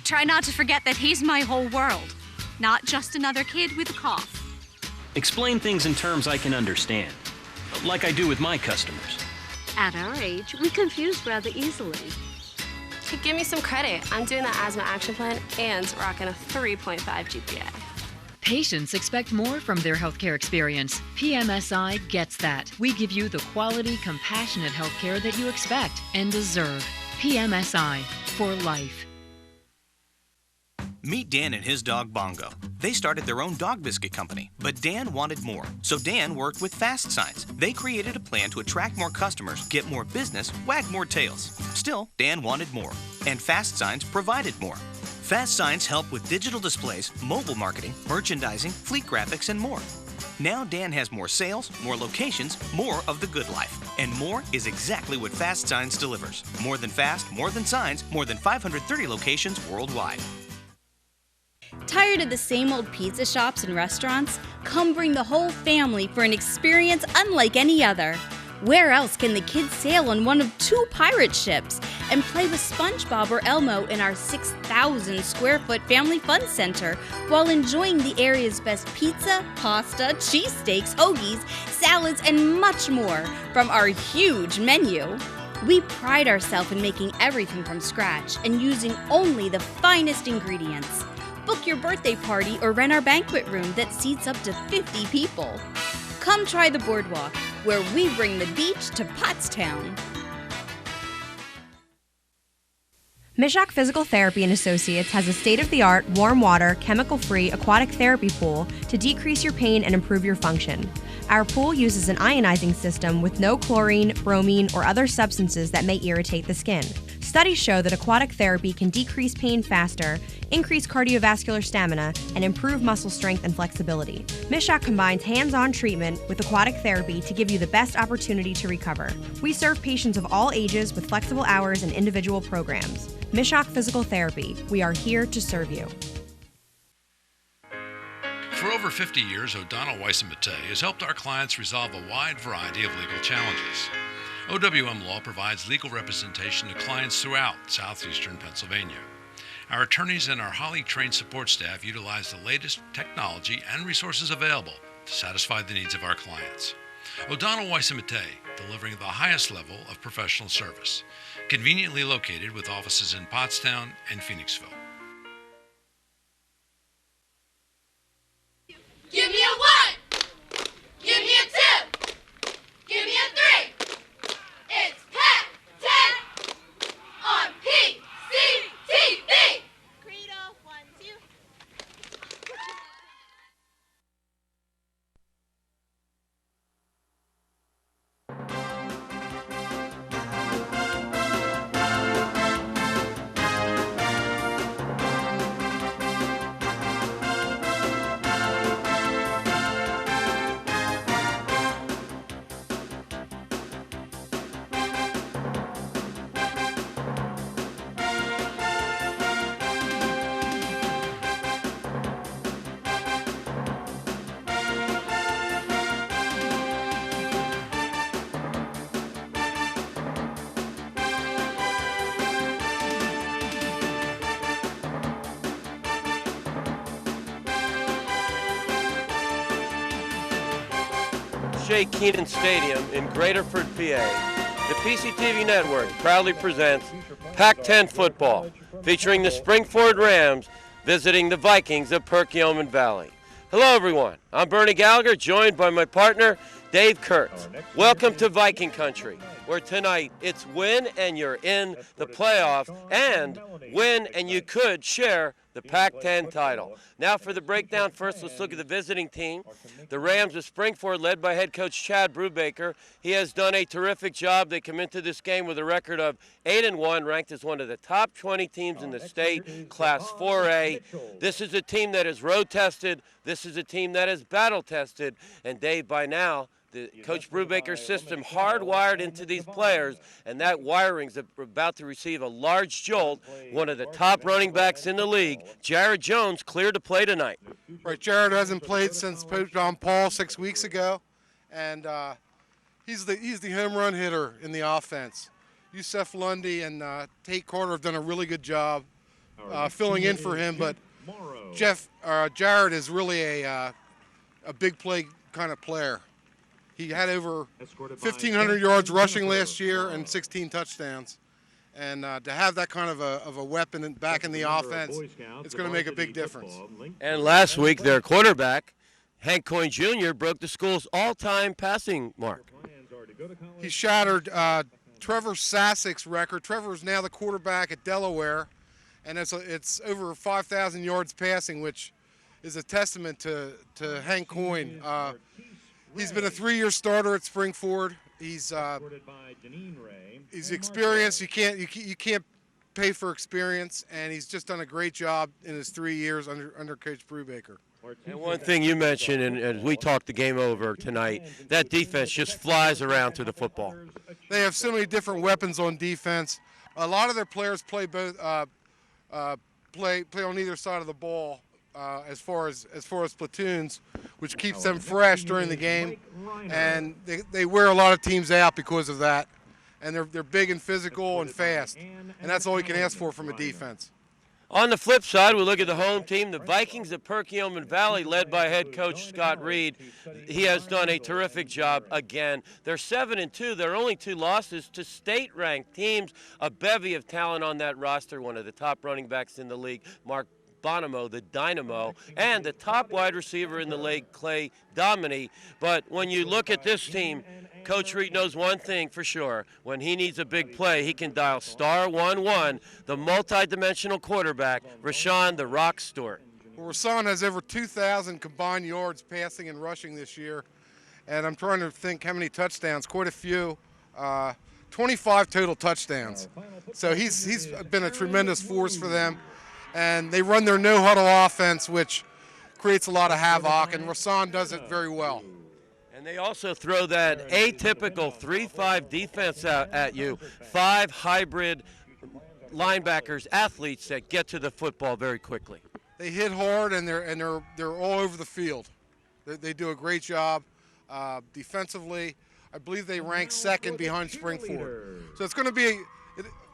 Try not to forget that he's my whole world, not just another kid with a cough. Explain things in terms I can understand, like I do with my customers. At our age, we confuse rather easily. Give me some credit. I'm doing the asthma action plan and rocking a 3.5 GPA. Patients expect more from their healthcare experience. PMSI gets that. We give you the quality, compassionate healthcare that you expect and deserve. PMSI, for life. Meet Dan and his dog Bongo. They started their own dog biscuit company, but Dan wanted more. So Dan worked with Fast Signs. They created a plan to attract more customers, get more business, wag more tails. Still, Dan wanted more, and Fast Signs provided more. Fast Signs help with digital displays, mobile marketing, merchandising, fleet graphics, and more. Now Dan has more sales, more locations, more of the good life. And more is exactly what Fast Signs delivers. More than fast, more than signs, more than 530 locations worldwide. Tired of the same old pizza shops and restaurants? Come bring the whole family for an experience unlike any other. Where else can the kids sail on one of 2 pirate ships and play with SpongeBob or Elmo in our 6,000 square foot family fun center while enjoying the area's best pizza, pasta, cheesesteaks, hoagies, salads, and much more from our huge menu? We pride ourselves in making everything from scratch and using only the finest ingredients. Book your birthday party or rent our banquet room that seats up to 50 people. Come try the boardwalk, where we bring the beach to Pottstown. Mishak Physical Therapy and Associates has a state-of-the-art, warm water, chemical-free aquatic therapy pool to decrease your pain and improve your function. Our pool uses an ionizing system with no chlorine, bromine, or other substances that may irritate the skin. Studies show that aquatic therapy can decrease pain faster, increase cardiovascular stamina, and improve muscle strength and flexibility. Mishak combines hands-on treatment with aquatic therapy to give you the best opportunity to recover. We serve patients of all ages with flexible hours and individual programs. Mishak Physical Therapy. We are here to serve you. For over 50 years, O'Donnell, Weiss & Mattei has helped our clients resolve a wide variety of legal challenges. OWM Law provides legal representation to clients throughout southeastern Pennsylvania. Our attorneys and our highly trained support staff utilize the latest technology and resources available to satisfy the needs of our clients. O'Donnell, Weiss & Mattei, delivering the highest level of professional service, conveniently located with offices in Pottstown and Phoenixville. Give me a 1. Give me a 2. Give me a 3. It's Pac10 on PCTV. Credo, 1, 2. Shea Keenan Stadium in Graterford, PA, the PCTV Network proudly presents Pac-10 football, featuring the Springford Rams visiting the Vikings of Perkiomen Valley. Hello, everyone. I'm Bernie Gallagher, joined by my partner, Dave Kurtz. Welcome to Viking Country, where tonight it's win and you're in the playoffs, and win and you could share the Pac-10 title. Now for the breakdown, first let's look at the visiting team. The Rams of Springford, led by head coach Chad Brubaker. He has done a terrific job. They come into this game with a record of 8-1, ranked as one of the top 20 teams in the state, Class 4A. This is a team that is road-tested. This is a team that is battle-tested. And Dave, by now, the Coach Brubaker's system hardwired into these players, and that wiring's about to receive a large jolt. One of the top running backs in the league, Jared Jones, cleared to play tonight. Right, Jared hasn't played since John Paul 6 weeks ago, and he's the home run hitter in the offense. Yusef Lundy and Tate Carter have done a really good job filling in for him, but Jared is really a big play kind of player. He had over 1,500 yards rushing last year and 16 touchdowns. And to have that kind of a weapon back in the offense, it's going to make a big difference. And last week, their quarterback, Hank Coyne Jr., broke the school's all-time passing mark. He shattered Trevor Sassek's record. Trevor is now the quarterback at Delaware, and it's over 5,000 yards passing, which is a testament to Hank Coyne. He's been a 3-year starter at Springford. He's experienced. You can't pay for experience, and he's just done a great job in his 3 years under Coach Brubaker. And one thing you mentioned, and as we talked the game over tonight, that defense just flies around to the football. They have so many different weapons on defense. A lot of their players play both play on either side of the ball as far as platoons, which keeps them fresh during the game, and they wear a lot of teams out because of that. And they're big and physical and fast, and that's all you can ask for from a defense. On the flip side, we look at the home team, the Vikings of Perkiomen Valley, led by head coach Scott Reed. He has done a terrific job again. They're 7-2. Their only 2 losses to state-ranked teams. A bevy of talent on that roster. One of the top running backs in the league, Mark Bonomo, the Dynamo, and the top wide receiver in the league, Clay Domini. But when you look at this team, Coach Reed knows one thing for sure. When he needs a big play, he can dial *11, the multi-dimensional quarterback, Rashawn the Rock Stewart. Well, Rashawn has over 2,000 combined yards passing and rushing this year, and I'm trying to think how many touchdowns. Quite a few. 25 total touchdowns. So he's been a tremendous force for them, and they run their no-huddle offense, which creates a lot of havoc, and Rashawn does it very well. And they also throw that atypical 3-5 defense out at you. 5 hybrid linebackers, athletes that get to the football very quickly. They hit hard, and they're all over the field. They do a great job defensively. I believe they rank 2nd behind Springford. So it's going to be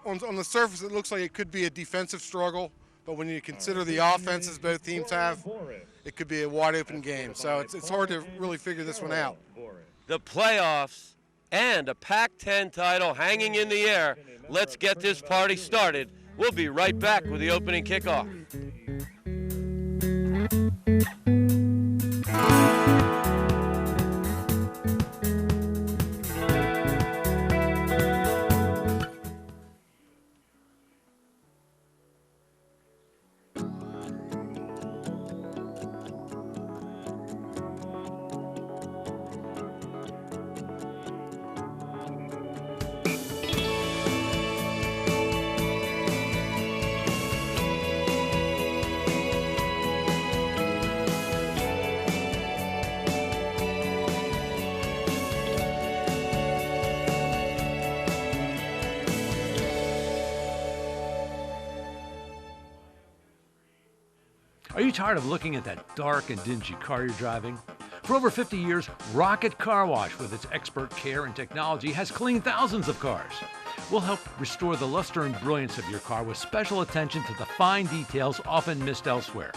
on the surface. It looks like it could be a defensive struggle, but when you consider the offenses both teams have, it could be a wide-open game. So it's hard to really figure this one out. The playoffs and a Pac-10 title hanging in the air. Let's get this party started. We'll be right back with the opening kickoff. Are you tired of looking at that dark and dingy car you're driving? For over 50 years, Rocket Car Wash, with its expert care and technology, has cleaned thousands of cars. We'll help restore the luster and brilliance of your car with special attention to the fine details often missed elsewhere.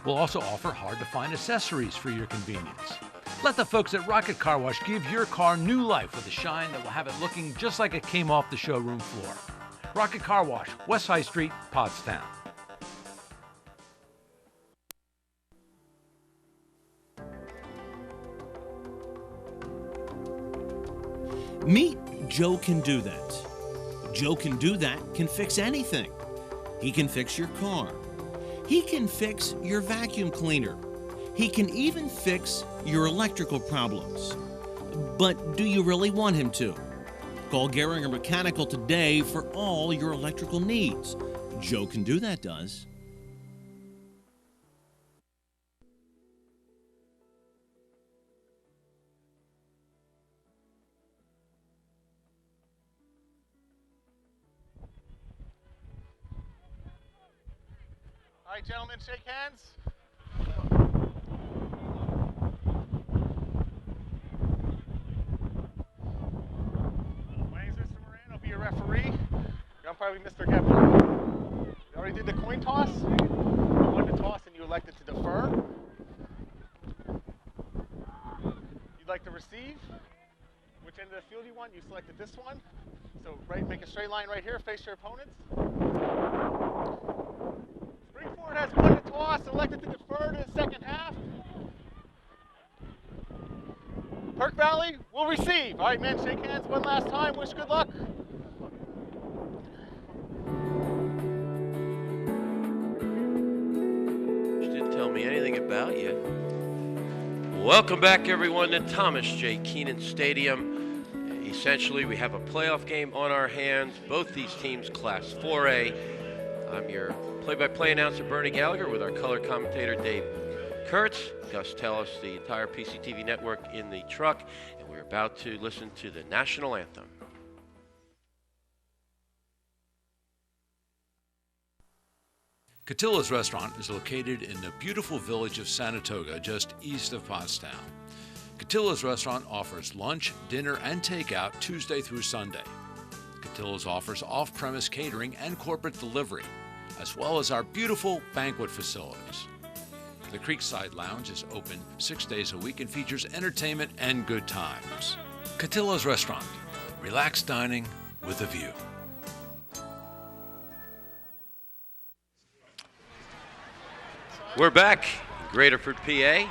We'll also offer hard-to-find accessories for your convenience. Let the folks at Rocket Car Wash give your car new life with a shine that will have it looking just like it came off the showroom floor. Rocket Car Wash, West High Street, Pottstown. Meet Joe Can Do That. Joe Can Do That can fix anything. He can fix your car. He can fix your vacuum cleaner. He can even fix your electrical problems. But do you really want him to? Call Gehringer Mechanical today for all your electrical needs. Joe Can Do That does. All right, gentlemen, shake hands. My name's Mr. Moran. I'll be your referee. I'm probably Mr. Kepler. already did the coin toss. You won the toss and you elected to defer. You'd like to receive. Which end of the field you want? You selected this one. So make a straight line right here, face your opponents. Springford has won the toss, elected to defer to the second half. Perk Valley will receive. All right, men, shake hands one last time. Wish good luck. Didn't tell me anything about you. Welcome back, everyone, to Thomas J. Keenan Stadium. Essentially, we have a playoff game on our hands. Both these teams Class 4A. I'm your play-by-play announcer, Bernie Gallagher, with our color commentator, Dave Kurtz. Gus Tellis, the entire PCTV network in the truck, and we're about to listen to the national anthem. Catilla's Restaurant is located in the beautiful village of Sanatoga, just east of Pottstown. Catilla's Restaurant offers lunch, dinner, and takeout Tuesday through Sunday. Catilla's offers off-premise catering and corporate delivery, as well as our beautiful banquet facilities. The Creekside Lounge is open 6 days a week and features entertainment and good times. Catilla's Restaurant, relaxed dining with a view. We're back in Graterford, PA.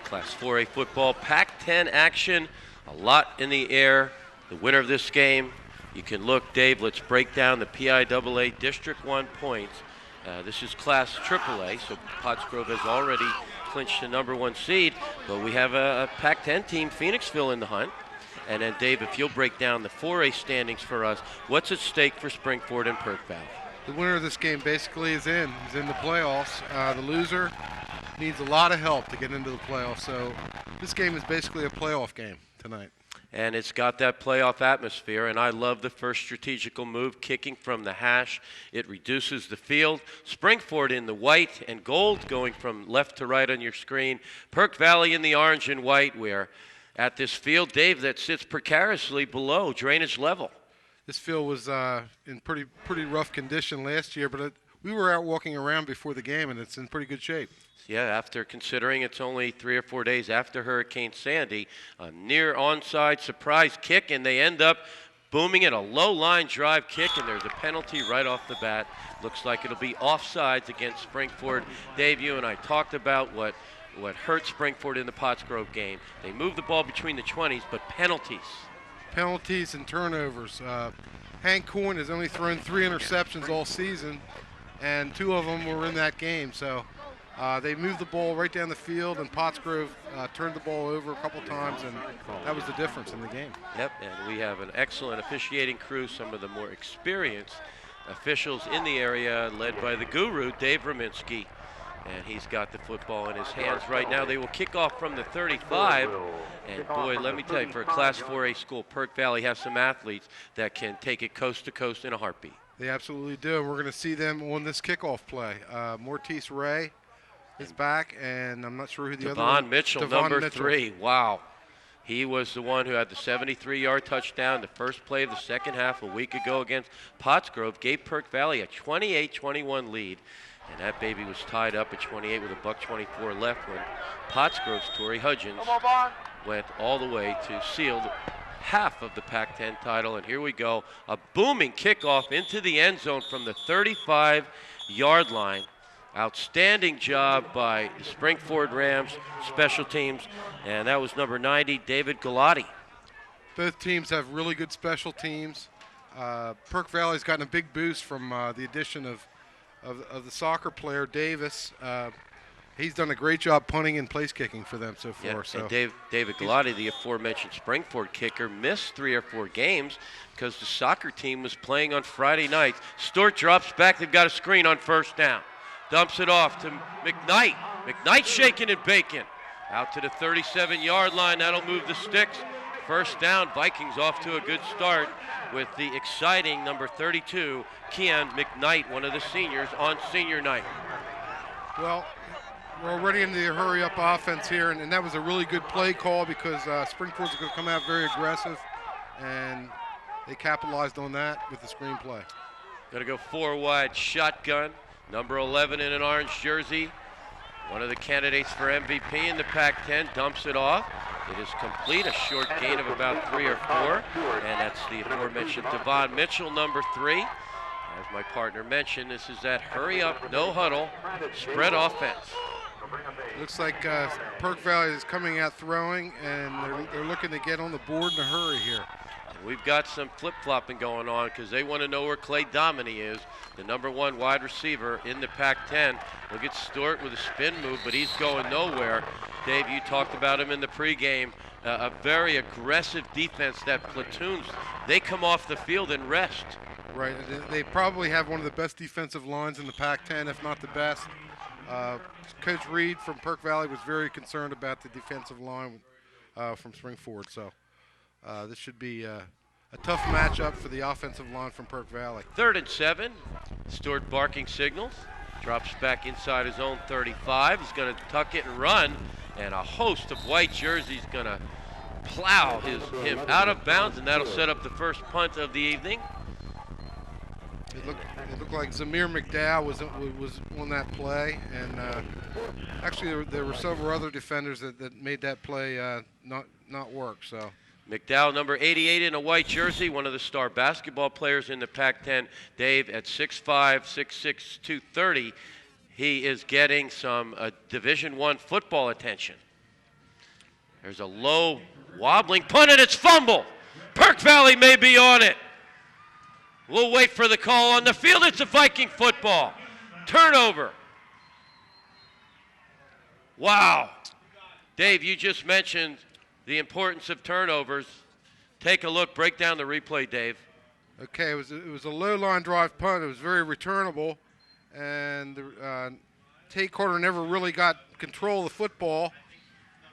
Class 4A football, Pac10 action, a lot in the air. The winner of this game, you can look, Dave, let's break down the PIAA District 1 points. This is Class AAA, so Pottsgrove has already clinched the #1 seed, but we have a Pac10 team, Phoenixville, in the hunt. And then, Dave, if you'll break down the 4A standings for us, what's at stake for Springford and Perk Valley? The winner of this game basically is in the playoffs. The loser needs a lot of help to get into the playoffs, so this game is basically a playoff game tonight. And it's got that playoff atmosphere, and I love the first strategical move, kicking from the hash. It reduces the field. Springford in the white and gold, going from left to right on your screen. Perk Valley in the orange and white. We're at this field, Dave, that sits precariously below drainage level. This field was in pretty rough condition last year, but we were out walking around before the game, and it's in pretty good shape. Yeah, after considering it's only 3 or 4 days after Hurricane Sandy, a near onside surprise kick, and they end up booming it, a low line drive kick, and there's a penalty right off the bat. Looks like it'll be offsides against Springford. Dave, you and I talked about what hurt Springford in the Pottsgrove game. They moved the ball between the 20s, but penalties. Penalties and turnovers. Hank Coyne has only thrown 3 interceptions all season, and 2 of them were in that game. So they moved the ball right down the field, and Pottsgrove turned the ball over a couple times, and that was the difference in the game. Yep, and we have an excellent officiating crew, some of the more experienced officials in the area, led by the guru, Dave Rominski. And he's got the football in his hands right now. They will kick off from the 35. And boy, let me tell you, for a Class 4A school, Perk Valley has some athletes that can take it coast to coast in a heartbeat. They absolutely do. And we're going to see them on this kickoff play. Mortice Ray is back, and I'm not sure who the other one is. Mitchell, number 3. Wow. He was the one who had the 73-yard touchdown, the first play of the second half a week ago against Pottsgrove, gave Perk Valley a 28-21 lead. And that baby was tied up at 28 with $1:24 left when Pottsgrove's Torrey Hudgens went all the way to seal half of the Pac-10 title. And here we go, a booming kickoff into the end zone from the 35-yard line. Outstanding job by the Springford Rams special teams, and that was number 90, David Galati. Both teams have really good special teams. Perk Valley's gotten a big boost from the addition of the soccer player Davis. He's done a great job punting and place kicking for them so far. Yeah, so and David Galati, the aforementioned Springford kicker, missed 3 or 4 games because the soccer team was playing on Friday nights. Stewart drops back. They've got a screen on first down. Dumps it off to McKnight. McKnight shaking and baking. Out to the 37-yard line. That'll move the sticks. First down. Vikings off to a good start with the exciting number 32, Keon McKnight, one of the seniors on senior night. Well, we're already into the hurry-up offense here, and that was a really good play call because Springford's going to come out very aggressive, and they capitalized on that with the screenplay. Going to go 4 wide shotgun. Number 11 in an orange jersey, one of the candidates for MVP in the Pac-10, dumps it off. It is complete, a short gain of about 3 or 4, and that's the aforementioned Devon Mitchell, number 3. As my partner mentioned, this is that hurry up, no huddle, spread offense. Looks like Perk Valley is coming out throwing, and they're looking to get on the board in a hurry here. We've got some flip-flopping going on because they want to know where Clay Dominy is, the number 1 wide receiver in the Pac-10. Look at Stewart with a spin move, but he's going nowhere. Dave, you talked about him in the pregame. A very aggressive defense that platoons. They come off the field and rest. Right. They probably have one of the best defensive lines in the Pac-10, if not the best. Coach Reed from Perk Valley was very concerned about the defensive line from Springford, so this should be a tough matchup for the offensive line from Perk Valley. 3rd and 7. Stewart barking signals. Drops back inside his own 35. He's going to tuck it and run, and a host of white jerseys going to plow him out of bounds, and that'll set up the first punt of the evening. It looked like Zamir McDowell was on that play, and actually there were several other defenders that made that play not work. So McDowell, number 88 in a white jersey, one of the star basketball players in the Pac-10. Dave, at 6'5", 6'6", 230, he is getting some Division I football attention. There's a low wobbling punt, and it's fumble. Perk Valley may be on it. We'll wait for the call on the field. It's a Viking football. Turnover. Wow. Dave, you just mentioned the importance of turnovers. Take a look. Break down the replay, Dave. Okay, it was a low line drive punt. It was very returnable, and Tate Carter never really got control of the football.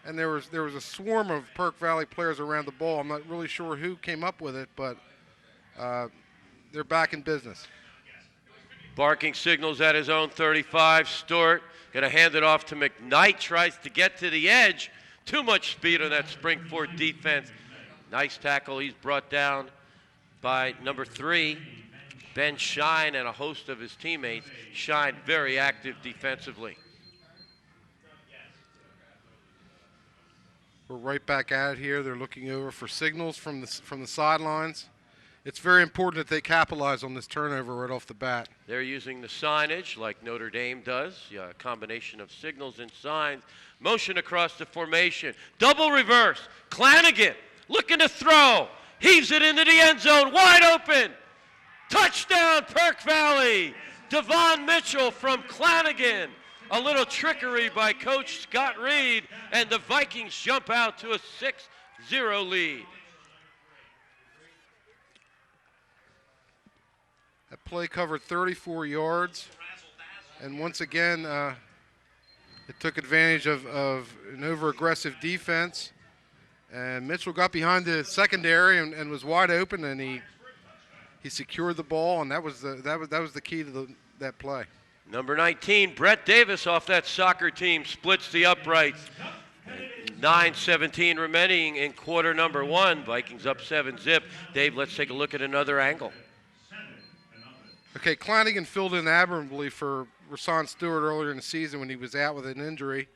And there was a swarm of Perk Valley players around the ball. I'm not really sure who came up with it, but they're back in business. Barking signals at his own 35. Stewart going to hand it off to McKnight. Tries to get to the edge. Too much speed on that Springford defense. Nice tackle. He's brought down by number 3, Ben Shine, and a host of his teammates. Shine very active defensively. We're right back at it here. They're looking over for signals from the sidelines. It's very important that they capitalize on this turnover right off the bat. They're using the signage like Notre Dame does, a combination of signals and signs. Motion across the formation. Double reverse. Clanagan looking to throw. Heaves it into the end zone. Wide open. Touchdown, Perk Valley. Devon Mitchell from Clanagan. A little trickery by Coach Scott Reed, and the Vikings jump out to a 6-0 lead. That play covered 34 yards, and once again, it took advantage of an over-aggressive defense. And Mitchell got behind the secondary and was wide open, and he secured the ball, and that was the key to that play. Number 19, Brett Davis off that soccer team splits the uprights. 9:17 remaining in quarter number 1. Vikings up 7-zip. Dave, let's take a look at another angle. Okay, Clanagan filled in admirably for Rasan Stewart earlier in the season when he was out with an injury,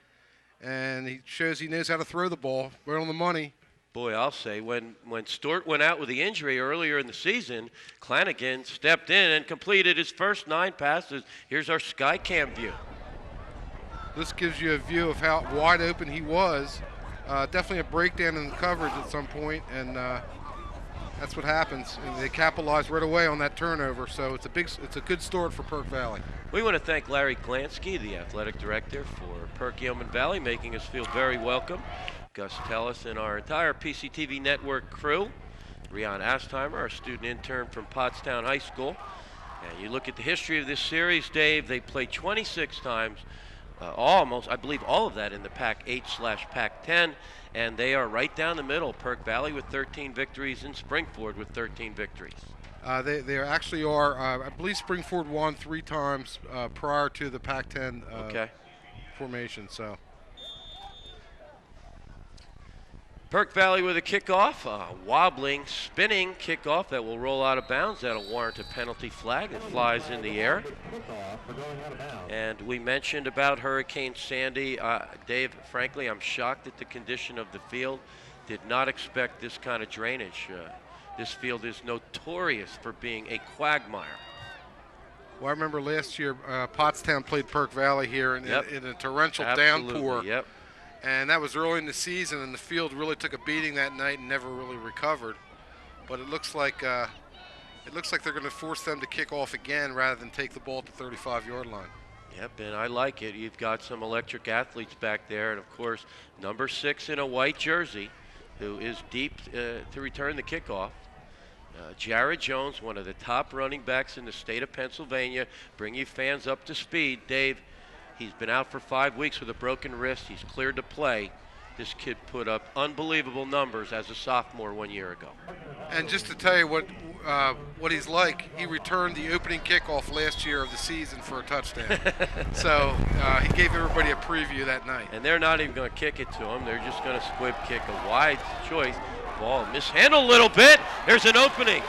and he shows he knows how to throw the ball right on the money. Boy, I'll say, when Stewart went out with the injury earlier in the season, Clanagan stepped in and completed his first 9 passes. Here's our Skycam view. This gives you a view of how wide open he was. Definitely a breakdown in the coverage at some point, and that's what happens. And they capitalized right away on that turnover, so it's a good start for Perk Valley. We want to thank Larry Glansky, the athletic director for Perk Yeoman Valley, making us feel very welcome. Gus Tellis and our entire PCTV Network crew. Rion Astheimer, our student intern from Pottstown High School. And you look at the history of this series, Dave, they played 26 times, almost, I believe all of that in the Pac-8/Pac-10, and they are right down the middle. Perk Valley with 13 victories and Springford with 13 victories. They actually are, I believe Springford won 3 times prior to the Pac-10 formation, so. Perk Valley with a kickoff, a wobbling, spinning kickoff that will roll out of bounds. That'll warrant a penalty flag. It flies in the air. And we mentioned about Hurricane Sandy. Dave, frankly, I'm shocked at the condition of the field. Did not expect this kind of drainage. This field is notorious for being a quagmire. Well, I remember last year, Pottstown played Perk Valley here in a torrential downpour. Yep. And that was early in the season, and the field really took a beating that night and never really recovered. But it looks like they're going to force them to kick off again rather than take the ball to the 35-yard line. Yep, and I like it. You've got some electric athletes back there, and of course, number 6 in a white jersey, who is deep to return the kickoff. Jared Jones, one of the top running backs in the state of Pennsylvania. Bring you fans up to speed. Dave, he's been out for 5 weeks with a broken wrist. He's cleared to play. This kid put up unbelievable numbers as a sophomore 1 year ago. And just to tell you what he's like, he returned the opening kickoff last year of the season for a touchdown. So he gave everybody a preview that night. And they're not even going to kick it to him. They're just going to squib kick a wide choice. Ball mishandled a little bit. There's an opening.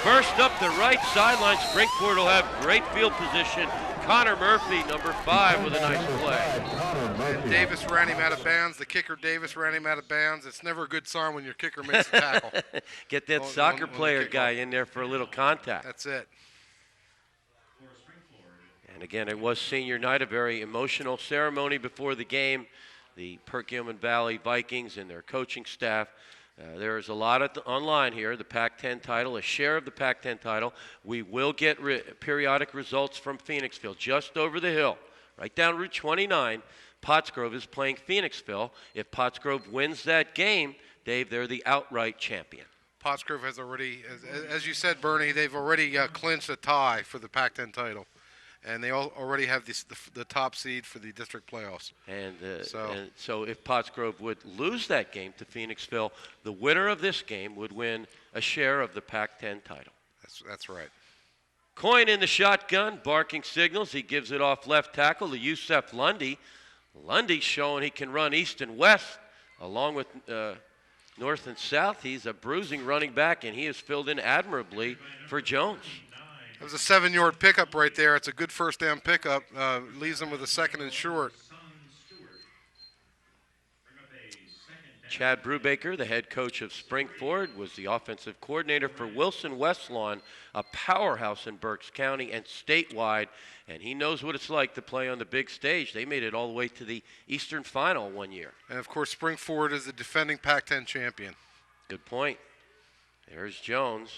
Burst up the right sideline. Springford will have great field position. Connor Murphy, number 5, with a nice play. And Davis ran him out of bounds. The kicker, Davis, ran him out of bounds. It's never a good sign when your kicker makes a tackle. Get that soccer player guy in there for a little contact. That's it. And again, it was senior night, a very emotional ceremony before the game. The Perkiomen Valley Vikings and their coaching staff. There is a lot online here. The Pac-10 title, a share of the Pac-10 title. We will get periodic results from Phoenixville, just over the hill, right down Route 29. Pottsgrove is playing Phoenixville. If Pottsgrove wins that game, Dave, they're the outright champion. Pottsgrove has already, as you said, Bernie, they've already clinched a tie for the Pac-10 title. And they already have the top seed for the district playoffs. And so if Pottsgrove would lose that game to Phoenixville, the winner of this game would win a share of the Pac-10 title. That's right. Coyne in the shotgun, barking signals. He gives it off left tackle to Yusef Lundy. Lundy's showing he can run east and west along with north and south. He's a bruising running back, and he is filled in admirably for Jones. It was a 7-yard pickup right there. It's a good first down pickup. Leaves them with a second and short. Chad Brubaker, the head coach of Springford, was the offensive coordinator for Wilson Westlawn, a powerhouse in Berks County and statewide, and he knows what it's like to play on the big stage. They made it all the way to the Eastern Final 1 year. And, of course, Springford is the defending Pac-10 champion. Good point. There's Jones.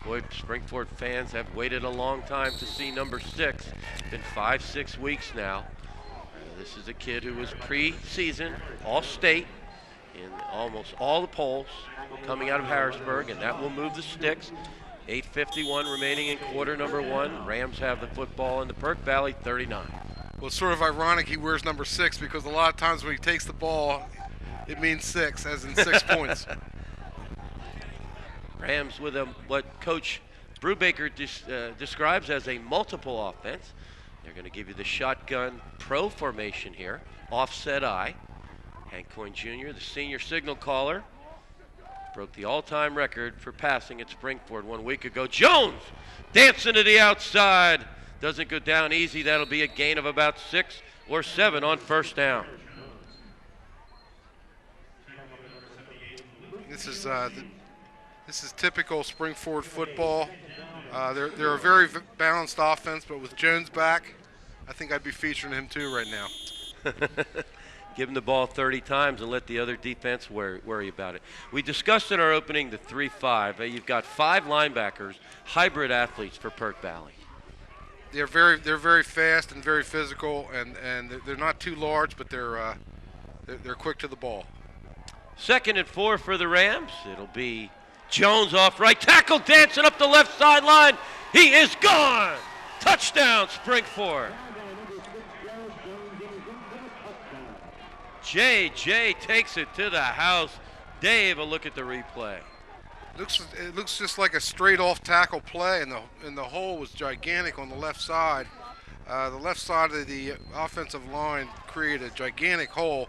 Boy, Springford fans have waited a long time to see number 6. It's been 5-6 weeks now. This is a kid who was preseason All-State in almost all the polls coming out of Harrisburg, and that will move the sticks. 8:51 remaining in quarter number 1. Rams have the football in the Perk Valley 39. Well, it's sort of ironic he wears number 6 because a lot of times when he takes the ball, it means 6, as in 6 points. Rams with what Coach Brubaker describes as a multiple offense. They're going to give you the shotgun pro formation here, offset I. Hank Coyne Jr., the senior signal caller, broke the all-time record for passing at Springford 1 week ago. Jones dancing to the outside. Doesn't go down easy. That'll be a gain of about 6 or 7 on first down. This is typical Springford football. They're a very balanced offense, but with Jones back, I think I'd be featuring him too right now. Give him the ball 30 times and let the other defense worry about it. We discussed in our opening the 3-5. You've got 5 linebackers, hybrid athletes for Perk Valley. They're very fast and very physical, and they're not too large, but they're quick to the ball. 2nd and 4 for the Rams. It'll be Jones off right tackle, dancing up the left sideline. He is gone. Touchdown, Springford. J.J. takes it to the house. Dave, a look at the replay. It looks just like a straight off tackle play, and the hole was gigantic on the left side. The left side of the offensive line created a gigantic hole.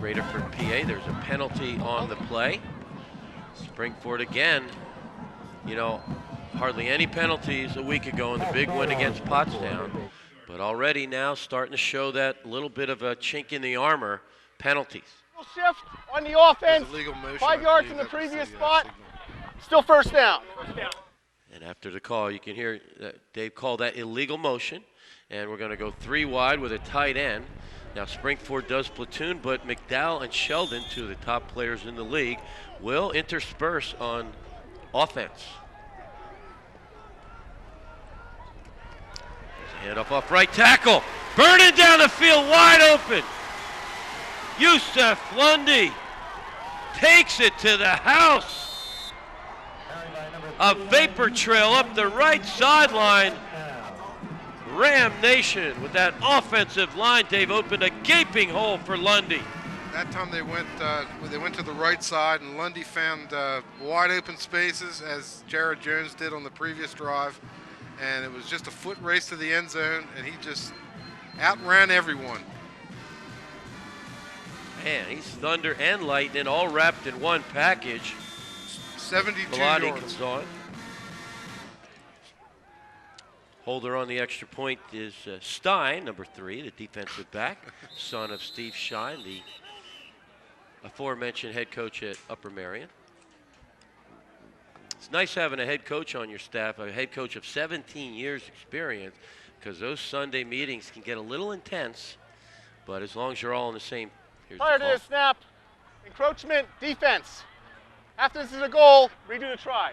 Graterford, PA. There's a penalty on the play. Springford again, you know, hardly any penalties a week ago in the big win against Pottstown, but already now starting to show that little bit of a chink in the armor, penalties. Shift on the offense, Illegal motion, 5 yards from the previous spot, still first down. And after the call, you can hear Dave call that illegal motion, and we're going to go 3 wide with a tight end. Now Springford does platoon, but McDowell and Sheldon, two of the top players in the league, will intersperse on offense. Hand off right tackle. Burning down the field, wide open. Yusuf Lundy takes it to the house. A vapor trail up the right sideline. Ram Nation with that offensive line, Dave, opened a gaping hole for Lundy. That time they went to the right side, and Lundy found wide open spaces, as Jared Jones did on the previous drive, and it was just a foot race to the end zone, and he just outran everyone. Man, he's thunder and lightning all wrapped in one package. 72 Bellotti yards. comes on. Holder on the extra point is Stein, number 3, the defensive back, son of Steve Shine, the aforementioned head coach at Upper Merion. It's nice having a head coach on your staff, a head coach of 17 years experience, because those Sunday meetings can get a little intense, but as long as you're all on the same, here's Prior the to call. the snap, encroachment, defense. After this is a goal, redo the try.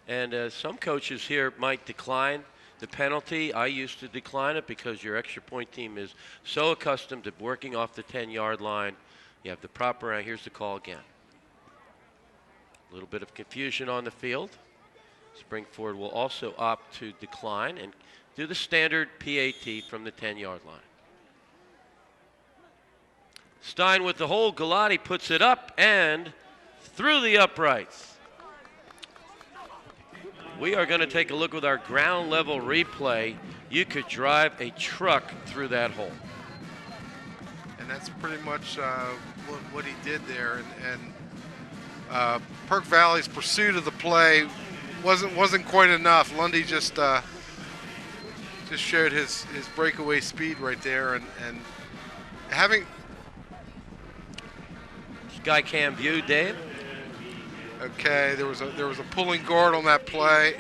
And some coaches here might decline the penalty. I used to decline it because your extra point team is so accustomed to working off the 10-yard line. You have the proper, here's the call again. A little bit of confusion on the field. Springford will also opt to decline and do the standard PAT from the 10-yard line. Stein with the hold. Galati puts it up and through the uprights. We are going to take a look with our ground level replay. You could drive a truck through that hole. And that's pretty much what he did there. And Perk Valley's pursuit of the play wasn't quite enough. Lundy just showed his breakaway speed right there, and having Sky cam view, Dave. Okay, there was a pulling guard on that play.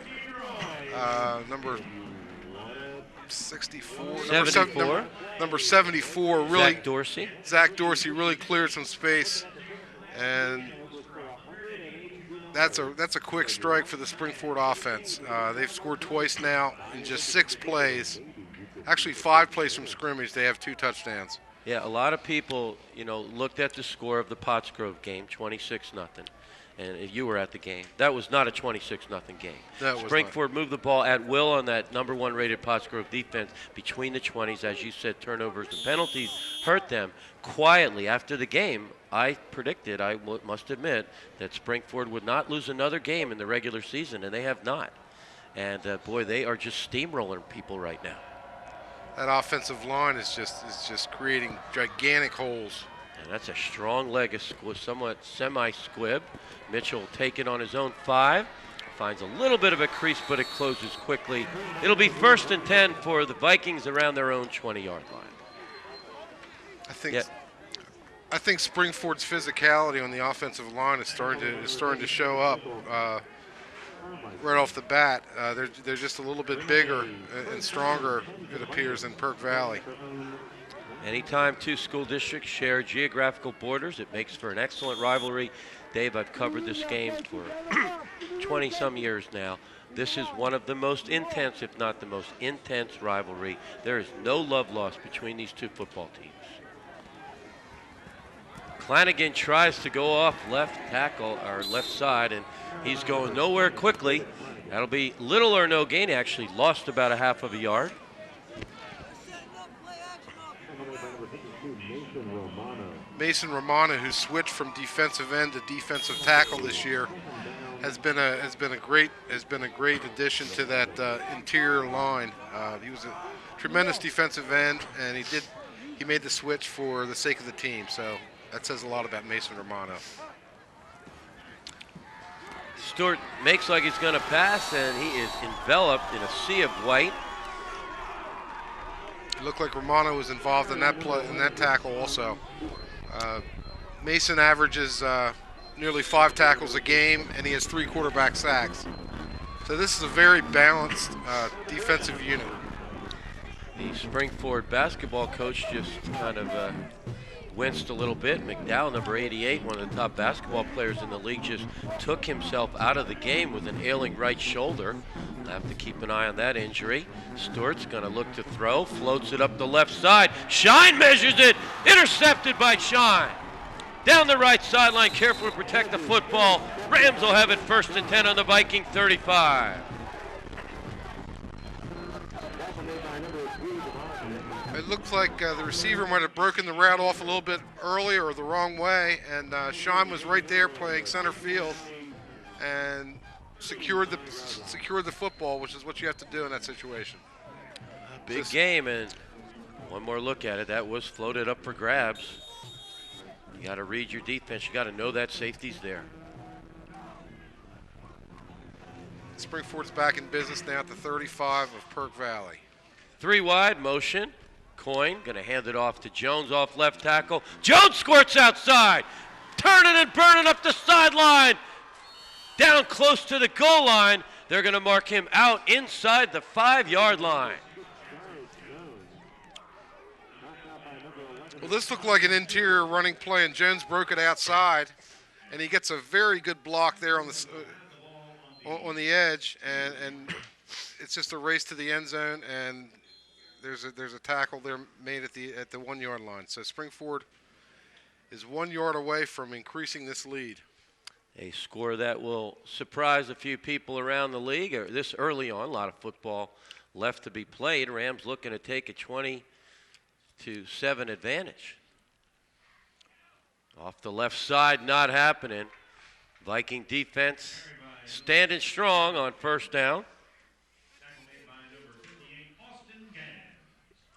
Number 64. 74. Number 74. Really. Zach Dorsey. Zach Dorsey really cleared some space, and that's a quick strike for the Springford offense. They've scored twice now in just 6 plays. Actually, 5 plays from scrimmage. They have 2 touchdowns. Yeah, a lot of people, looked at the score of the Pottsgrove game, 26-0. And you were at the game. That was not a 26-0 game. Springford moved the ball at will on that number 1 rated Pottsgrove defense between the 20s. As you said, turnovers and penalties hurt them. Quietly after the game, I predicted, I must admit, that Springford would not lose another game in the regular season, and they have not. And boy, they are just steamrolling people right now. That offensive line is just creating gigantic holes. And that's a strong leg, somewhat semi-squib. Mitchell will take it on his own 5. Finds a little bit of a crease, but it closes quickly. It'll be 1st and 10 for the Vikings around their own 20-yard line. I think Springford's physicality on the offensive line is starting to show up right off the bat. They're just a little bit bigger and stronger, it appears, than Perk Valley. Anytime 2 school districts share geographical borders, it makes for an excellent rivalry. Dave, I've covered this game for 20-some years now. This is one of the most intense, if not the most intense rivalry. There is no love lost between these 2 football teams. Flanagan tries to go off left tackle, or left side, and he's going nowhere quickly. That'll be little or no gain. He actually lost about a half of a yard. Mason Romano, who switched from defensive end to defensive tackle this year, has been a great addition to that interior line. He was a tremendous defensive end, and he made the switch for the sake of the team. So that says a lot about Mason Romano. Stewart makes like he's going to pass, and he is enveloped in a sea of white. It looked like Romano was involved in that play, in that tackle also. Mason averages nearly 5 tackles a game, and he has 3 quarterback sacks. So this is a very balanced defensive unit. The Springford basketball coach just kind of winced a little bit. McDowell, number 88, one of the top basketball players in the league, just took himself out of the game with an ailing right shoulder. We'll have to keep an eye on that injury. Stewart's going to look to throw, floats it up the left side. Shine measures it, intercepted by Shine. Down the right sideline, careful to protect the football. Rams will have it 1st and 10 on the Viking 35. It looked like the receiver might have broken the route off a little bit early or the wrong way, and Sean was right there playing center field and secured the football, which is what you have to do in that situation. Big game, and one more look at it. That was floated up for grabs. You got to read your defense. You got to know that safety's there. Springford's back in business now at the 35 of Perk Valley. 3 wide motion. Coyne going to hand it off to Jones off left tackle. Jones squirts outside. Turning and burning up the sideline. Down close to the goal line. They're going to mark him out inside the 5-yard line. Well, this looked like an interior running play, and Jones broke it outside, and he gets a very good block there on the edge, and it's just a race to the end zone, and there's a tackle there made at the 1-yard line. So Springford is 1 yard away from increasing this lead. A score that will surprise a few people around the league. This early on, a lot of football left to be played. Rams looking to take a 20-7 advantage. Off the left side, not happening. Viking defense standing strong on 1st down.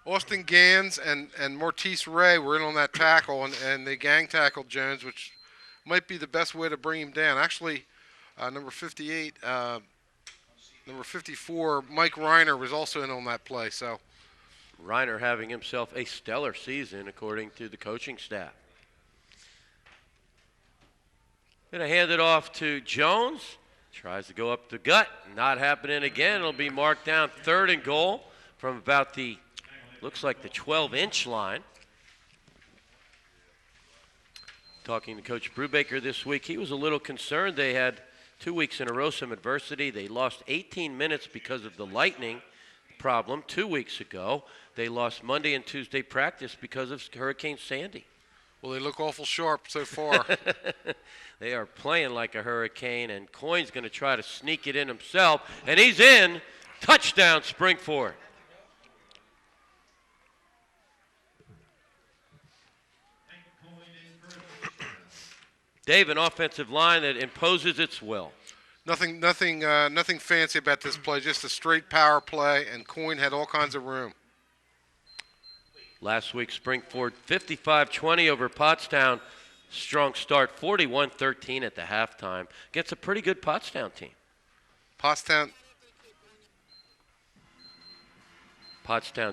Austin Gans and Mortice Ray were in on that tackle, and they gang tackled Jones, which might be the best way to bring him down. Actually, number 58, number 54, Mike Reiner was also in on that play. So Reiner having himself a stellar season, according to the coaching staff. Going to hand it off to Jones. Tries to go up the gut. Not happening again. It'll be marked down 3rd and goal from about the, looks like the 12-inch line. Talking to Coach Brubaker this week, he was a little concerned. They had 2 weeks in a row some adversity. They lost 18 minutes because of the lightning problem 2 weeks ago. They lost Monday and Tuesday practice because of Hurricane Sandy. Well, they look awful sharp so far. They are playing like a hurricane, and Coyne's going to try to sneak it in himself, and he's in. Touchdown, Springford. Dave, an offensive line that imposes its will. Nothing fancy about this play, just a straight power play, and Coyne had all kinds of room. Last week, Springford 55-20 over Pottstown. Strong start, 41-13 at the halftime. Gets a pretty good Pottstown team. Pottstown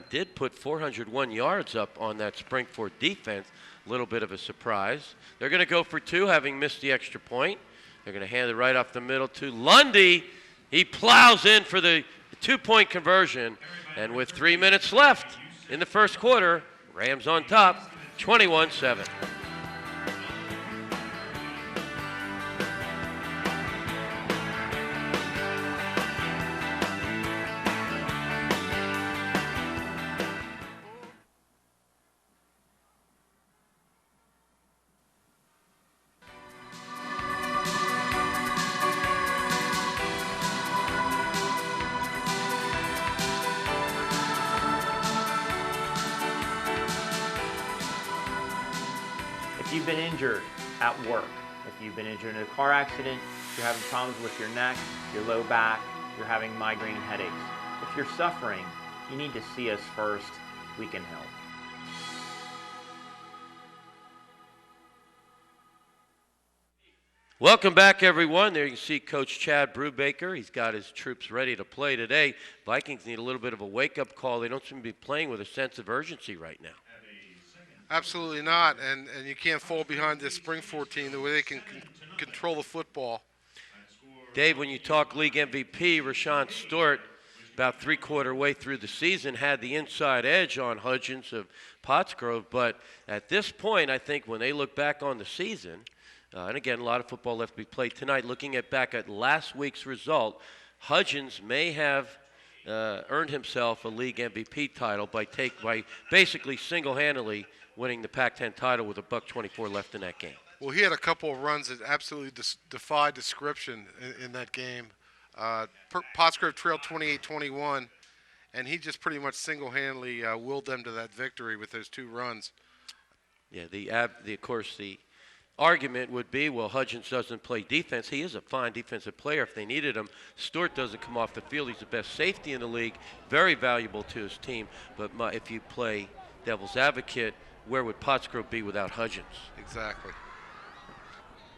did put 401 yards up on that Springford defense. A little bit of a surprise. They're going to go for 2, having missed the extra point. They're going to hand it right off the middle to Lundy. He plows in for the 2-point conversion. And with 3 minutes left in the 1st quarter, Rams on top, 21-7. If you've been injured at work, if you've been injured in a car accident, you're having problems with your neck, your low back, you're having migraine headaches. If you're suffering, you need to see us first. We can help. Welcome back, everyone. There you can see Coach Chad Brubaker. He's got his troops ready to play today. Vikings need a little bit of a wake-up call. They don't seem to be playing with a sense of urgency right now. Absolutely not, and you can't fall behind this Springford team the way they can control the football. Dave, when you talk league MVP, Rashawn Stewart, about three-quarter way through the season, had the inside edge on Hudgens of Pottsgrove. But at this point, I think when they look back on the season, and again, a lot of football left to be played tonight, looking back at last week's result, Hudgens may have earned himself a league MVP title by basically single-handedly winning the Pac-10 title with $1:24 left in that game. Well, he had a couple of runs that absolutely defied description in that game. Pottsgrove trailed 28-21, and he just pretty much single-handedly willed them to that victory with those two runs. Yeah, of course, the argument would be, well, Hudgens doesn't play defense. He is a fine defensive player if they needed him. Stewart doesn't come off the field. He's the best safety in the league, very valuable to his team. But if you play devil's advocate, where would Pottsgrove be without Hudgens? Exactly.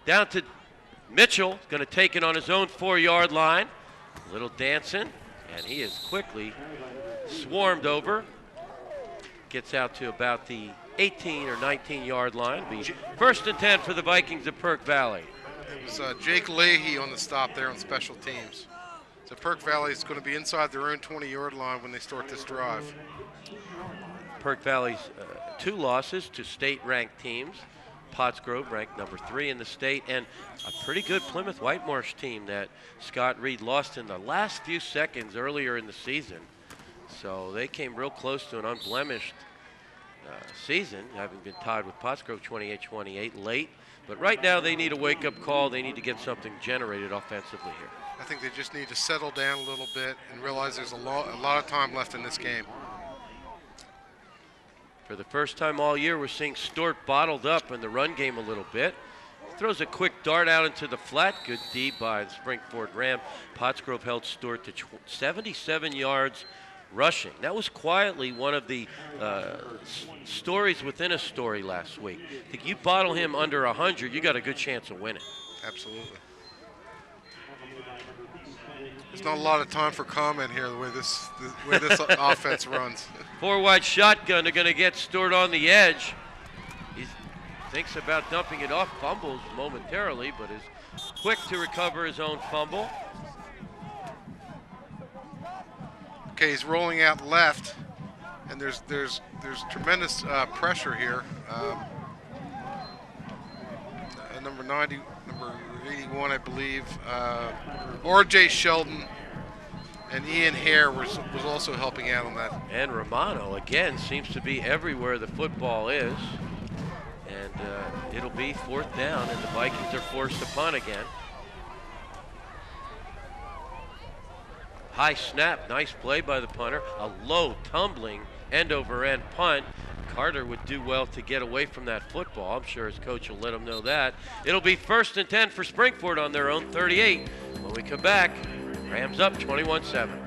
Down to Mitchell, going to take it on his own 4-yard line. A little dancing, and he is quickly swarmed over. Gets out to about the 18 or 19-yard line. Be 1st and 10 for the Vikings of Perk Valley. It was Jake Leahy on the stop there on special teams. So Perk Valley is going to be inside their own 20-yard line when they start this drive. Perk Valley's 2 losses to state-ranked teams. Pottsgrove ranked number 3 in the state, and a pretty good Plymouth Whitemarsh team that Scott Reed lost in the last few seconds earlier in the season. So they came real close to an unblemished season, having been tied with Pottsgrove 28-28 late. But right now they need a wake-up call. They need to get something generated offensively here. I think they just need to settle down a little bit and realize there's a lot of time left in this game. For the first time all year, we're seeing Stewart bottled up in the run game a little bit. Throws a quick dart out into the flat. Good D by the Springford Ram. Pottsgrove held Stewart to 77 yards rushing. That was quietly one of the stories within a story last week. I think you bottle him under 100, you got a good chance of winning. Absolutely. There's not a lot of time for comment here the way this offense runs. 4-wide shotgun. They're going to get Stewart on the edge. He thinks about dumping it off, fumbles momentarily, but is quick to recover his own fumble. Okay, he's rolling out left, and there's tremendous pressure here. Number 81, I believe. R.J. Sheldon and Ian Hare was also helping out on that. And Romano, again, seems to be everywhere the football is. And it'll be 4th down, and the Vikings are forced to punt again. High snap, nice play by the punter. A low tumbling end-over-end punt. Carter would do well to get away from that football. I'm sure his coach will let him know that. It'll be 1st and 10 for Springford on their own 38. When we come back, Rams up 21-7.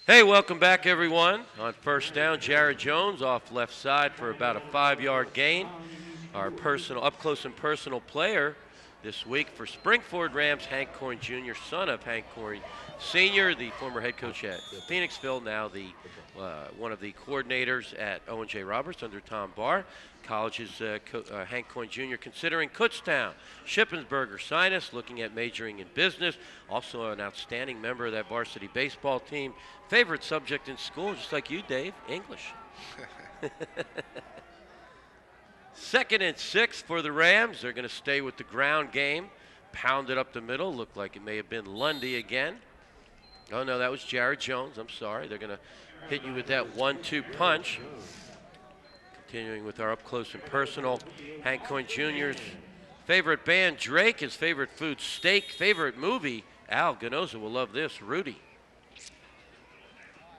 Hey, welcome back, everyone. On 1st down, Jared Jones off left side for about a 5-yard gain. Our up-close and personal player this week for Springford Rams, Hank Coyne Jr., son of Hank Coyne Sr., the former head coach at Phoenixville, now the one of the coordinators at Owen J. Roberts under Tom Barr. College's Hank Coyne Jr. considering Kutztown, Shippensburg, or Sinus, looking at majoring in business. Also an outstanding member of that varsity baseball team. Favorite subject in school, just like you, Dave, English. 2nd and 6 for the Rams. They're going to stay with the ground game. Pounded up the middle. Looked like it may have been Lundy again. Oh, no, that was Jared Jones. I'm sorry. They're going to hit you with that 1-2 punch. Continuing with our up close and personal. Hank Coyne Jr.'s favorite band, Drake. His favorite food, steak. Favorite movie, Al Ganoza will love this, Rudy.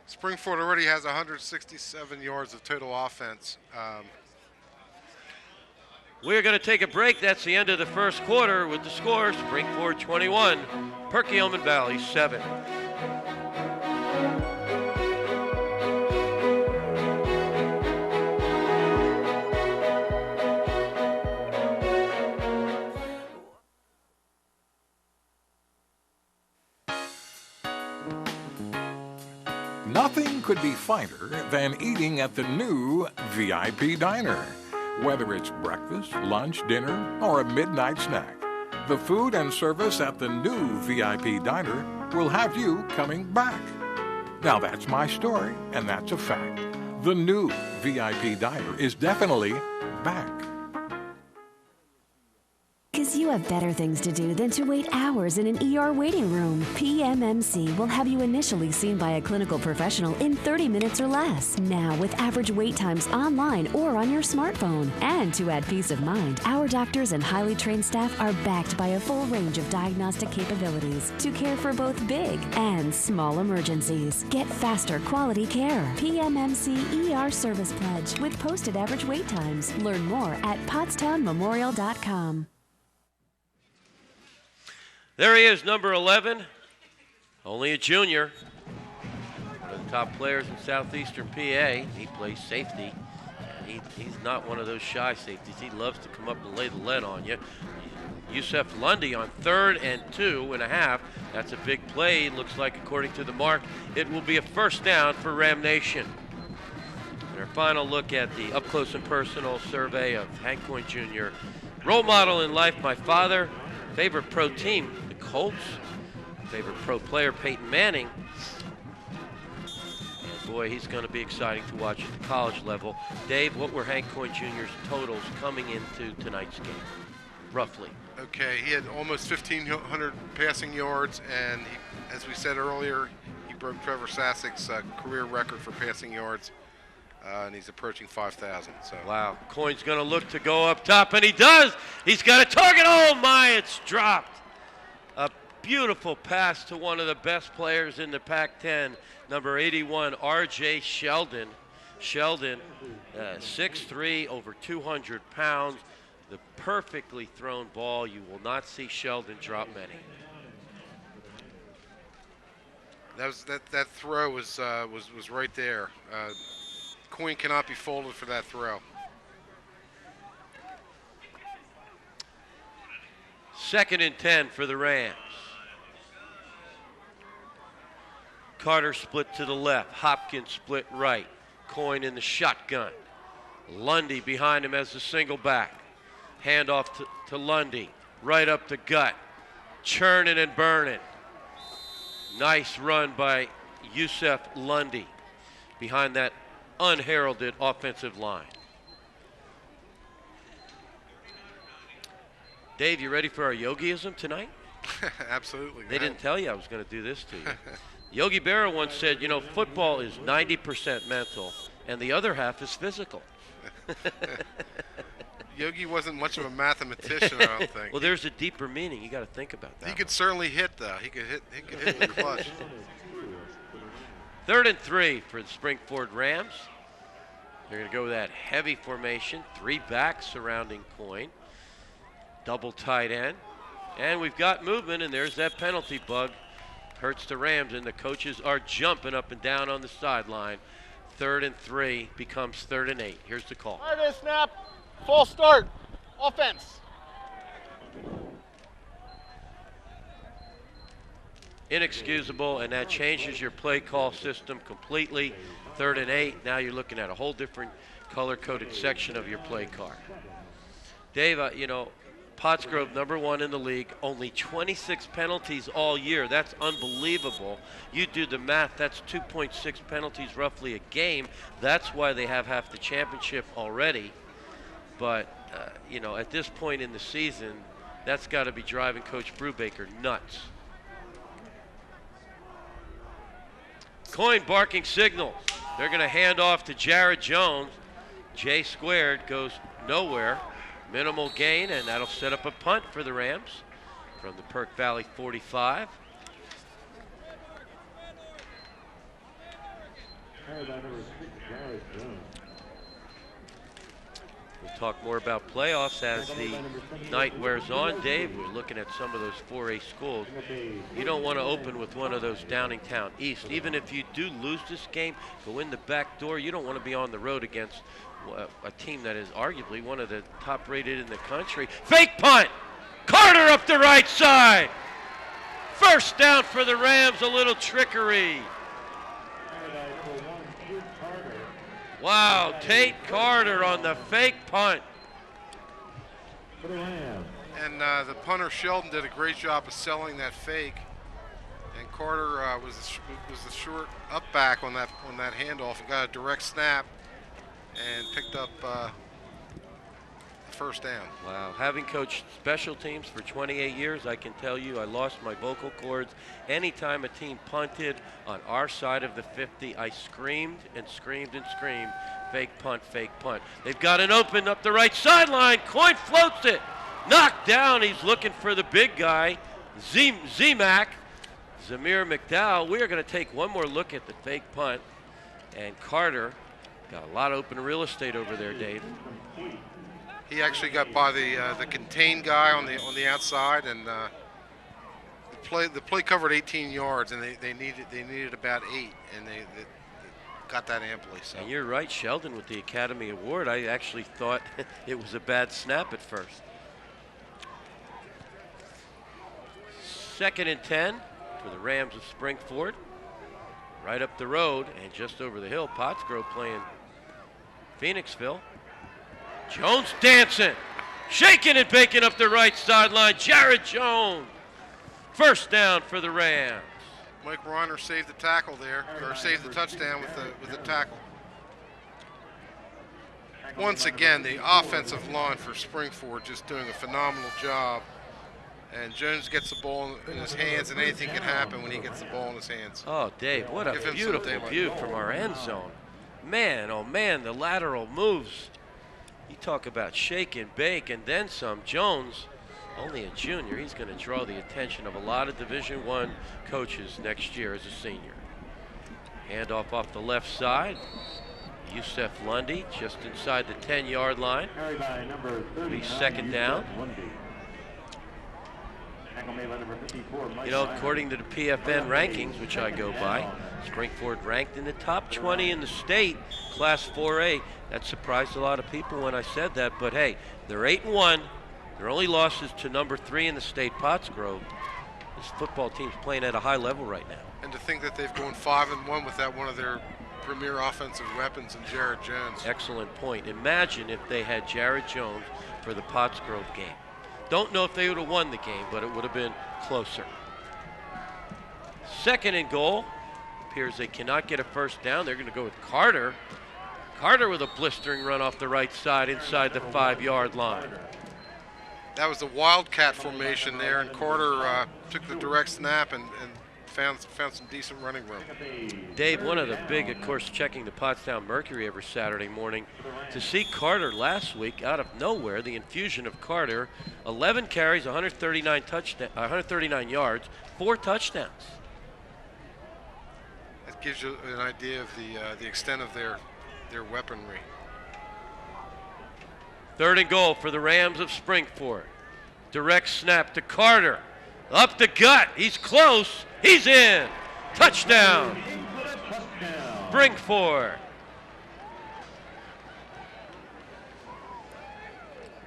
Springford already has 167 yards of total offense. We're going to take a break. That's the end of the first quarter with the score, Springford 21, Perkiomen Valley 7. Nothing could be finer than eating at the new VIP Diner. Whether it's breakfast, lunch, dinner, or a midnight snack, the food and service at the new VIP Diner will have you coming back. Now that's my story, and that's a fact. The new VIP Diner is definitely back. Because you have better things to do than to wait hours in an ER waiting room. PMMC will have you initially seen by a clinical professional in 30 minutes or less. Now, with average wait times online or on your smartphone. And to add peace of mind, our doctors and highly trained staff are backed by a full range of diagnostic capabilities to care for both big and small emergencies. Get faster quality care. PMMC ER Service Pledge with posted average wait times. Learn more at pottstownmemorial.com. There he is, number 11, only a junior. One of the top players in southeastern PA. He plays safety. And he's not one of those shy safeties. He loves to come up and lay the lead on you. Yusef Lundy on 3rd and 2.5. That's a big play. Looks like, according to the mark, it will be a first down for Ram Nation. And our final look at the up close and personal survey of Hank Coyne Jr. Role model in life, my father. Favorite pro team, the Colts. Favorite pro player, Peyton Manning. And boy, he's going to be exciting to watch at the college level. Dave, what were Hank Coyne Jr.'s totals coming into tonight's game, roughly? Okay, he had almost 1,500 passing yards, and as we said earlier, he broke Trevor Sassek's career record for passing yards, and he's approaching 5,000. So wow, Coyne's going to look to go up top, and he does. He's got a target. Oh my, it's dropped. A beautiful pass to one of the best players in the Pac-10, number 81, R.J. Sheldon. Sheldon, 6'3", over 200 pounds. The perfectly thrown ball. You will not see Sheldon drop many. That throw was right there. Coyne cannot be folded for that throw. Second and 10 for the Rams. Carter split to the left. Hopkins split right. Coyne in the shotgun. Lundy behind him as the single back. Handoff to Lundy. Right up the gut. Churning and burning. Nice run by Yusef Lundy behind that unheralded offensive line. Dave, you ready for our yogiism tonight? Absolutely. They didn't tell you I was going to do this to you. Yogi Berra once said, you know, football is 90% mental and the other half is physical. Yogi wasn't much of a mathematician, I don't think. Well, there's a deeper meaning. You got to think about that. He could certainly hit, though. He could hit the clutch. 3rd and 3 for the Springford Rams. They're going to go with that heavy formation. 3 backs surrounding Coyne. Double tight end. And we've got movement, and there's that penalty bug. Hurts the Rams, and the coaches are jumping up and down on the sideline. 3rd and 3 becomes 3rd and 8. Here's the call. There it is, snap. Full start. Offense. Inexcusable, and that changes your play call system completely. 3rd and 8. Now you're looking at a whole different color-coded section of your play card. Dave, you know, Pottsgrove, number 1 in the league, only 26 penalties all year. That's unbelievable. You do the math, that's 2.6 penalties roughly a game. That's why they have half the championship already. But, you know, at this point in the season, that's got to be driving Coach Brubaker nuts. Coin barking signals. They're going to hand off to Jared Jones. J squared goes nowhere. Minimal gain, and that'll set up a punt for the Rams from the Perk Valley 45. We'll talk more about playoffs as the night wears on. Dave, we're looking at some of those 4A schools. You don't want to open with one of those Downingtown East. Even if you do lose this game, go in the back door, you don't want to be on the road against a team that is arguably one of the top rated in the country. Fake punt! Carter up the right side! First down for the Rams, a little trickery. Wow, Tate Carter on the fake punt. And the punter Sheldon did a great job of selling that fake. And Carter was the short up back on that handoff and got a direct snap and picked up the first down. Wow, having coached special teams for 28 years, I can tell you I lost my vocal cords. Anytime a team punted on our side of the 50, I screamed and screamed and screamed, fake punt, fake punt. They've got an open up the right sideline. Coin floats it. Knocked down. He's looking for the big guy, Zamir McDowell. We are going to take one more look at the fake punt. And Carter got a lot of open real estate over there, Dave. He actually got by the contained guy on the outside, and the play covered 18 yards, and they needed about 8, and they got that amply. So. And you're right, Sheldon, with the Academy Award. I actually thought it was a bad snap at first. 2nd and 10 for the Rams of Springford. Right up the road and just over the hill, Pottsgrove playing Phoenixville. Jones dancing, shaking and baking up the right sideline. Jared Jones, first down for the Rams. Mike Reiner saved the tackle there, or saved the touchdown with the tackle. Once again, the offensive line for Springford just doing a phenomenal job. And Jones gets the ball in his hands, and anything can happen when he gets the ball in his hands. Oh, Dave, what a beautiful view from our end zone. Man, oh man, the lateral moves. You talk about shake and bake and then some. Jones, only a junior, he's going to draw the attention of a lot of Division I coaches next year as a senior. Handoff off the left side. Yusef Lundy just inside the 10-yard line. It'll be 2nd down. You know, according to the PFN rankings, which I go by, Springford ranked in the top 20 in the state, Class 4A. That surprised a lot of people when I said that, but hey, they're 8-1. Their only losses to number 3 in the state, Pottsgrove. This football team's playing at a high level right now. And to think that they've gone 5-1 without one of their premier offensive weapons in Jared Jones. Excellent point. Imagine if they had Jared Jones for the Pottsgrove game. Don't know if they would have won the game, but it would have been closer. 2nd and goal. Appears they cannot get a first down. They're going to go with Carter. Carter with a blistering run off the right side inside the 5-yard line. That was the Wildcat formation there, and Carter took the direct snap and found some decent running room. Dave, one of the big, of course, checking the Pottstown Mercury every Saturday morning. To see Carter last week out of nowhere, the infusion of Carter, 11 carries, 139 yards, 4 touchdowns. That gives you an idea of the extent of their weaponry. 3rd and goal for the Rams of Springford. Direct snap to Carter. Up the gut. He's close. He's in. Touchdown. Springford.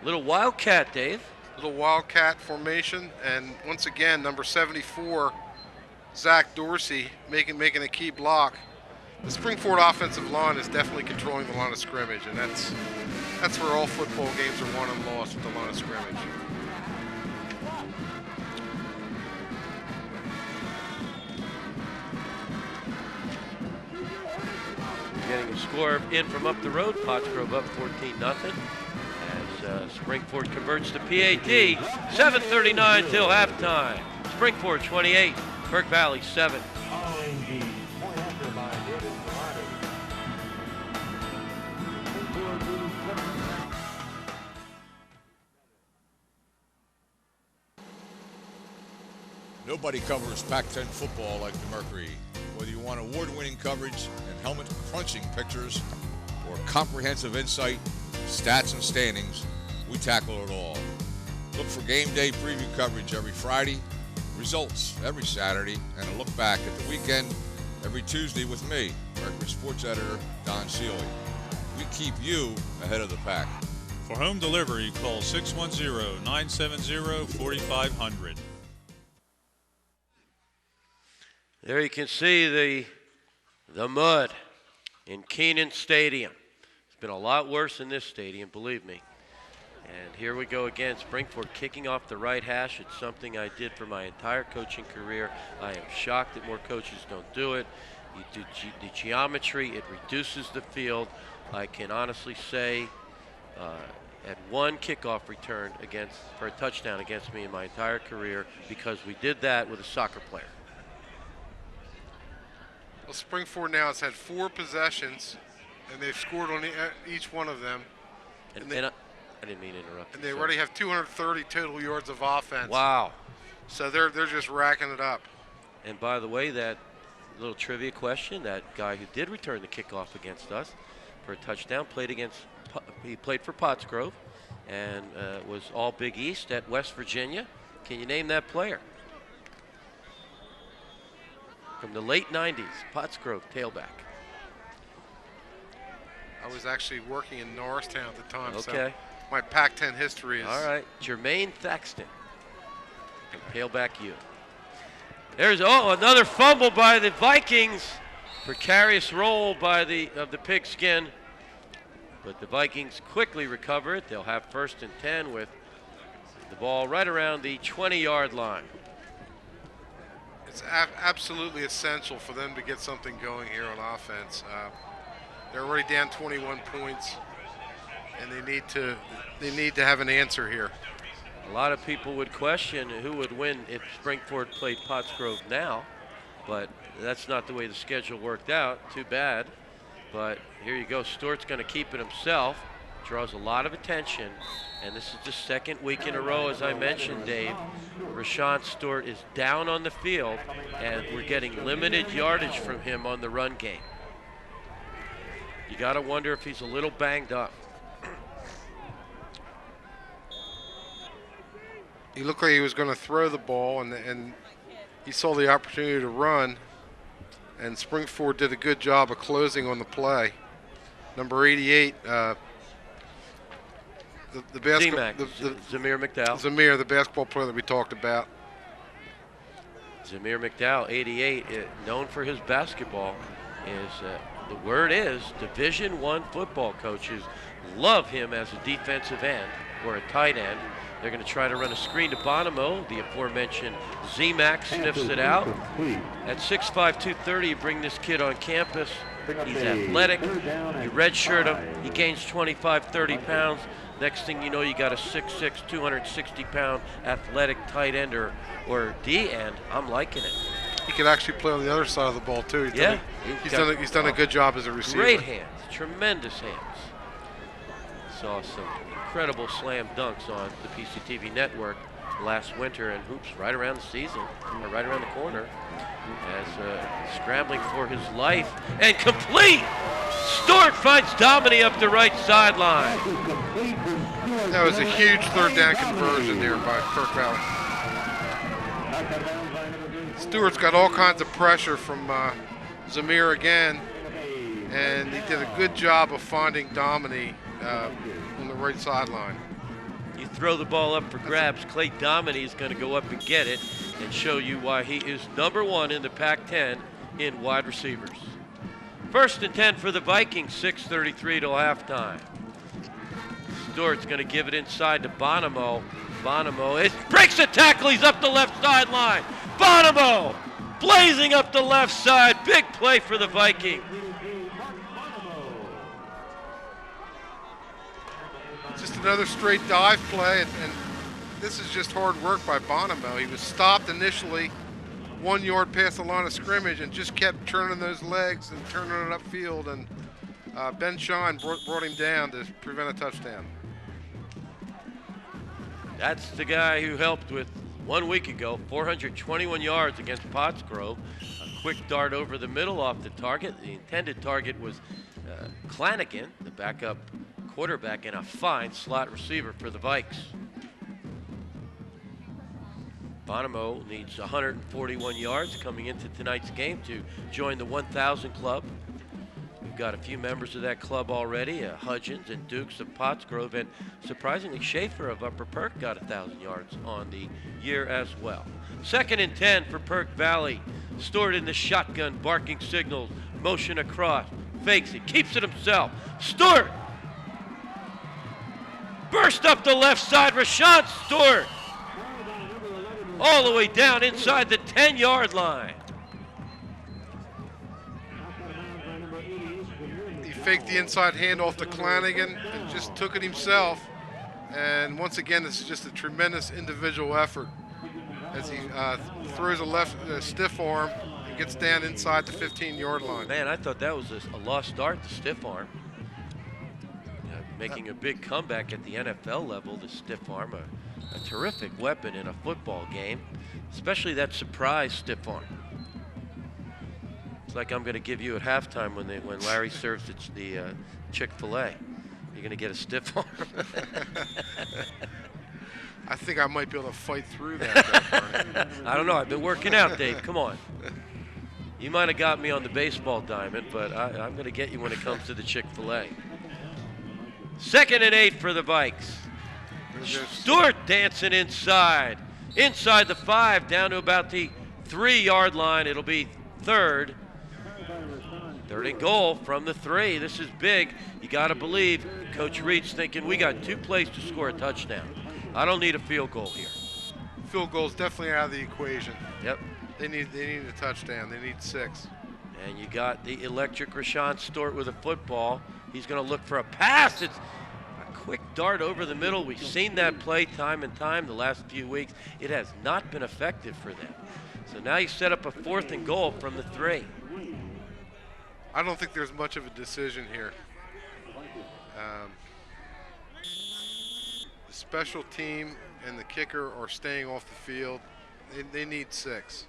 Little Wildcat, Dave. Little Wildcat formation, and once again, number 74, Zach Dorsey, making a key block. The Springford offensive line is definitely controlling the line of scrimmage, and that's where all football games are won and lost, with the line of scrimmage. Getting a score in from up the road. Pottsgrove up 14-0. As Springford converts to PAT. 7:39 till halftime. Springford 28, Perk Valley 7. Nobody covers Pac-10 football like the Mercury. Whether you want award-winning coverage and helmet-crunching pictures or comprehensive insight, stats, and standings, we tackle it all. Look for game day preview coverage every Friday, results every Saturday, and a look back at the weekend every Tuesday with me, Mercury Sports Editor Don Seeley. We keep you ahead of the pack. For home delivery, call 610-970-4500. There you can see the mud in Kenan Stadium. It's been a lot worse in this stadium, believe me. And here we go again, Springford kicking off the right hash. It's something I did for my entire coaching career. I am shocked that more coaches don't do it. You do the geometry, it reduces the field. I can honestly say at one kickoff return for a touchdown against me in my entire career because we did that with a soccer player. Well, Springford now has had 4 possessions, and they've scored on each one of them. I didn't mean to interrupt. And they already have 230 total yards of offense. Wow. So they're just racking it up. And by the way, that little trivia question, that guy who did return the kickoff against us for a touchdown he played for Pottsgrove and was all Big East at West Virginia. Can you name that player? From the late 90s, Pottsgrove tailback. I was actually working in Norristown at the time, Okay. so my Pac-10 history is... All right, Jermaine Thaxton from tailback U. There's another fumble by the Vikings. Precarious roll by of the Pigskin, but the Vikings quickly recover it. They'll have 1st and 10 with the ball right around the 20-yard line. It's absolutely essential for them to get something going here on offense. They're already down 21 points, and they need to have an answer here. A lot of people would question who would win if Springford played Pottsgrove now, but that's not the way the schedule worked out. Too bad. But here you go. Stewart's going to keep it himself. Draws a lot of attention, and this is the 2nd week in a row, as I mentioned, Dave. Rashawn Stewart is down on the field, and we're getting limited yardage from him on the run game. You got to wonder if he's a little banged up. He looked like he was going to throw the ball, and he saw the opportunity to run, and Springford did a good job of closing on the play. Number 88, the Zamir McDowell. Zamir, the basketball player that we talked about. Zamir McDowell, 88, known for his basketball, is the word is Division I football coaches love him as a defensive end or a tight end. They're going to try to run a screen to Bonomo. The aforementioned Z-Max sniffs it out. At 6'5", 230, you bring this kid on campus. He's athletic. You redshirt him. He gains 25, 30 pounds. Next thing you know, you got a 6'6", 260-pound athletic tight end or D end. I'm liking it. He could actually play on the other side of the ball too. He's done a good job as a receiver. Great hands, tremendous hands. Saw some incredible slam dunks on the PCTV network last winter and hoops right around the season, or right around the corner, as scrambling for his life and complete. Stewart finds Dominy up the right sideline. That was a huge 3rd down conversion there by Kirk Valley. Stewart's got all kinds of pressure from Zamir again, and he did a good job of finding Dominy on the right sideline. You throw the ball up for grabs, Clay Dominy is going to go up and get it and show you why he is number 1 in the Pac-10 in wide receivers. 1st and 10 for the Vikings, 6:33 till halftime. Stewart's going to give it inside to Bonomo. Bonomo, it breaks the tackle, he's up the left sideline. Bonomo blazing up the left side, big play for the Vikings. Just another straight dive play, and this is just hard work by Bonomo. He was stopped initially 1 yard past the line of scrimmage and just kept turning those legs and turning it upfield, and Ben Shine brought him down to prevent a touchdown. That's the guy who helped with 1 week ago, 421 yards against Pottsgrove. A quick dart over the middle off the target. The intended target was Clanagan, the backup quarterback, and a fine slot receiver for the Vikes. Bonomo needs 141 yards coming into tonight's game to join the 1,000 club. We've got a few members of that club already, Hudgens and Dukes of Pottsgrove, and surprisingly Schaefer of Upper Perk got 1,000 yards on the year as well. 2nd and 10 for Perk Valley. Stewart in the shotgun, barking signals, motion across, fakes it, keeps it himself. Stewart! Burst up the left side, Rashawn Stewart! All the way down inside the 10-yard line. He faked the inside handoff to Clanagan and just took it himself. And once again, this is just a tremendous individual effort as he throws a left stiff arm and gets down inside the 15-yard line. Man, I thought that was a lost start, the stiff arm. Making a big comeback at the NFL level, the stiff arm, a terrific weapon in a football game, especially that surprise stiff arm. It's like I'm going to give you at halftime when Larry serves the Chick-fil-A. You're going to get a stiff arm. I think I might be able to fight through that. I don't know. I've been working out, Dave. Come on. You might have got me on the baseball diamond, but I'm going to get you when it comes to the Chick-fil-A. 2nd and 8 for the Vikes. Stewart dancing inside the 5, down to about the 3-yard line. It'll be 3rd and goal from the 3. This is big. You got to believe Coach Reed's thinking we got 2 plays to score a touchdown. I don't need a field goal here. Field goal is definitely out of the equation. Yep. They need a touchdown. They need 6. And you got the electric Rashawn Stewart with a football. He's going to look for a pass. It's a quick dart over the middle. We've seen that play time and time the last few weeks. It has not been effective for them. So now you set up a 4th and goal from the 3. I don't think there's much of a decision here. The special team and the kicker are staying off the field. They need 6.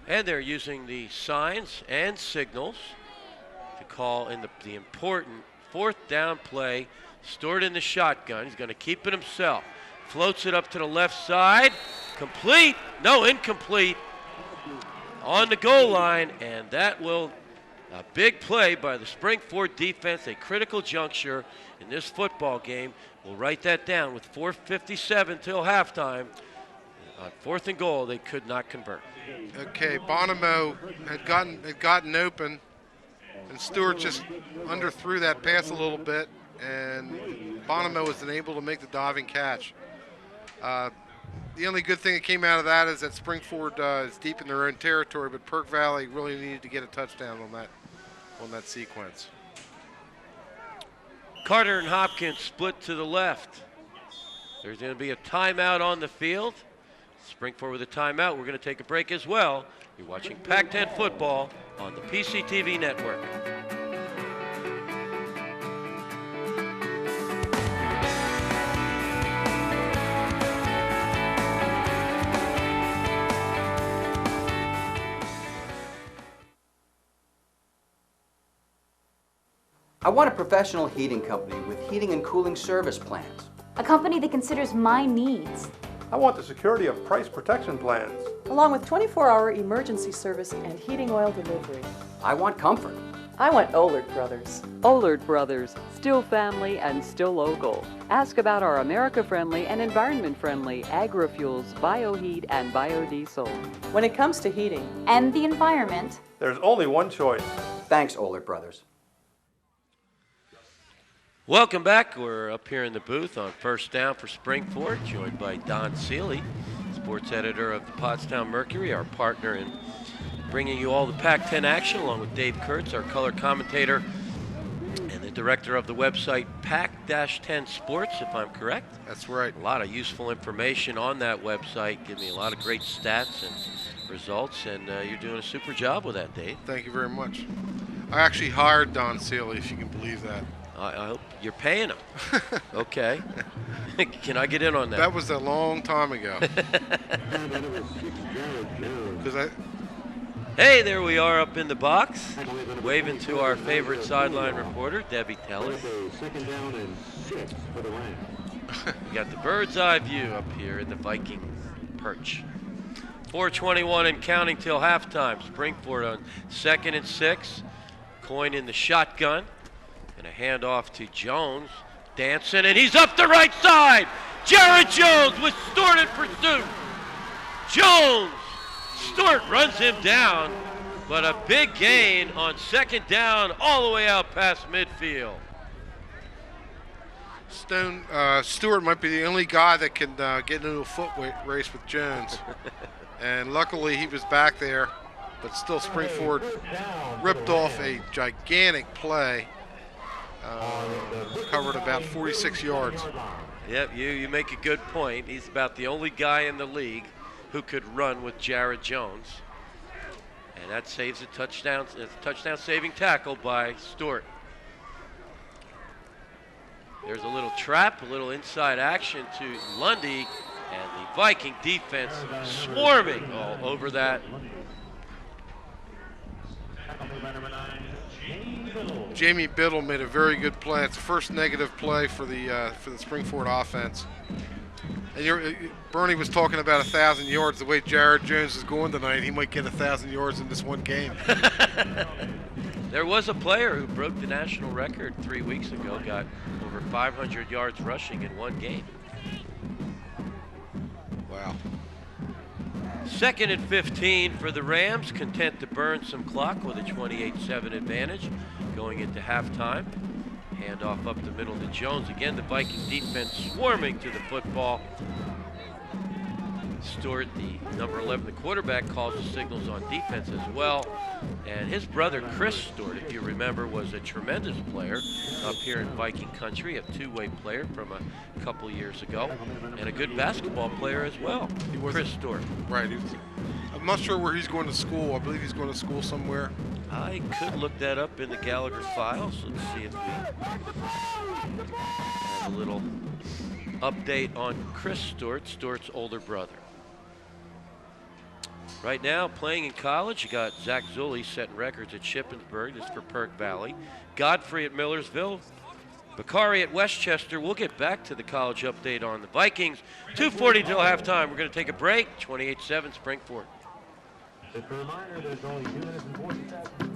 And they're using the signs and signals to call in the important 4th down play. Stewart in the shotgun. He's going to keep it himself. Floats it up to the left side. Complete. No, incomplete. On the goal line, and that will, a big play by the Springford defense, a critical juncture in this football game. We'll write that down with 4:57 till halftime. On 4th and goal, they could not convert. Okay, Bonomo had gotten open, and Stewart just underthrew that pass a little bit, and Bonomo was unable to make the diving catch. The only good thing that came out of that is that Springford is deep in their own territory, but Perk Valley really needed to get a touchdown on that sequence. Carter and Hopkins split to the left. There's going to be a timeout on the field. Springford with a timeout. We're going to take a break as well. You're watching Pac-10 football on the PCTV Network. I want a professional heating company with heating and cooling service plans. A company that considers my needs. I want the security of price protection plans. Along with 24-hour emergency service and heating oil delivery. I want comfort. I want Ollard Brothers. Ollard Brothers, still family and still local. Ask about our America-friendly and environment-friendly agri-fuels, bioheat, and biodiesel. When it comes to heating and the environment, there's only one choice. Thanks, Ollard Brothers. Welcome back. We're up here in the booth on First Down for Springford, joined by Don Seeley, sports editor of the Pottstown Mercury, our partner in bringing you all the Pac-10 action, along with Dave Kurtz, our color commentator, and the director of the website Pac-10 Sports, if I'm correct. That's right. A lot of useful information on that website, giving me a lot of great stats and results, and you're doing a super job with that, Dave. Thank you very much. I actually hired Don Sealy, if you can believe that. I hope you're paying him. Okay. Can I get in on that? That was a long time ago. Hey, there we are up in the box, waving to our favorite sideline reporter, Debbie Teller. We got the bird's eye view up here in the Vikings perch. 4:21 and counting till halftime. Springford on 2nd and 6. Coin in the shotgun. And a handoff to Jones. Dancing, and he's up the right side. Jared Jones with Stewart in pursuit. Jones. Stewart runs him down, but a big gain on 2nd down all the way out past midfield. Stewart might be the only guy that can get into a foot race with Jones. And luckily he was back there, but still Springford ripped off a gigantic play. Covered about 46 yards. Yep, you make a good point. He's about the only guy in the league who could run with Jared Jones. And that saves a touchdown. It's a touchdown saving tackle by Stewart. There's a little trap, a little inside action to Lundy, and the Viking defense swarming all over that. Jamie Biddle made a very good play. It's the first negative play for the Springford offense. And Bernie was talking about 1,000 yards. The way Jared Jones is going tonight, he might get 1,000 yards in this one game. There was a player who broke the national record 3 weeks ago, got over 500 yards rushing in one game. Wow. 2nd and 15 for the Rams, content to burn some clock with a 28-7 advantage going into halftime. Handoff up the middle to Jones. Again, the Viking defense swarming to the football. Stewart, the number 11, the quarterback, calls the signals on defense as well. And his brother, Chris Stewart, if you remember, was a tremendous player up here in Viking country, a two-way player from a couple years ago, and a good basketball player as well, Chris Stewart. Right. I'm not sure where he's going to school. I believe he's going to school somewhere. I could look that up in the Gallagher files. Let's see if we have a little update on Chris Stewart, Stewart's older brother. Right now, playing in college, you got Zach Zulli setting records at Shippensburg. This is for Perk Valley. Godfrey at Millersville. Bakari at Westchester. We'll get back to the college update on the Vikings. 2:40 till halftime. We're going to take a break. 28-7 Springford. Just a reminder, there's only 2 minutes and 40 seconds.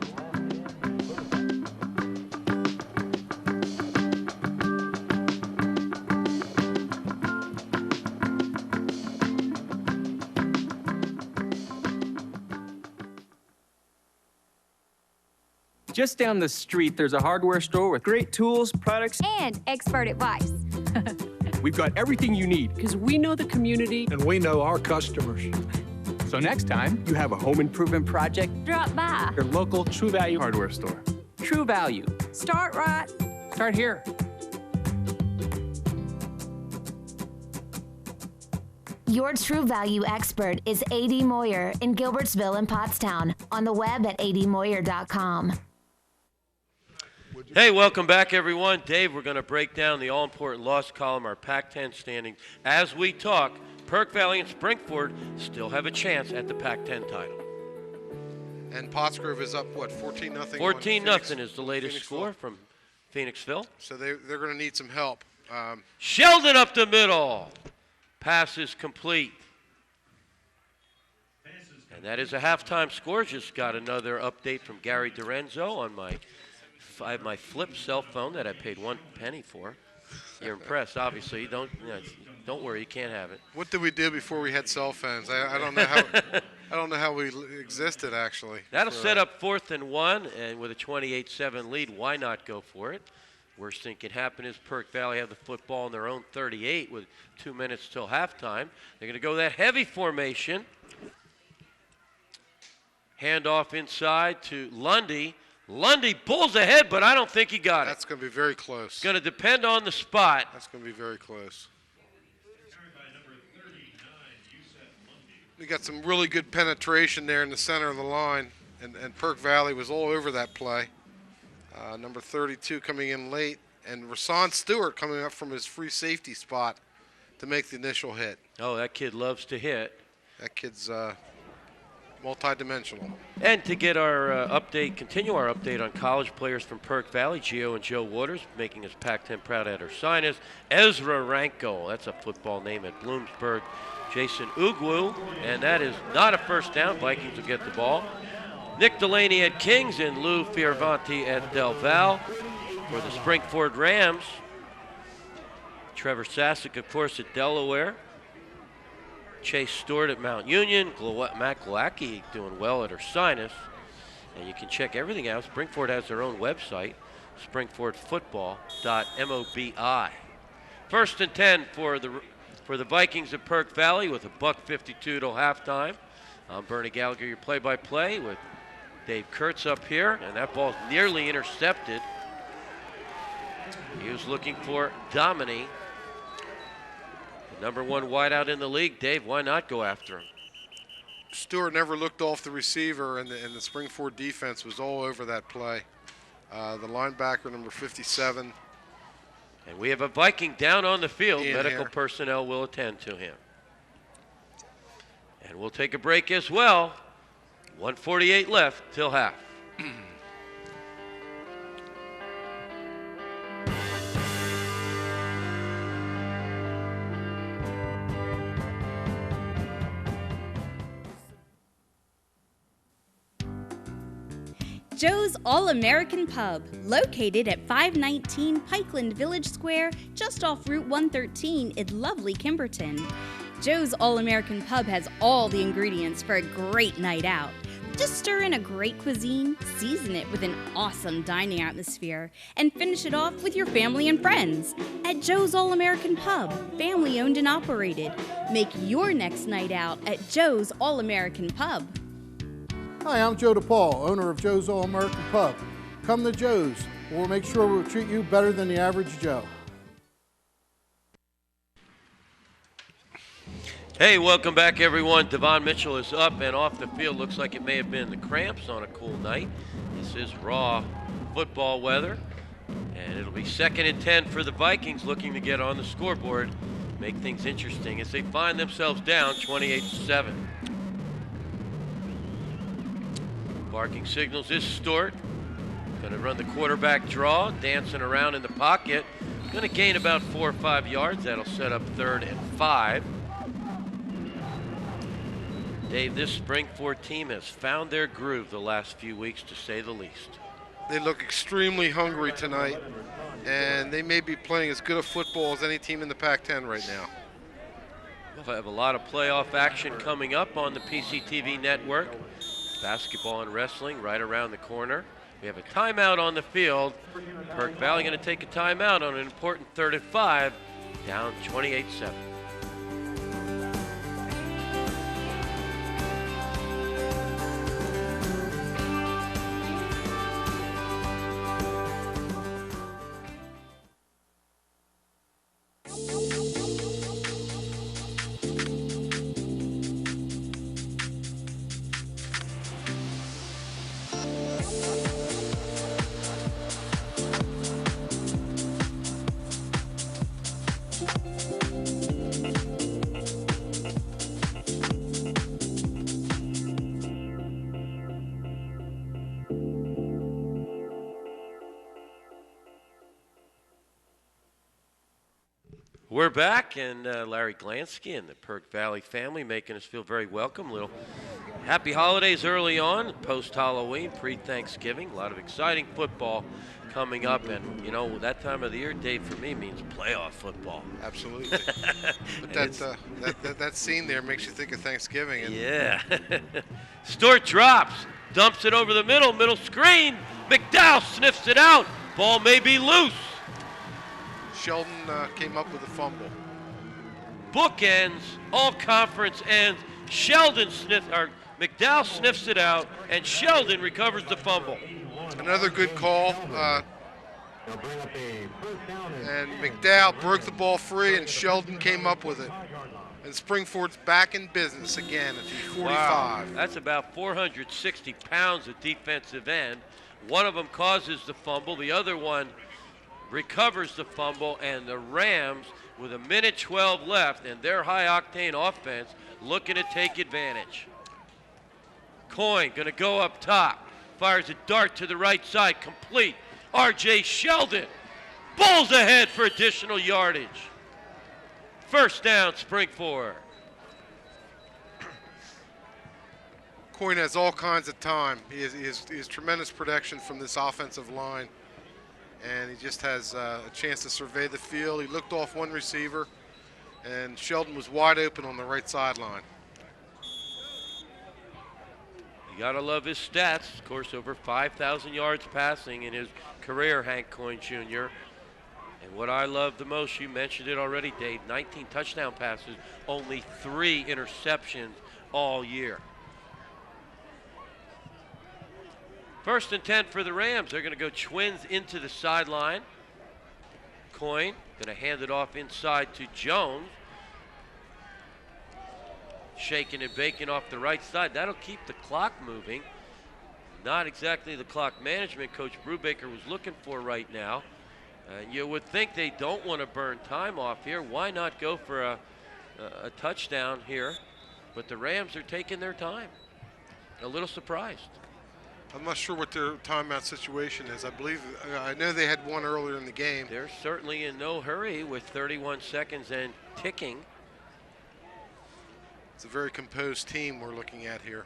Just down the street, there's a hardware store with great tools, products, and expert advice. We've got everything you need because we know the community And we know our customers. So next time you have a home improvement project, Drop by. your local True Value hardware store. True Value. Start right. Start here. Your True Value expert is A.D. Moyer in Gilbertsville and Pottstown. On the web at admoyer.com. Hey, welcome back, everyone. Dave, we're going to break down the all-important loss column, our Pac-10 standings. As we talk, Perk Valley and Springford still have a chance at the Pac-10 title. And Pottsgrove is up, what, 14-0? 14-0 is the latest score from Phoenixville. So they're going to need some help. Sheldon up the middle. Pass is complete. And that is a halftime score. Just got another update from Gary Dorenzo on my flip cell phone that I paid 1 penny for. You're impressed, obviously. Don't worry, you can't have it. What did we do before we had cell phones? I don't know how. I don't know how we existed actually. That'll set up 4th and 1, and with a 28-7 lead, why not go for it? Worst thing can happen is Perk Valley have the football in their own 38 with 2 minutes till halftime. They're going to go that heavy formation. Handoff inside to Lundy. Lundy pulls ahead, but I don't think he got it. That's going to be very close. It's going to depend on the spot. That's going to be very close. We got some really good penetration there in the center of the line, and Perk Valley was all over that play. Number 32 coming in late, and Rasan Stewart coming up from his free safety spot to make the initial hit. Oh, that kid loves to hit. That kid's multi-dimensional. And to get our continue our update on college players from Perk Valley, Gio and Joe Waters, making us Pac-10 proud at Ursinus. Ezra Ranko, that's a football name at Bloomsburg. Jason Ugwu, and that is not a first down. Vikings will get the ball. Nick Delaney at Kings and Lou Fioravanti at Del Val. For the Springford Rams, Trevor Sasek, of course, at Delaware. Chase Stewart at Mount Union. Matt Glacki doing well at Ursinus. And you can check everything out. Springford has their own website, springfordfootball.mobi. 1st and 10 for the Vikings at Perk Valley with $1:52 till halftime. I'm Bernie Gallagher, your play-by-play with Dave Kurtz up here, and that ball's nearly intercepted. He was looking for Domini, the #1 wideout in the league. Dave, why not go after him? Stewart never looked off the receiver, and the Springford defense was all over that play. The linebacker, number 57. And we have a Viking down on the field. Ian Medical Hare. personnel will attend to him. And we'll take a break as well. 1:48 left till half. Joe's All-American Pub, located at 519 Pikeland Village Square, just off Route 113 in lovely Kimberton. Joe's All-American Pub has all the ingredients for a great night out. Just stir in a great cuisine, season it with an awesome dining atmosphere, and finish it off with your family and friends. At Joe's All-American Pub, family owned and operated. Make your next night out at Joe's All-American Pub. Hi, I'm Joe DePaul, owner of Joe's All-American Pub. Come to Joe's. We'll make sure we'll treat you better than the average Joe. Hey, welcome back, everyone. Devon Mitchell is up and off the field. Looks like it may have been the cramps on a cool night. This is raw football weather, and it'll be 2nd and 10 for the Vikings, looking to get on the scoreboard, make things interesting as they find themselves down 28-7. Barking signals is Stewart. Going to run the quarterback draw, dancing around in the pocket. Going to gain about 4 or 5 yards. That'll set up 3rd and 5. Dave, this Springford team has found their groove the last few weeks, to say the least. They look extremely hungry tonight, and they may be playing as good a football as any team in the Pac-10 right now. We'll have a lot of playoff action coming up on the PCTV network. Basketball and wrestling right around the corner. We have a timeout on the field. Perk Valley going to take a timeout on an important 3rd and 5, down 28-7. We're back, and Larry Glansky and the Perk Valley family making us feel very welcome. Little happy holidays early on, post-Halloween, pre-Thanksgiving. A lot of exciting football coming up, and you know that time of the year, Dave, for me means playoff football. Absolutely. But that scene there makes you think of Thanksgiving. And yeah. Stewart drops, dumps it over the middle screen. McDowell sniffs it out. Ball may be loose. Sheldon came up with a fumble. Bookends, all conference ends. McDowell sniffs it out, and Sheldon recovers the fumble. Another good call. And McDowell broke the ball free, and Sheldon came up with it. And Springford's back in business again at the 45. Wow. That's about 460 pounds of defensive end. One of them causes the fumble, the other one recovers the fumble, and the Rams, with 1:12 left and their high-octane offense, looking to take advantage. Coyne gonna go up top, fires a dart to the right side, complete. R.J. Sheldon bowls ahead for additional yardage. First down, Springford. Coyne has all kinds of time. He has tremendous protection from this offensive line, and he just has a chance to survey the field. He looked off one receiver, and Sheldon was wide open on the right sideline. You gotta love his stats. Of course, over 5,000 yards passing in his career, Hank Coyne Jr. And what I love the most, you mentioned it already, Dave, 19 touchdown passes, only 3 interceptions all year. First and 10 for the Rams. They're gonna go twins into the sideline. Coyne gonna hand it off inside to Jones. Shaking and baking off the right side. That'll keep the clock moving. Not exactly the clock management Coach Brubaker was looking for right now. You would think they don't want to burn time off here. Why not go for a touchdown here? But the Rams are taking their time. A little surprised. I'm not sure what their timeout situation is. I know they had one earlier in the game. They're certainly in no hurry with 31 seconds and ticking. It's a very composed team we're looking at here.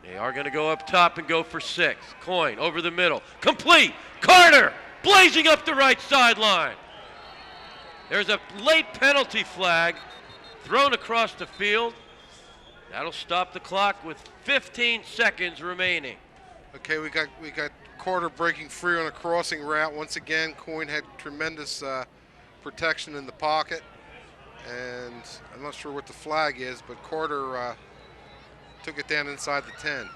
They are going to go up top and go for 6. Coyne over the middle. Complete. Carter blazing up the right sideline. There's a late penalty flag thrown across the field. That'll stop the clock with 15 seconds remaining. Okay, we got Carter breaking free on a crossing route. Once again, Coyne had tremendous protection in the pocket. And I'm not sure what the flag is, but Carter took it down inside the 10.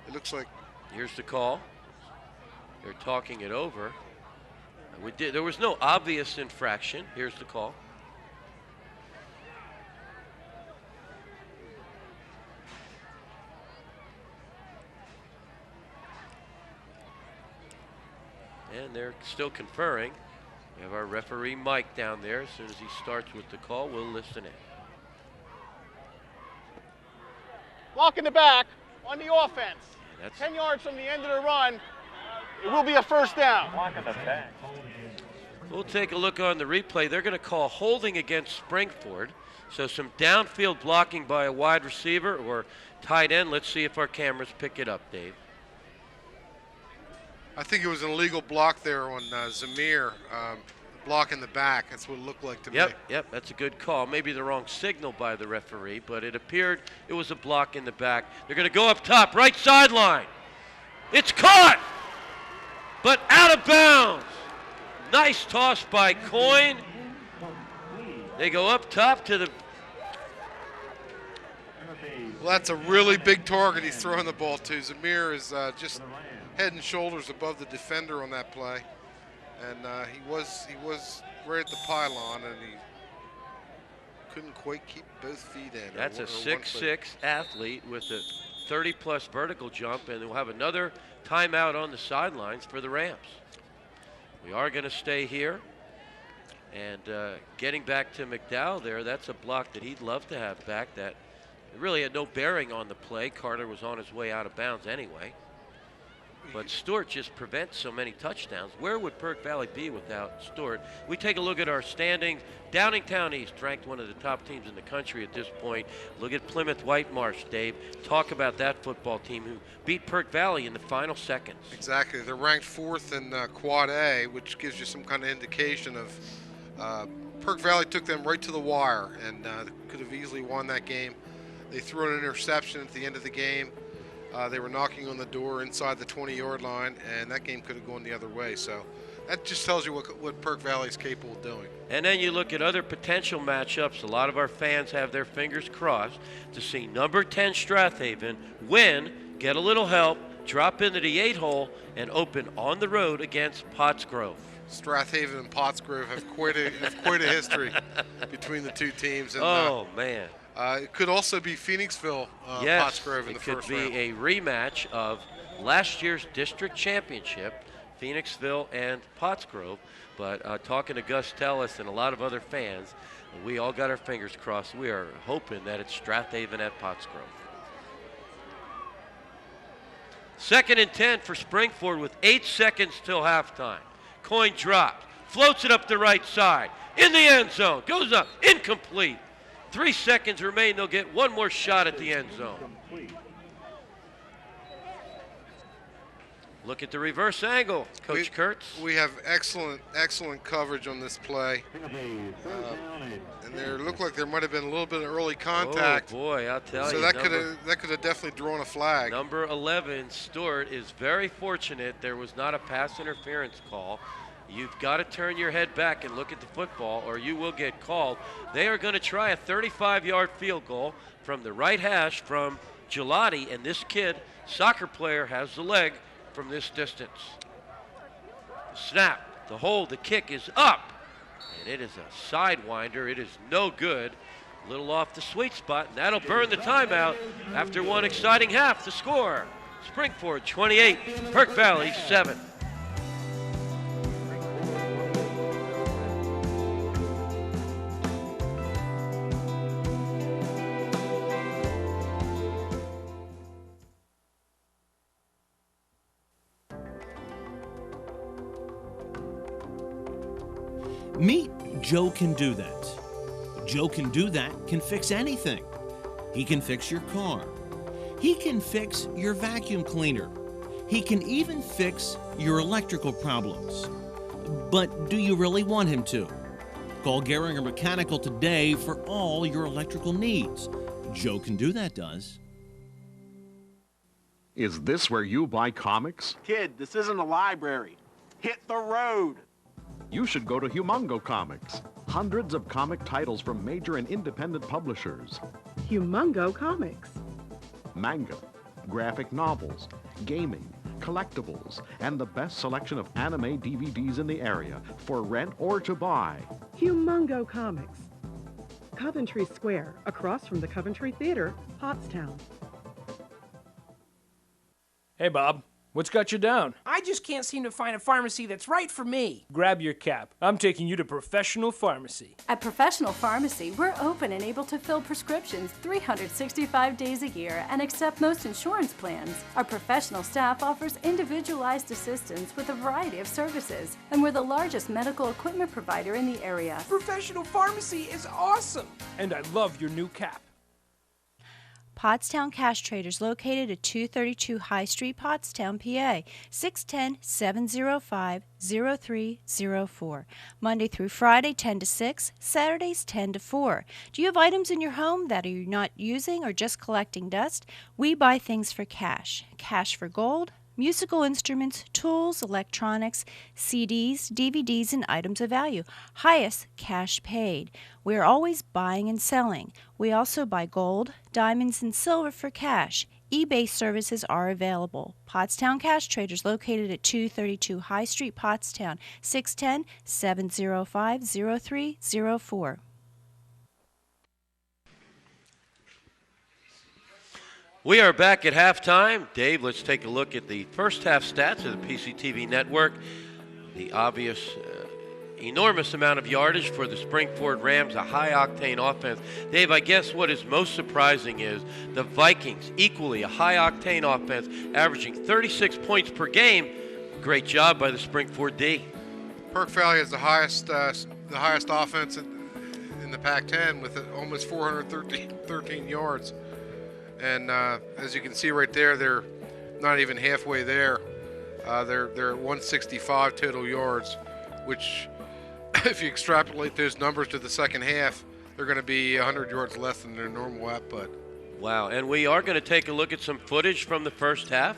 It looks like... Here's the call. They're talking it over. There was no obvious infraction. Here's the call. And they're still conferring. We have our referee Mike down there. As soon as he starts with the call, we'll listen in. Block in the back on the offense. 10 yards from the end of the run. It will be a first down. Block in the back. We'll take a look on the replay. They're going to call holding against Springford. So some downfield blocking by a wide receiver or tight end. Let's see if our cameras pick it up, Dave. I think it was an illegal block there on Zamir, block in the back. That's what it looked like to me. Yep, that's a good call. Maybe the wrong signal by the referee, but it appeared it was a block in the back. They're going to go up top, right sideline. It's caught, but out of bounds. Nice toss by Coyne. They go up top to the... Well, that's a really big target he's throwing the ball to. Zamir is just head and shoulders above the defender on that play, and he was right at the pylon, and he couldn't quite keep both feet in. That's a 6'6" athlete with a 30-plus vertical jump, and we'll have another timeout on the sidelines for the Rams. We are going to stay here, and getting back to McDowell there, that's a block that he'd love to have back. That really had no bearing on the play. Carter was on his way out of bounds anyway. But Stewart just prevents so many touchdowns. Where would Perk Valley be without Stewart? We take a look at our standings. Downingtown East, ranked one of the top teams in the country at this point. Look at Plymouth Whitemarsh, Dave. Talk about that football team who beat Perk Valley in the final seconds. Exactly. They're ranked 4th in Quad A, which gives you some kind of indication of Perk Valley took them right to the wire and could have easily won that game. They threw an interception at the end of the game. They were knocking on the door inside the 20-yard line, and that game could have gone the other way. So that just tells you what Perk Valley is capable of doing. And then you look at other potential matchups. A lot of our fans have their fingers crossed to see number 10 Strathaven win, get a little help, drop into the 8-hole, and open on the road against Pottsgrove. Strathaven and Pottsgrove have quite a history between the two teams. And, oh, man. It could also be Phoenixville, Yes, Pottsgrove in the first round. it could be a rematch of last year's district championship, Phoenixville and Pottsgrove. But talking to Gus Tellis and a lot of other fans, we all got our fingers crossed. We are hoping that it's Strathaven at Pottsgrove. 2nd and 10 for Springford with 8 seconds till halftime. Coin dropped, floats it up the right side, in the end zone, goes up, incomplete. 3 seconds remain, they'll get one more shot at the end zone. Look at the reverse angle, Coach Kurtz. We have excellent coverage on this play. And there looked like there might have been a little bit of early contact. Oh boy, I'll tell you. So that could have definitely drawn a flag. Number 11, Stewart, is very fortunate there was not a pass interference call. You've got to turn your head back and look at the football or you will get called. They are going to try a 35-yard field goal from the right hash from Gelati, and this kid, soccer player, has the leg from this distance. The snap, the hold, the kick is up, and it is a sidewinder. It is no good. A little off the sweet spot, and that'll burn the timeout after one exciting half. The score, Springford 28, Perk Valley 7. Meet Joe Can Do That. Joe Can Do That can fix anything. He can fix your car. He can fix your vacuum cleaner. He can even fix your electrical problems. But do you really want him to? Call Gehringer Mechanical today for all your electrical needs. Joe Can Do That does. Is this where you buy comics? Kid, this isn't a library. Hit the road. You should go to Humongo Comics. Hundreds of comic titles from major and independent publishers. Humongo Comics. Manga, graphic novels, gaming, collectibles, and the best selection of anime DVDs in the area for rent or to buy. Humongo Comics. Coventry Square, across from the Coventry Theater, Pottstown. Hey, Bob. What's got you down? I just can't seem to find a pharmacy that's right for me. Grab your cap. I'm taking you to Professional Pharmacy. At Professional Pharmacy, we're open and able to fill prescriptions 365 days a year and accept most insurance plans. Our professional staff offers individualized assistance with a variety of services, and we're the largest medical equipment provider in the area. Professional Pharmacy is awesome. And I love your new cap. Pottstown Cash Traders, located at 232 High Street, Pottstown, PA, 610-705-0304. Monday through Friday, 10 to 6, Saturdays, 10 to 4. Do you have items in your home that you're not using or just collecting dust? We buy things for cash. Cash for gold, musical instruments, tools, electronics, CDs, DVDs, and items of value. Highest cash paid. We are always buying and selling. We also buy gold, diamonds, and silver for cash. eBay services are available. Pottstown Cash Traders, located at 232 High Street, Pottstown, 610-705-0304. We are back at halftime. Dave, let's take a look at the first half stats of the PCTV Network. The obvious enormous amount of yardage for the Springford Rams, a high-octane offense. Dave, I guess what is most surprising is the Vikings, equally a high-octane offense, averaging 36 points per game. Great job by the Springford D. Perk Valley has the highest offense in the Pac-10 with almost 413 yards. And as you can see right there, they're not even halfway there. They're at 165 total yards, which if you extrapolate those numbers to the second half, they're going to be 100 yards less than their normal output. Wow, and we are going to take a look at some footage from the first half.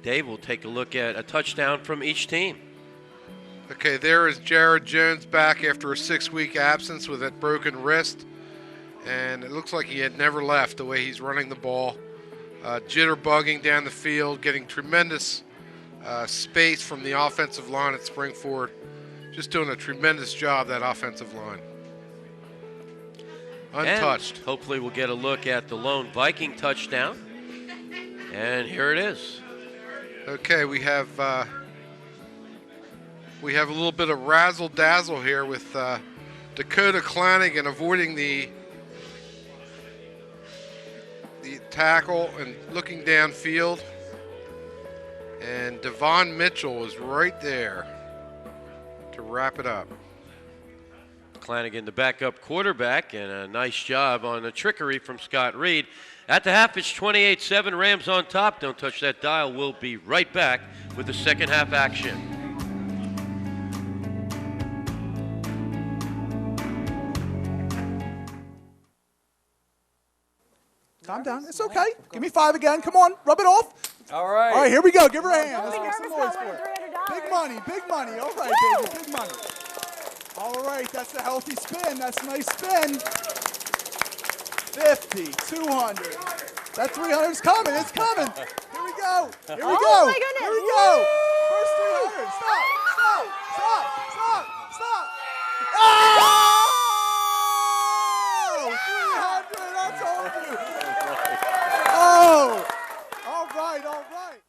Dave will take a look at a touchdown from each team. Okay, there is Jared Jones back after a 6-week absence with that broken wrist. And it looks like he had never left the way he's running the ball. Jitterbugging down the field, getting tremendous space from the offensive line at Springford. Just doing a tremendous job, that offensive line. Untouched. And hopefully we'll get a look at the lone Viking touchdown. And here it is. Okay, we have a little bit of razzle dazzle here with Dakota Clanigan avoiding the tackle and looking downfield, and Devon Mitchell is right there to wrap it up. Clanigan, the backup quarterback, and a nice job on the trickery from Scott Reed. At the half, it's 28-7, Rams on top. Don't touch that dial. We'll be right back with the second half action. Calm down. It's okay. Give me 5 again. Come on. Rub it off. All right. All right, here we go. Give her a hand. Let's make some noise for it. Big money. Big money. All right, baby. Big money. All right. That's a healthy spin. That's a nice spin. 50, 200. That 300 is coming. It's coming. Here we go. Here we go. Oh, my goodness. Here we go. First 300. Stop. Stop. Stop. Stop. Stop. Oh! 300. I told you. Oh. All right. All right.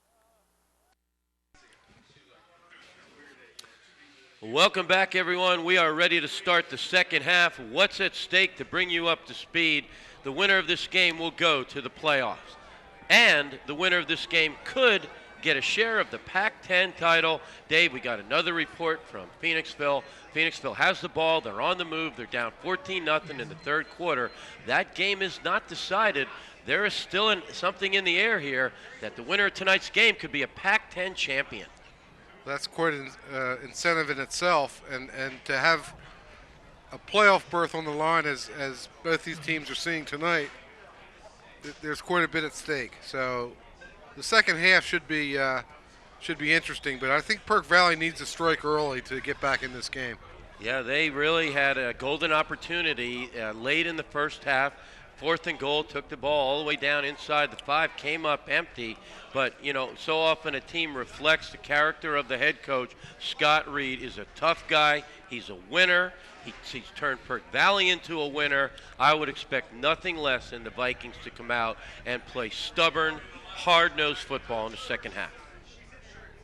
Welcome back, everyone. We are ready to start the second half. What's at stake to bring you up to speed? The winner of this game will go to the playoffs. And the winner of this game could get a share of the Pac-10 title. Dave, we got another report from Phoenixville. Phoenixville has the ball. They're on the move. They're down 14-0 in the third quarter. That game is not decided. There is still something in the air here that the winner of tonight's game could be a Pac-10 champion. That's quite an incentive in itself, and to have a playoff berth on the line as both these teams are seeing tonight, there's quite a bit at stake. So the second half should be interesting, but I think Perk Valley needs to strike early to get back in this game. Yeah, they really had a golden opportunity late in the first half. 4th and goal, took the ball all the way down inside the 5, came up empty. But, you know, so often a team reflects the character of the head coach. Scott Reed is a tough guy. He's a winner. He's turned Perk Valley into a winner. I would expect nothing less than the Vikings to come out and play stubborn, hard-nosed football in the second half.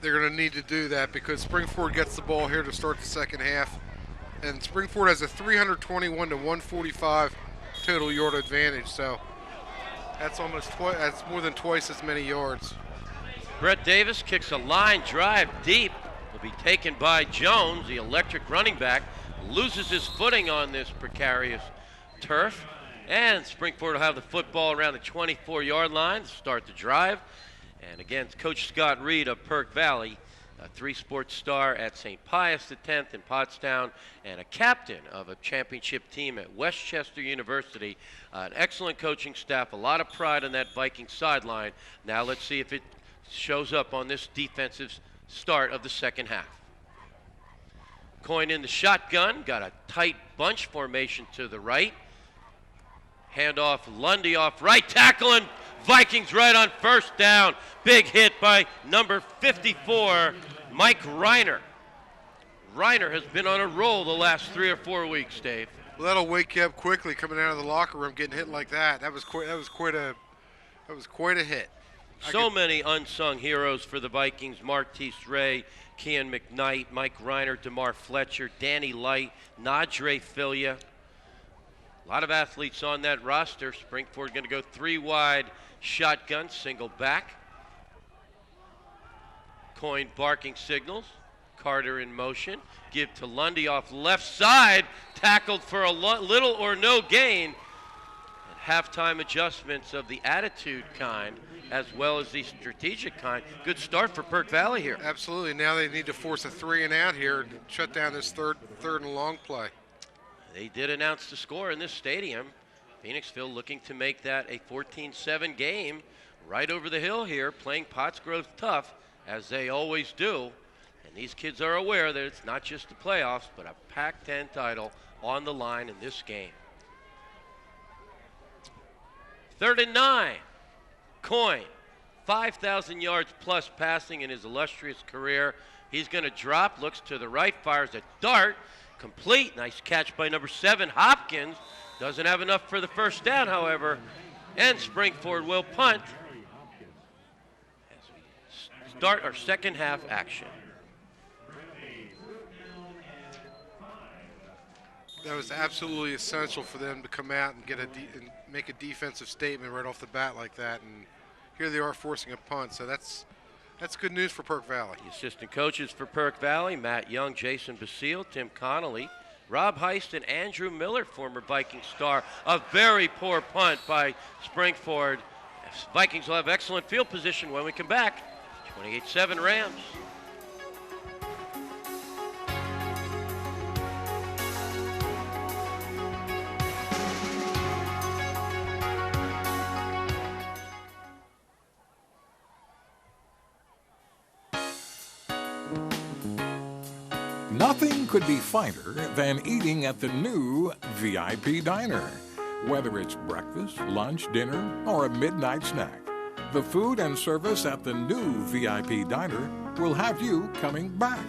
They're going to need to do that because Springford gets the ball here to start the second half. And Springford has a 321 to 145 total yard advantage, so that's that's more than twice as many yards. Brett Davis kicks a line drive deep. Will be taken by Jones, the electric running back. Loses his footing on this precarious turf. And Springford will have the football around the 24-yard line to start the drive. And again, Coach Scott Reed of Perk Valley, a 3-sport star at St. Pius X in Pottstown, and a captain of a championship team at Westchester University. An excellent coaching staff, a lot of pride on that Viking sideline. Now let's see if it shows up on this defensive start of the second half. Coin in the shotgun, got a tight bunch formation to the right. Handoff, Lundy off right, tackling Vikings right on first down. Big hit by number 54, Mike Reiner. Reiner has been on a roll the last 3 or 4 weeks, Dave. Well, that'll wake you up quickly coming out of the locker room, getting hit like that. That was quite a hit. So many unsung heroes for the Vikings: Martise Ray, Kean McKnight, Mike Reiner, DeMar Fletcher, Danny Light, Nadre Filia. A lot of athletes on that roster. Springford going to go 3 wide shotgun, single back. Coin barking signals. Carter in motion. Give to Lundy off left side. Tackled for a little or no gain. And halftime adjustments of the attitude kind as well as the strategic kind. Good start for Perk Valley here. Absolutely. Now they need to force a 3 and out here and shut down this third and long play. They did announce the score in this stadium. Phoenixville looking to make that a 14-7 game right over the hill here, playing Pottsgrove tough, as they always do. And these kids are aware that it's not just the playoffs, but a Pac-10 title on the line in this game. 3rd and 9. Coin, 5,000 yards plus passing in his illustrious career. He's going to drop, looks to the right, fires a dart. Complete. Nice catch by number 7, Hopkins. Doesn't have enough for the first down, however, and Springford will punt as we start our second half action. That was absolutely essential for them to come out and and make a defensive statement right off the bat like that, and here they are forcing a punt. So that's good news for Perk Valley. The assistant coaches for Perk Valley: Matt Young, Jason Basile, Tim Connolly, Rob Heist, and Andrew Miller, former Viking star. A very poor punt by Springford. Vikings will have excellent field position when we come back. 28-7 Rams. Nothing could be finer than eating at the new VIP Diner. Whether it's breakfast, lunch, dinner, or a midnight snack, the food and service at the new VIP Diner will have you coming back.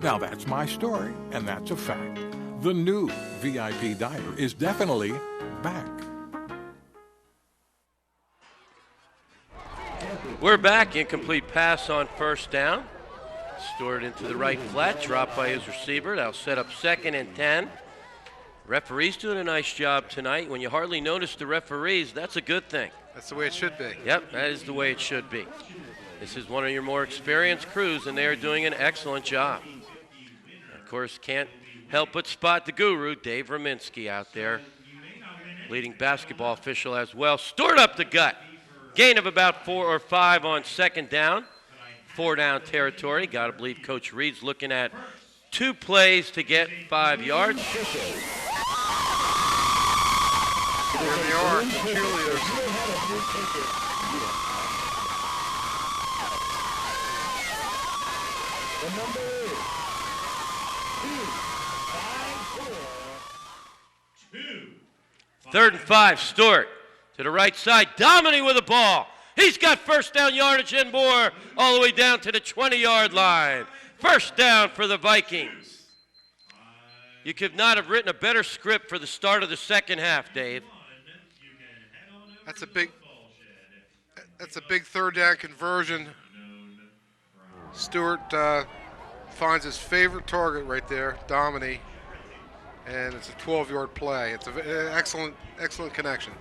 Now that's my story, and that's a fact. The new VIP Diner is definitely back. We're back. Incomplete pass on first down. Stored into the right flat, dropped by his receiver. That'll set up 2nd and 10. Referee's doing a nice job tonight. When you hardly notice the referees, that's a good thing. That's the way it should be. Yep, that is the way it should be. This is one of your more experienced crews, and they are doing an excellent job. Of course, can't help but spot the guru, Dave Rominski, out there. Leading basketball official as well. Stored up the gut. Gain of about 4 or 5 on 2nd down. 4-down territory. Got to believe Coach Reed's looking at 2 plays to get 5 yards. There they are, cheerleaders. Third and 5, Stewart to the right side. Dominy with the ball. He's got first down yardage and more all the way down to the 20-yard line. First down for the Vikings. You could not have written a better script for the start of the second half, Dave. That's a big 3rd down conversion. Stewart finds his favorite target right there, Dominy, and it's a 12-yard play. It's an excellent connection.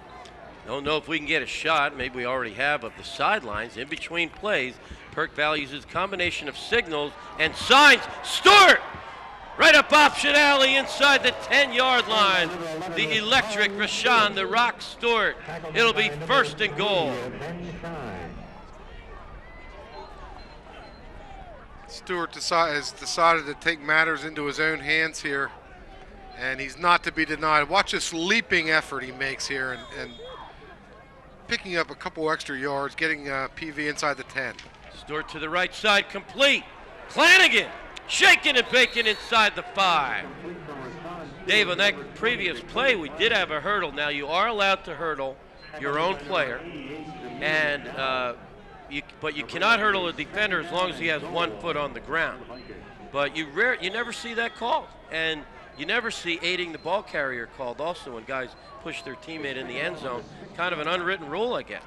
Don't know if we can get a shot, maybe we already have, of the sidelines. In between plays, Perk Valley uses a combination of signals and signs. Stewart! Right up option alley inside the 10-yard line. The electric Rashawn, the Rock Stewart. It'll be 1st and goal. Stewart has decided to take matters into his own hands here, and he's not to be denied. Watch this leaping effort he makes here and picking up a couple extra yards, getting PV inside the 10. Stewart to the right side, complete. Flanagan, shaking and baking inside the 5. Dave, on that previous play, we did have a hurdle. Now, you are allowed to hurdle your own player, and but you cannot hurdle a defender as long as he has 1 foot on the ground. But you never see that called, and you never see aiding the ball carrier called also when guys push their teammate in the end zone. Kind of an unwritten rule, I guess.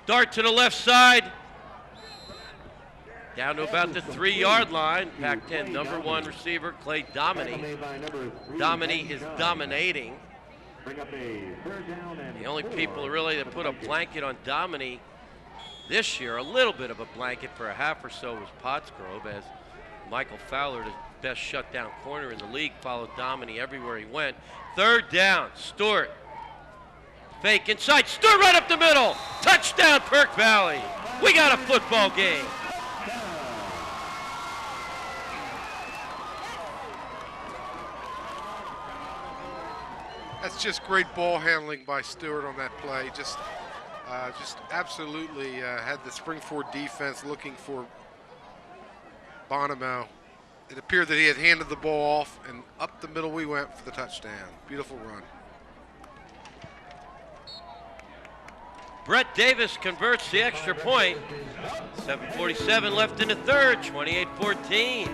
Dart to the left side. Down to about the 3-yard line. Pac-10 number 1 receiver, Clay Dominy. Dominy is dominating. The only people really that put a blanket on Dominy this year, a little bit of a blanket for a half or so, was Pottsgrove, as Michael Fowler, the best shutdown corner in the league, followed Dominy everywhere he went. 3rd down, Stewart. Fake inside, Stewart right up the middle. Touchdown, Perk Valley. We got a football game. That's just great ball handling by Stewart on that play. Just absolutely had the Springford defense looking for Bonomo. It appeared that he had handed the ball off, and up the middle we went for the touchdown. Beautiful run. Brett Davis converts the extra point. 7:47 left in the 3rd, 28-14.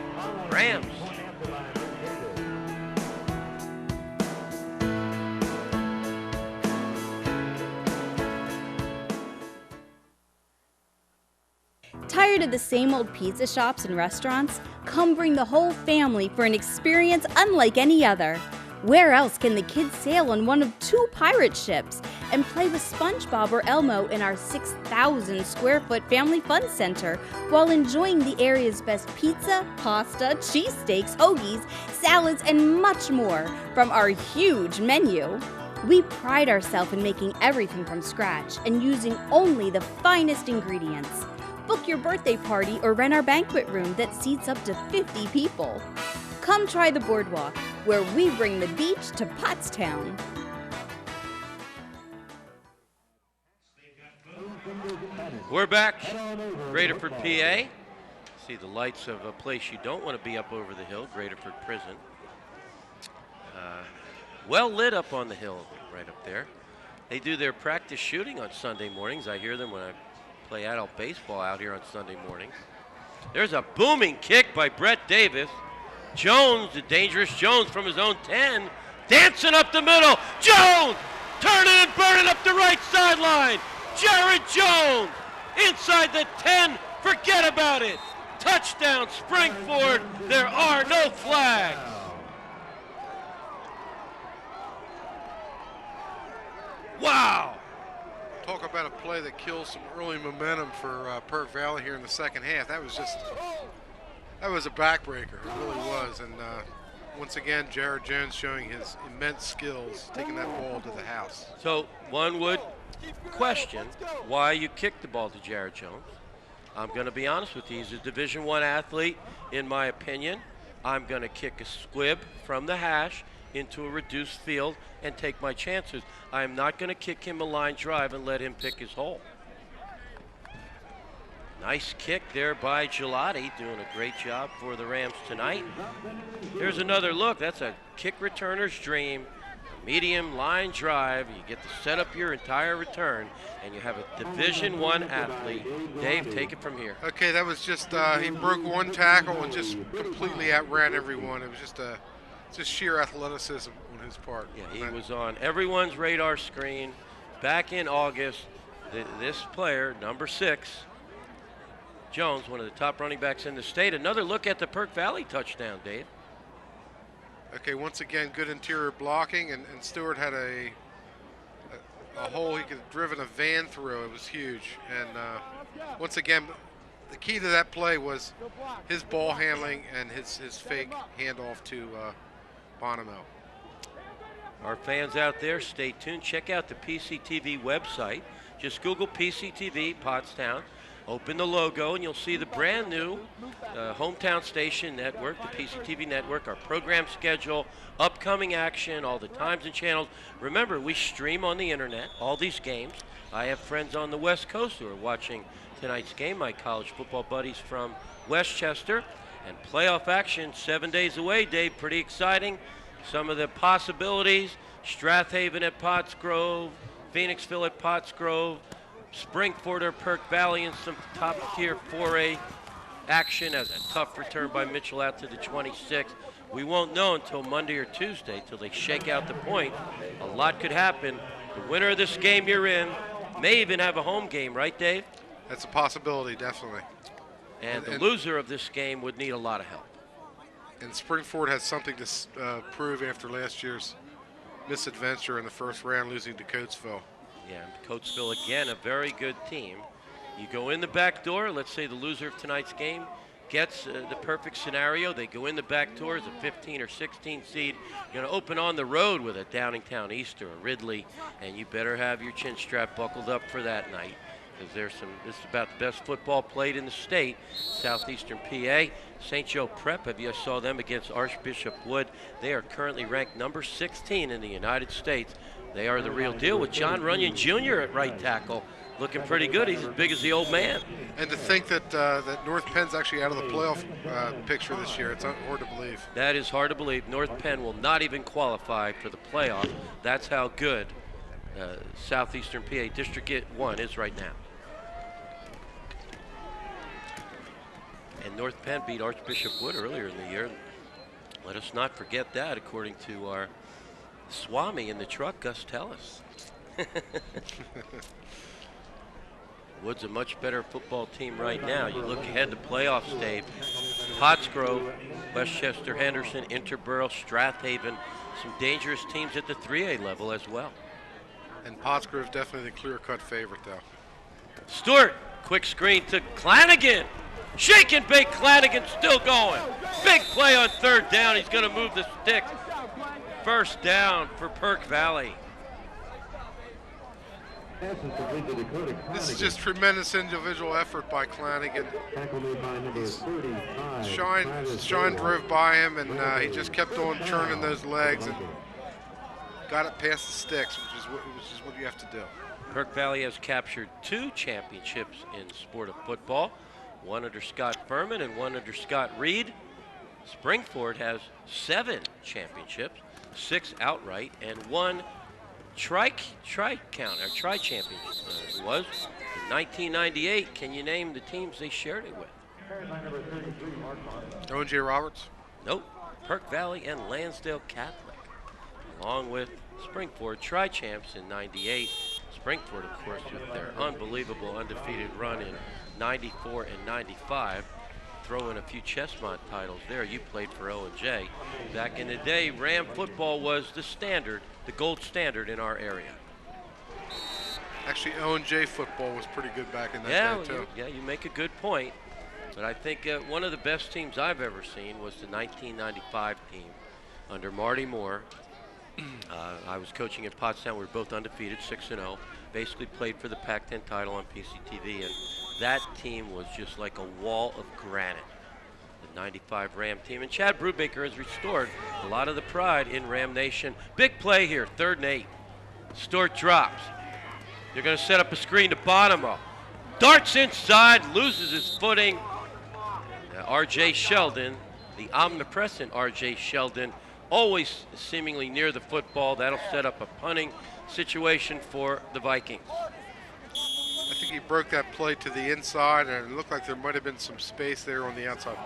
Rams. Tired of the same old pizza shops and restaurants? Come bring the whole family for an experience unlike any other. Where else can the kids sail on one of 2 pirate ships and play with SpongeBob or Elmo in our 6,000 square foot family fun center while enjoying the area's best pizza, pasta, cheesesteaks, hoagies, salads, and much more from our huge menu? We pride ourselves in making everything from scratch and using only the finest ingredients. Book your birthday party or rent our banquet room that seats up to 50 people. Come try the boardwalk, where we bring the beach to Pottstown. We're back, Graterford, PA. See the lights of a place you don't want to be up over the hill, Graterford Prison. Well lit up on the hill right up there. They do their practice shooting on Sunday mornings. I hear them when I play adult baseball out here on Sunday mornings. There's a booming kick by Brett Davis. Jones, the dangerous Jones from his own 10, dancing up the middle. Jones, turning and burning up the right sideline. Jared Jones, inside the 10, forget about it. Touchdown, Springford. There are no flags. Wow. Talk about a play that kills some early momentum for Perk Valley here in the second half. That was a backbreaker. It really was. And once again, Jared Jones showing his immense skills, taking that ball to the house. So one would question why you kicked the ball to Jared Jones. I'm going to be honest with you. He's a Division I athlete, in my opinion. I'm going to kick a squib from the hash into a reduced field and take my chances. I am not going to kick him a line drive and let him pick his hole. Nice kick there by Gelati, doing a great job for the Rams tonight. Here's another look. That's a kick returner's dream. A medium line drive. You get to set up your entire return, and you have a Division I athlete. Dave, take it from here. Okay, that was just, he broke one tackle and just completely outran everyone. It was just sheer athleticism on his part. Yeah, he was on everyone's radar screen back in August. This player, number 6, Jones, one of the top running backs in the state. Another look at the Perk Valley touchdown, Dave. Okay, once again, good interior blocking, and Stewart had a hole he could have driven a van through. It was huge. And once again, the key to that play was his ball handling and his fake handoff to Bonomo. Our fans out there, stay tuned. Check out the PCTV website. Just Google PCTV Pottstown. Open the logo and you'll see the brand new hometown station network, the PCTV network, our program schedule, upcoming action, all the times and channels. Remember, we stream on the internet, all these games. I have friends on the West Coast who are watching tonight's game, my college football buddies from Westchester. And playoff action 7 days away, Dave, pretty exciting. Some of the possibilities, Strathaven at Pottsgrove, Phoenixville at Pottsgrove, Springford or Perk Valley in some top-tier 4A action as a tough return by Mitchell out to the 26th. We won't know until Monday or Tuesday till they shake out the point. A lot could happen. The winner of this game you're in may even have a home game, right, Dave? That's a possibility, definitely. And the loser of this game would need a lot of help. And Springford has something to prove after last year's misadventure in the first round, losing to Coatesville. Yeah, Coatesville, again, a very good team. You go in the back door. Let's say the loser of tonight's game gets the perfect scenario. They go in the back door as a 15 or 16 seed. You're going to open on the road with a Downingtown East or a Ridley, and you better have your chin strap buckled up for that night, because this is about the best football played in the state, southeastern PA. St. Joe Prep, if you saw them against Archbishop Wood, they are currently ranked number 16 in the United States. They are the real deal with John Runyon Jr. at right tackle. Looking pretty good. He's as big as the old man. And to think that that North Penn's actually out of the playoff picture this year, it's hard to believe. That is hard to believe. North Penn will not even qualify for the playoff. That's how good Southeastern PA District 1 is right now. And North Penn beat Archbishop Wood earlier in the year. Let us not forget that, according to our Swami in the truck, Gus Tellis. Wood's a much better football team right now. You look ahead to playoffs, Dave. Pottsgrove, Westchester, Henderson, Interborough, Strathaven, some dangerous teams at the 3A level as well. And Pottsgrove's definitely the clear-cut favorite, though. Stewart, quick screen to Clanagan. Shake and bake, Clanagan still going. Big play on third down. He's going to move the stick. First down for Perk Valley. This is just tremendous individual effort by Clanagan. Shine drove by him, and he just kept on churning those legs and got it past the sticks, which is what you have to do. Perk Valley has captured 2 championships in sport of football, one under Scott Furman and one under Scott Reed. Springford has 7 championships, 6 outright, and 1 tri-championship was in 1998. Can you name the teams they shared it with? Owen J. Roberts? Nope. Perk Valley and Lansdale Catholic, along with Springford tri-champs in 98. Springford, of course, with their unbelievable undefeated run in 94 and 95. Throw in a few Chestmont titles there. You played for O&J. Back in the day, Ram football was the standard, the gold standard in our area. Actually, O&J football was pretty good back in that day, too. Yeah, you make a good point. But I think one of the best teams I've ever seen was the 1995 team under Marty Moore. I was coaching at Pottstown. We were both undefeated, 6-0. Basically played for the Pac-10 title on PCTV, and that team was just like a wall of granite. The 95 Ram team, and Chad Brubaker has restored a lot of the pride in Ram Nation. Big play here, 3rd and 8. Stewart drops. They're going to set up a screen to Bonomo. Darts inside, loses his footing. R.J. Sheldon, the omnipresent R.J. Sheldon, always seemingly near the football. That'll set up a punting situation for the Vikings. I think he broke that play to the inside, and it looked like there might have been some space there on the outside.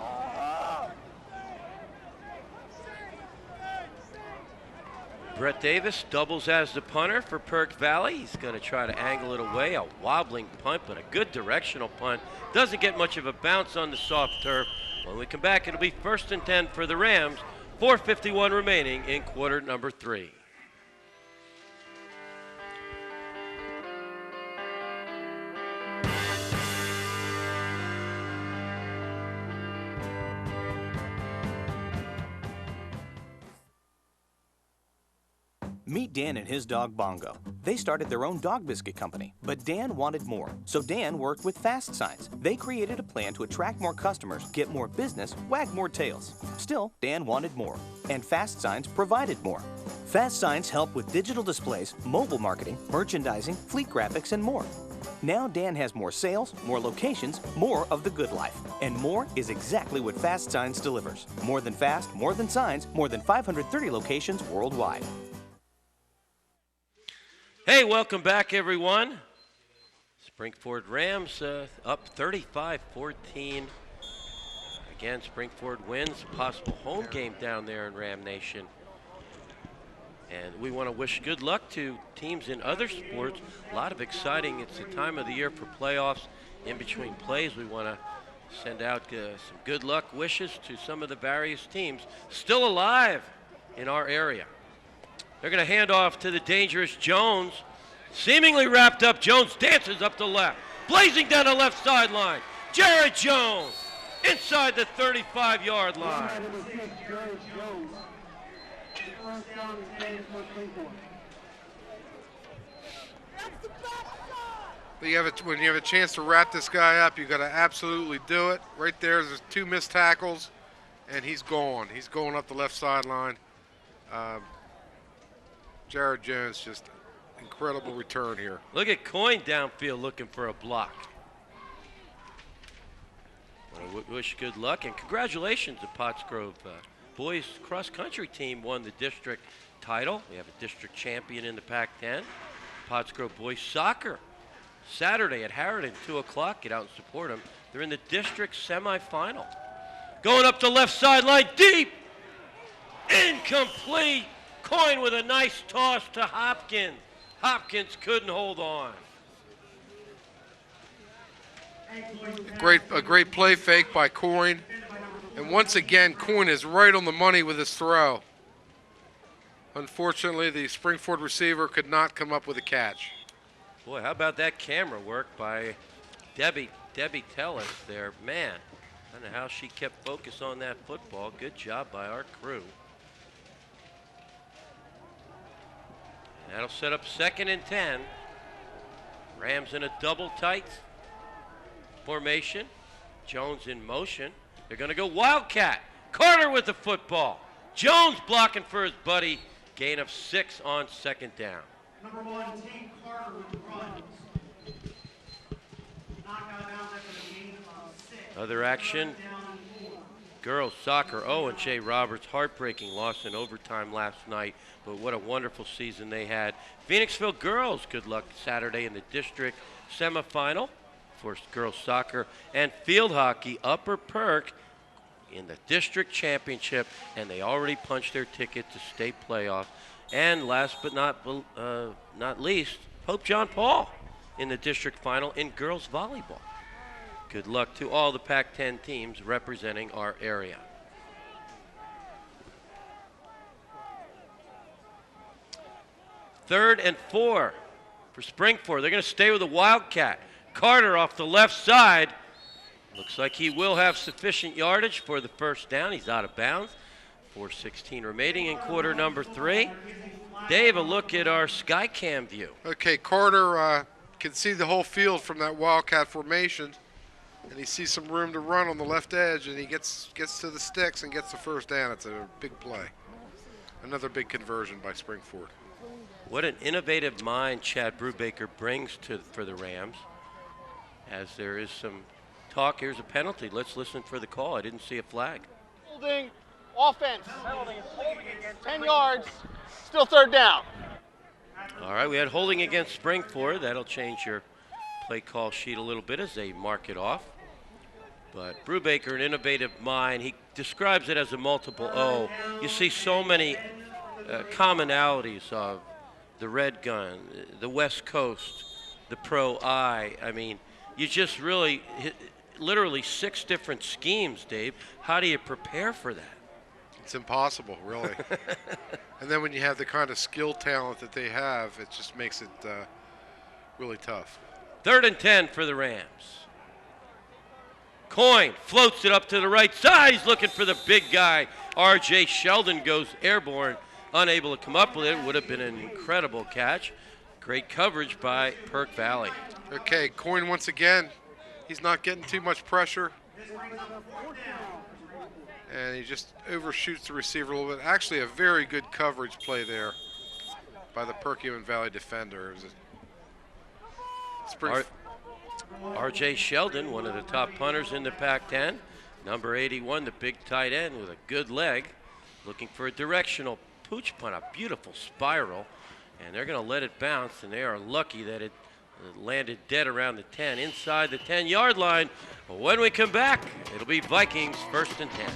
Brett Davis doubles as the punter for Perk Valley. He's going to try to angle it away. A wobbling punt, but a good directional punt. Doesn't get much of a bounce on the soft turf. When we come back, it'll be 1st and 10 for the Rams. 4:51 remaining in quarter number 3. Meet Dan and his dog Bongo. They started their own dog biscuit company, but Dan wanted more. So Dan worked with Fast Signs. They created a plan to attract more customers, get more business, wag more tails. Still, Dan wanted more, and Fast Signs provided more. Fast Signs help with digital displays, mobile marketing, merchandising, fleet graphics, and more. Now Dan has more sales, more locations, more of the good life. And more is exactly what Fast Signs delivers. More than fast, more than signs, more than 530 locations worldwide. Hey, welcome back, everyone. Springford Rams up 35-14. Again, Springford wins. Possible home game down there in Ram Nation. And we want to wish good luck to teams in other sports. A lot of exciting. It's the time of the year for playoffs. In between plays, we want to send out some good luck wishes to some of the various teams still alive in our area. They're going to hand off to the dangerous Jones. Seemingly wrapped up, Jones dances up the left. Blazing down the left sideline. Jared Jones inside the 35-yard line. When you have a chance to wrap this guy up, you got to absolutely do it. Right there's 2 missed tackles, and he's gone. He's going up the left sideline. Jared Jones, just incredible return here. Look at Coyne downfield looking for a block. Want to wish good luck and congratulations to Pottsgrove. Boys cross-country team won the district title. We have a district champion in the Pac-10. Pottsgrove boys soccer Saturday at Harridan, 2 o'clock. Get out and support them. They're in the district semifinal. Going up the left sideline, deep, incomplete. Coyne with a nice toss to Hopkins. Hopkins couldn't hold on. A great play fake by Coyne. And once again, Coyne is right on the money with his throw. Unfortunately, the Springford receiver could not come up with a catch. Boy, how about that camera work by Debbie Tellis there. Man, I don't know how she kept focus on that football. Good job by our crew. And that'll set up 2nd and 10. Rams in a double tight formation. Jones in motion. They're going to go Wildcat. Carter with the football. Jones blocking for his buddy. Gain of 6 on 2nd down. Number 1, Tank Carter with the runs. Knock out of bounds after the gain of 6. Other action. Girls soccer. Owen J. Roberts, heartbreaking loss in overtime last night, but what a wonderful season they had. Phoenixville girls, good luck Saturday in the district semifinal for girls soccer, and field hockey, Upper Perk in the district championship, and they already punched their ticket to state playoff. And last but not least, Pope John Paul in the district final in girls volleyball. Good luck to all the Pac-10 teams representing our area. Third and 4 for Springford. They're going to stay with the Wildcat. Carter off the left side. Looks like he will have sufficient yardage for the first down. He's out of bounds. 4:16 remaining in quarter number 3. Dave, a look at our Skycam view. Okay, Carter can see the whole field from that Wildcat formation, and he sees some room to run on the left edge, and he gets to the sticks and gets the first down. It's a big play. Another big conversion by Springford. What an innovative mind Chad Brubaker brings for the Rams. As there is some talk, here's a penalty. Let's listen for the call. I didn't see a flag. Holding, offense, holding 10 yards, still 3rd down. All right, we had holding against Springford. That'll change your play call sheet a little bit as they mark it off. But Brubaker, an innovative mind, he describes it as a multiple O. You see so many commonalities of the red gun, the West Coast, the pro I. I mean, you just really, literally 6 different schemes, Dave. How do you prepare for that? It's impossible, really. And then when you have the kind of skill talent that they have, it just makes it really tough. 3rd and 10 for the Rams. Coyne floats it up to the right side. He's looking for the big guy. R.J. Sheldon goes airborne, unable to come up with it. Would have been an incredible catch. Great coverage by Perk Valley. Okay, Coyne once again. He's not getting too much pressure. And he just overshoots the receiver a little bit. Actually, a very good coverage play there by the Perkiomen Valley defender. R.J. Sheldon, one of the top punters in the Pac-10. Number 81, the big tight end with a good leg. Looking for a directional pooch punt, a beautiful spiral. And they're going to let it bounce, and they are lucky that it landed dead around the 10, inside the 10-yard line. But when we come back, it'll be Vikings 1st and 10.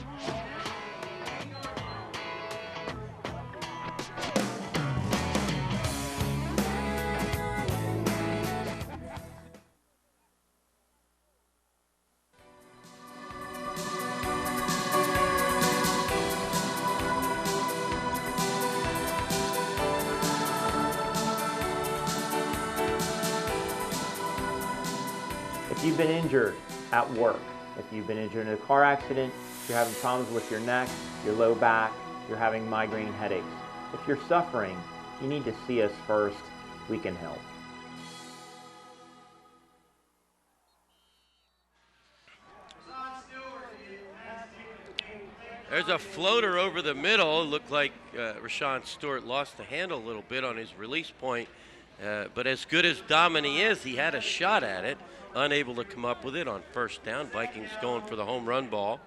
If you've been injured at work, if you've been injured in a car accident, if you're having problems with your neck, your low back, you're having migraine headaches, if you're suffering, you need to see us first. We can help. There's a floater over the middle. It looked like Rashawn Stewart lost the handle a little bit on his release point. But as good as Domini is, he had a shot at it. Unable to come up with it on 1st down. Vikings going for the home run ball.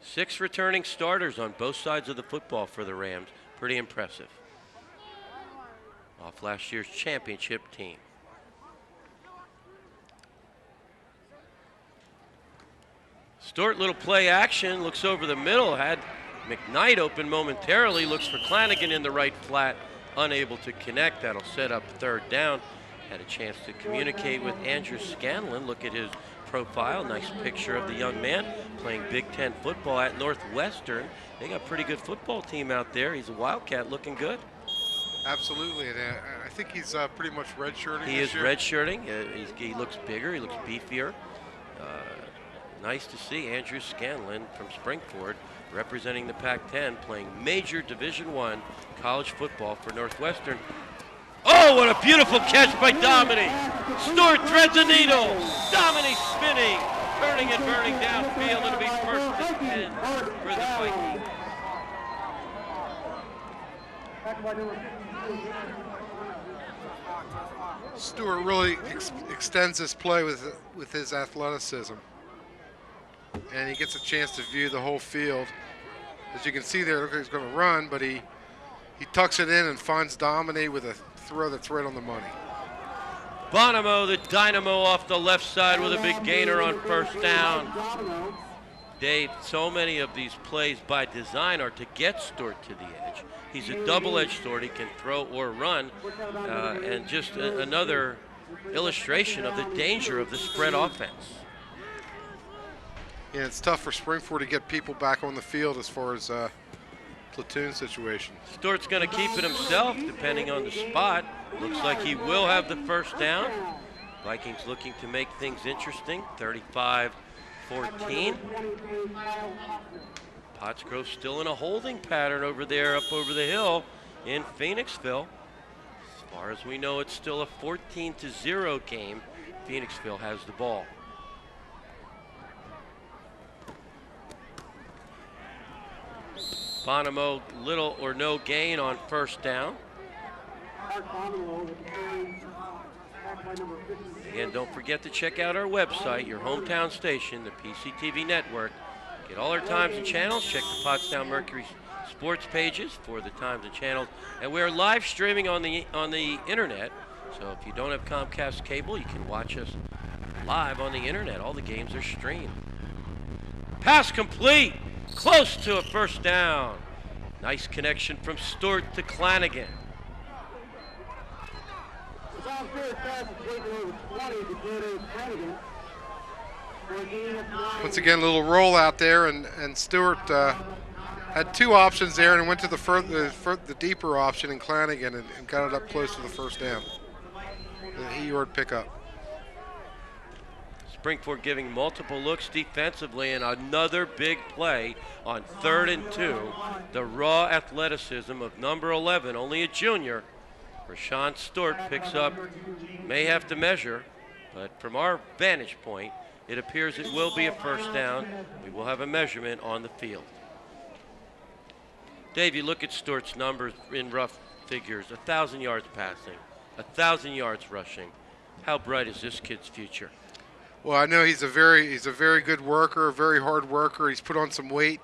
6 returning starters on both sides of the football for the Rams. Pretty impressive. Off last year's championship team. Stewart, little play action, looks over the middle, had McKnight open momentarily, looks for Flanagan in the right flat, unable to connect. That'll set up 3rd down. Had a chance to communicate with Andrew Scanlon. Look at his profile. Nice picture of the young man playing Big Ten football at Northwestern. They got a pretty good football team out there. He's a Wildcat looking good. Absolutely, and I think he's pretty much redshirting. He is redshirting. He looks bigger. He looks beefier. Nice to see Andrew Scanlon from Springford representing the Pac-10, playing major Division I college football for Northwestern. Oh, what a beautiful catch by Domini. Stewart threads a needle. Domini spinning, turning and burning downfield. It'll be first and 10 for the Vikings. Stewart really extends this play with his athleticism, and he gets a chance to view the whole field. As you can see there, look like he's going to run, but he tucks it in and finds Domini with a throw that's right on the money. Bonomo, the dynamo, off the left side with a big gainer on first down. Dave, so many of these plays by design are to get Stewart to the edge. He's a double-edged sword. He can throw or run, and just another illustration of the danger of the spread offense. Yeah, it's tough for Springford to get people back on the field as far as platoon situation. Stewart's going to keep it himself, depending on the spot. Looks like he will have the first down. Vikings looking to make things interesting, 35-14. Pottsgrove still in a holding pattern over there, up over the hill in Phoenixville. As far as we know, it's still a 14-0 game. Phoenixville has the ball. Bonomo, little or no gain on first down. Again, don't forget to check out our website, your hometown station, the PCTV Network. Get all our times and channels. Check the Pottstown Mercury sports pages for the times and channels. And we're live streaming on the internet. So if you don't have Comcast cable, you can watch us live on the internet. All the games are streamed. Pass complete. Close to a first down. Nice connection from Stewart to Clanagan. Once again, a little roll out there, and Stewart had two options there and went to the deeper option in Clanagan and got it up close to the first down. An 8-yard pickup. Springford giving multiple looks defensively, and another big play on 3rd and 2. The raw athleticism of number 11, only a junior. Rashawn Stewart picks up, may have to measure, but from our vantage point, it appears it will be a first down. We will have a measurement on the field. Dave, you look at Stewart's numbers in rough figures, 1,000 yards passing, 1,000 yards rushing. How bright is this kid's future? Well, I know he's a very good worker, a very hard worker. He's put on some weight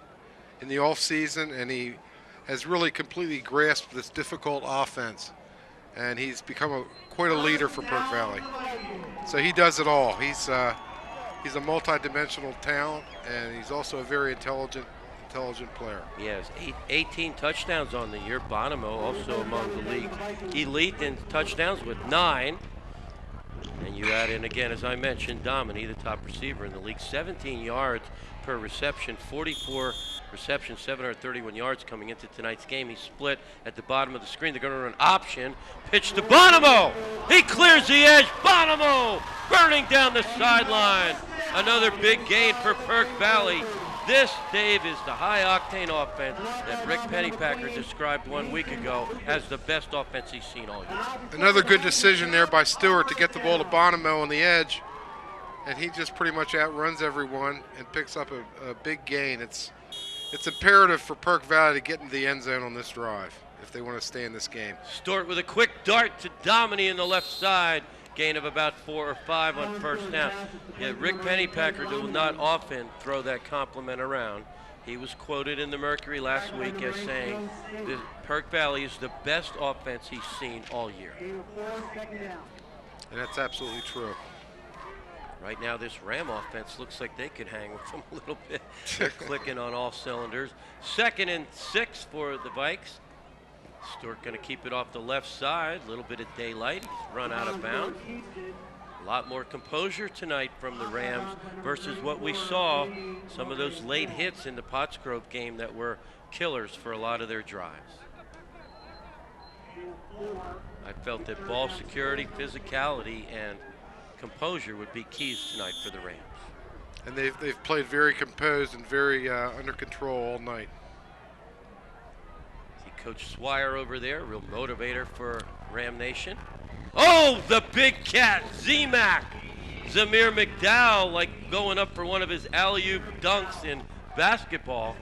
in the off season, and he has really completely grasped this difficult offense. And he's become quite a leader for Perk Valley. So he does it all. He's a multi-dimensional talent, and he's also a very intelligent player. He has 18 touchdowns on the year. Bonomo also among the league elite in touchdowns with 9. And you add in, again, as I mentioned, Domini, the top receiver in the league, 17 yards per reception, 44 receptions, 731 yards coming into tonight's game. He split at the bottom of the screen. They're going to run option. Pitch to Bonomo. He clears the edge. Bonomo burning down the sideline. Another big gain for Perk Valley. This, Dave, is the high-octane offense that Rick Pennypacker described 1 week ago as the best offense he's seen all year. Another good decision there by Stewart to get the ball to Bonomo on the edge, and he just pretty much outruns everyone and picks up a big gain. It's imperative for Perk Valley to get into the end zone on this drive if they want to stay in this game. Stewart with a quick dart to Domini in the left side. Gain of about 4 or 5 on first down. Yeah, Rick Pennypacker will not often throw that compliment around. He was quoted in the Mercury last week as saying that Perk Valley is the best offense he's seen all year. And that's absolutely true. Right now, this Ram offense looks like they could hang with them a little bit. They're clicking on all cylinders. 2nd and 6 for the Vikes. Stewart going to keep it off the left side. A little bit of daylight. He's run out of bounds. A lot more composure tonight from the Rams versus what we saw, some of those late hits in the Pottsgrove game that were killers for a lot of their drives. I felt that ball security, physicality, and composure would be keys tonight for the Rams. And they've played very composed and very under control all night. See Coach Swire over there, real motivator for Ram Nation. Oh, the big cat, Z-Mac. Zamir McDowell, like going up for one of his alley-oop dunks in basketball.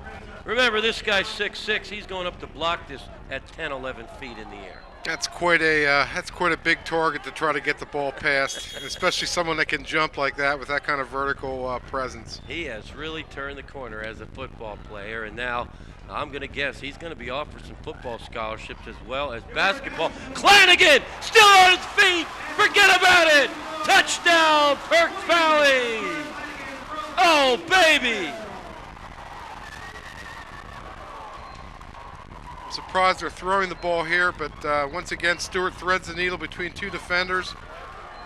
Remember, this guy's 6'6". He's going up to block this at 10, 11 feet in the air. That's quite a big target to try to get the ball past, especially someone that can jump like that with that kind of vertical presence. He has really turned the corner as a football player, and now I'm going to guess he's going to be offered some football scholarships as well as basketball. Flanagan still on his feet. Forget about it. Touchdown, Perk Valley. Oh, baby. I'm surprised they're throwing the ball here, but once again, Stewart threads the needle between two defenders,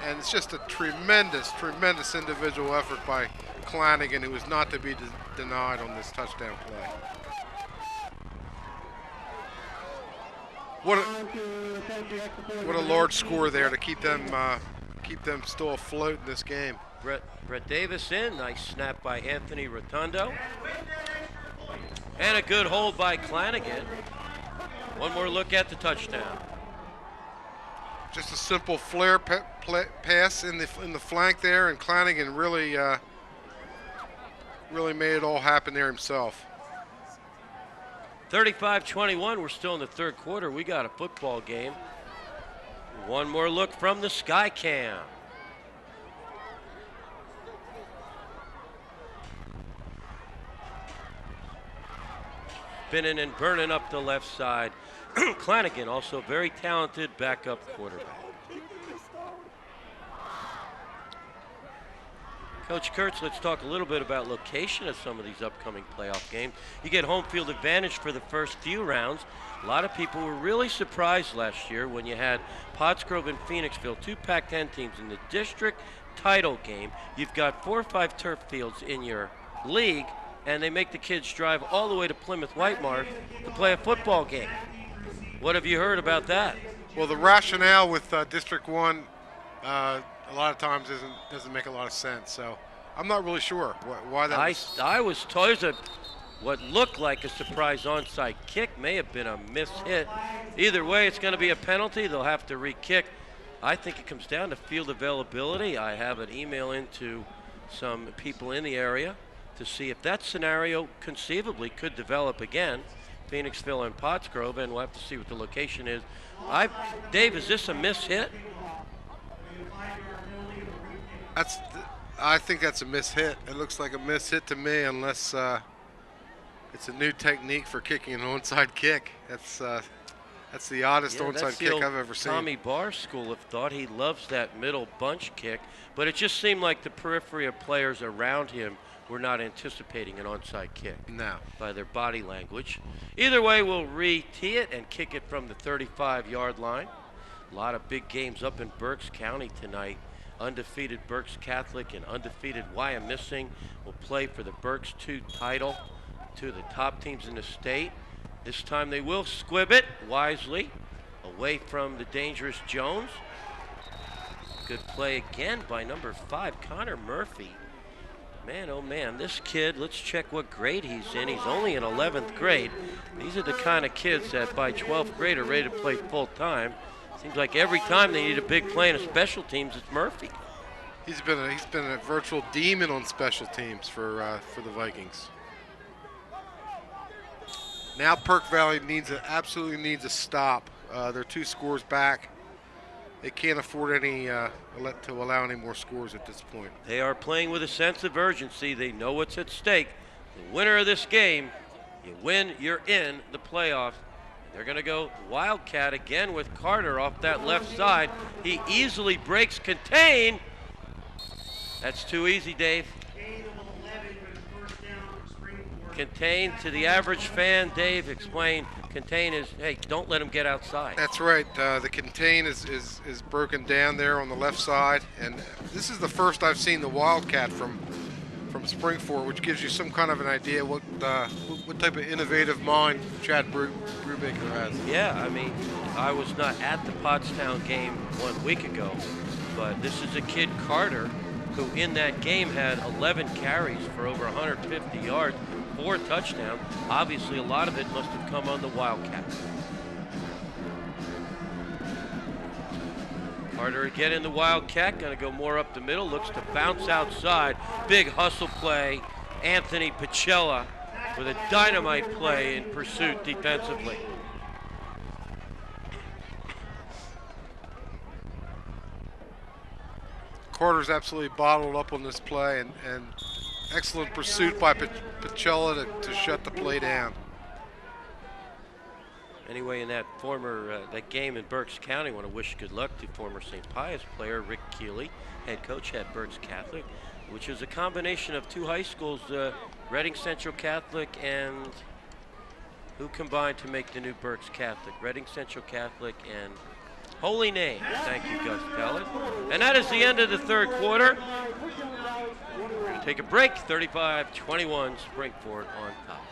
and it's just a tremendous, tremendous individual effort by Flanagan, who is not to be denied on this touchdown play. What a large score there to keep them still afloat in this game. Brett Davis in. Nice snap by Anthony Rotundo. And a good hold by Flanagan. One more look at the touchdown. Just a simple flare pass in the flank there, and Flanagan really made it all happen there himself. 35-21, we're still in the third quarter. We got a football game. One more look from the sky cam. Spinning and burning up the left side. Flanagan, also very talented backup quarterback. Coach Kurtz, let's talk a little bit about location of some of these upcoming playoff games. You get home field advantage for the first few rounds. A lot of people were really surprised last year when you had Pottsgrove and Phoenixville, two Pac-10 teams in the district title game. You've got 4 or 5 turf fields in your league, and they make the kids drive all the way to Plymouth Whitemarsh to play a football game. What have you heard about that? Well, the rationale with District 1 a lot of times doesn't make a lot of sense. So I'm not really sure why that was. I was told what looked like a surprise onside kick may have been a missed hit. Either way, it's going to be a penalty. They'll have to re-kick. I think it comes down to field availability. I have an email into some people in the area to see if that scenario conceivably could develop again, Phoenixville and Pottsgrove, and we'll have to see what the location is. Dave, is this a miss hit? I think that's a miss hit. It looks like a miss hit to me, unless it's a new technique for kicking an onside kick. That's the oddest onside kick I've ever seen. Tommy Barr's school of thought. He loves that middle bunch kick, but it just seemed like the periphery of players around him were not anticipating an onside kick. No. By their body language. Either way, we'll re-tee it and kick it from the 35-yard line. A lot of big games up in Berks County tonight. Undefeated Berks Catholic and undefeated Wyomissing will play for the Berks 2 title, two of the top teams in the state. This time they will squib it wisely away from the dangerous Jones. Good play again by number 5, Connor Murphy. Man, oh man, this kid, let's check what grade he's in. He's only in 11th grade. These are the kind of kids that by 12th grade are ready to play full time. Seems like every time they need a big play in a special teams, it's Murphy. He's been a virtual demon on special teams for the Vikings. Now Perk Valley absolutely needs a stop. They're 2 scores back. They can't afford to allow any more scores at this point. They are playing with a sense of urgency. They know what's at stake. The winner of this game, you win, you're in the playoffs. They're going to go Wildcat again with Carter off that left side. He easily breaks contain. That's too easy, Dave. Contain, to the average fan, Dave, explain, contain is, hey, don't let him get outside. That's right. The contain is broken down there on the left side, and this is the first I've seen the Wildcat from Springford, which gives you some kind of an idea what type of innovative mind Chad Brubaker has. Yeah, I mean, I was not at the Pottstown game 1 week ago, but this is a kid, Carter, who in that game had 11 carries for over 150 yards, 4 touchdowns. Obviously, a lot of it must have come on the Wildcat. Carter again in the Wildcat, gonna go more up the middle, looks to bounce outside. Big hustle play, Anthony Pacella with a dynamite play in pursuit defensively. Carter's absolutely bottled up on this play, and excellent pursuit by Pacella to shut the play down. Anyway, in that that game in Berks County, I want to wish good luck to former St. Pius player Rick Keeley, head coach at Berks Catholic, which is a combination of 2 high schools, Reading Central Catholic and who combined to make the new Berks Catholic? Reading Central Catholic and Holy Name. Thank you, Gus Pellet. And that is the end of the third quarter. We're going to take a break. 35-21, Springford on top.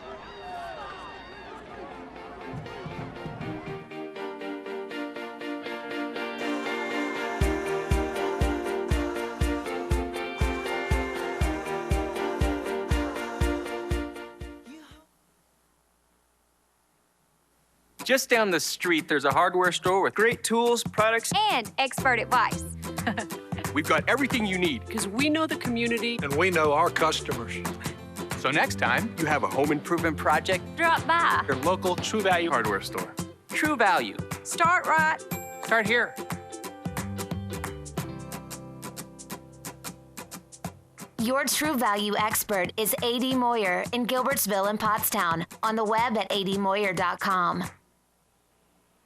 Just down the street, there's a hardware store with great tools, products, and expert advice. We've got everything you need. Because we know the community. And we know our customers. So next time you have a home improvement project, Drop by. your local True Value hardware store. True Value. Start right. Start here. Your True Value expert is A.D. Moyer in Gilbertsville and Pottstown. On the web at admoyer.com.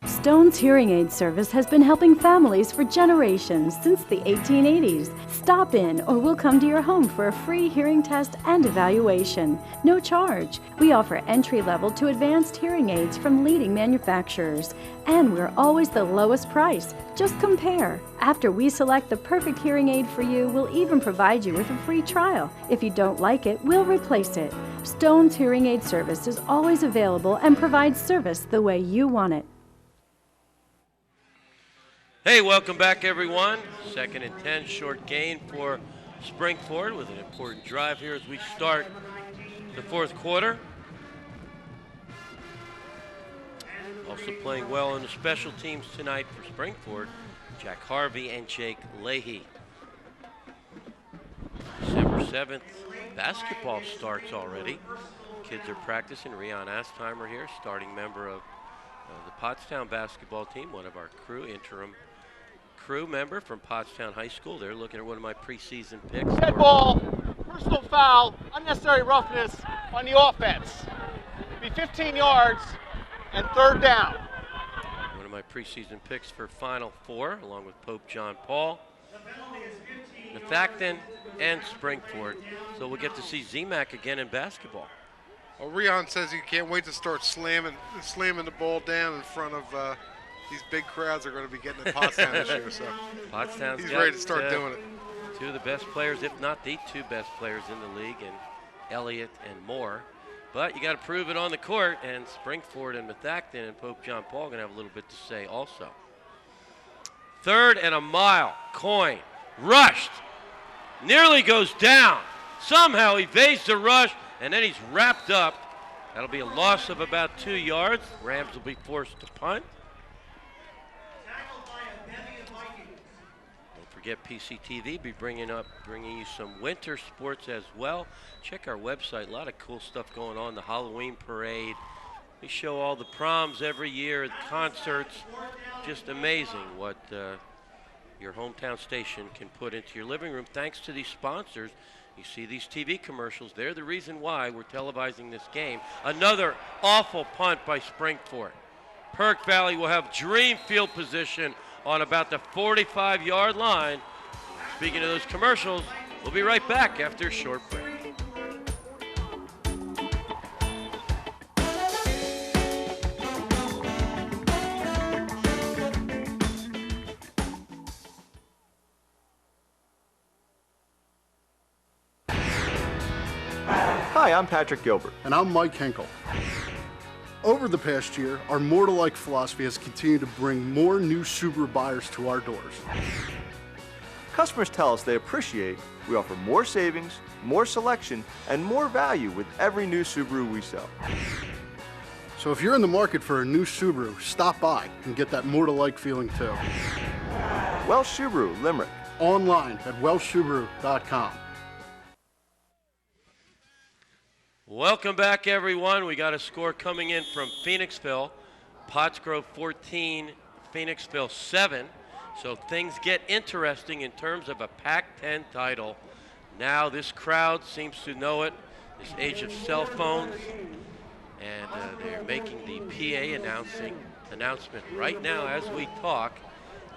Stone's Hearing Aid Service has been helping families for generations since the 1880s. Stop in or we'll come to your home for a free hearing test and evaluation. No charge. We offer entry-level to advanced hearing aids from leading manufacturers. And we're always the lowest price. Just compare. After we select the perfect hearing aid for you, we'll even provide you with a free trial. If you don't like it, we'll replace it. Stone's Hearing Aid Service is always available and provides service the way you want it. Hey, welcome back, everyone. 2nd and 10, short gain for Springford with an important drive here as we start the fourth quarter. Also playing well in the special teams tonight for Springford, Jack Harvey and Jake Leahy. December 7th, basketball starts already. Kids are practicing. Rion Astheimer here, starting member of the Pottstown basketball team, one of our interim crew member from Pottstown High School. They're looking at one of my preseason picks. Dead ball, personal foul, unnecessary roughness on the offense. Be 15 yards and 3rd down. One of my preseason picks for Final Four, along with Pope John Paul, Pac10, and Springford. So we'll get to see ZMAC again in basketball. Well, Rion says he can't wait to start slamming the ball down in front of these big crowds are going to be getting at Pottstown this year. So Pottstown's he's ready to start doing it. 2 of the best players, if not the 2 best players in the league, and Elliott and Moore. But you got to prove it on the court, and Springford and Pac10 and Pope John Paul are going to have a little bit to say also. 3rd and a mile, Coin, rushed, nearly goes down. Somehow evades the rush, and then he's wrapped up. That'll be a loss of about 2 yards. Rams will be forced to punt. Get PCTV be bringing you some winter sports as well. Check our website, a lot of cool stuff going on. The Halloween parade, we show all the proms every year, the concerts. Just amazing what your hometown station can put into your living room thanks to these sponsors. You see these TV commercials, they're the reason why we're televising this game. Another awful punt by Springford. Perk Valley will have dream field position on about the 45-yard line. Speaking of those commercials, we'll be right back after a short break. Hi, I'm Patrick Gilbert. And I'm Mike Henkel. Over the past year, our more to like philosophy has continued to bring more new Subaru buyers to our doors. Customers tell us they appreciate we offer more savings, more selection, and more value with every new Subaru we sell. So if you're in the market for a new Subaru, stop by and get that more to like feeling too. Welsh Subaru, Limerick. Online at welshsubaru.com. Welcome back, everyone. We got a score coming in from Phoenixville. Pottsgrove 14, Phoenixville 7. So things get interesting in terms of a Pac-10 title. Now this crowd seems to know it, this age of cell phones. And they're making the PA announcement right now as we talk.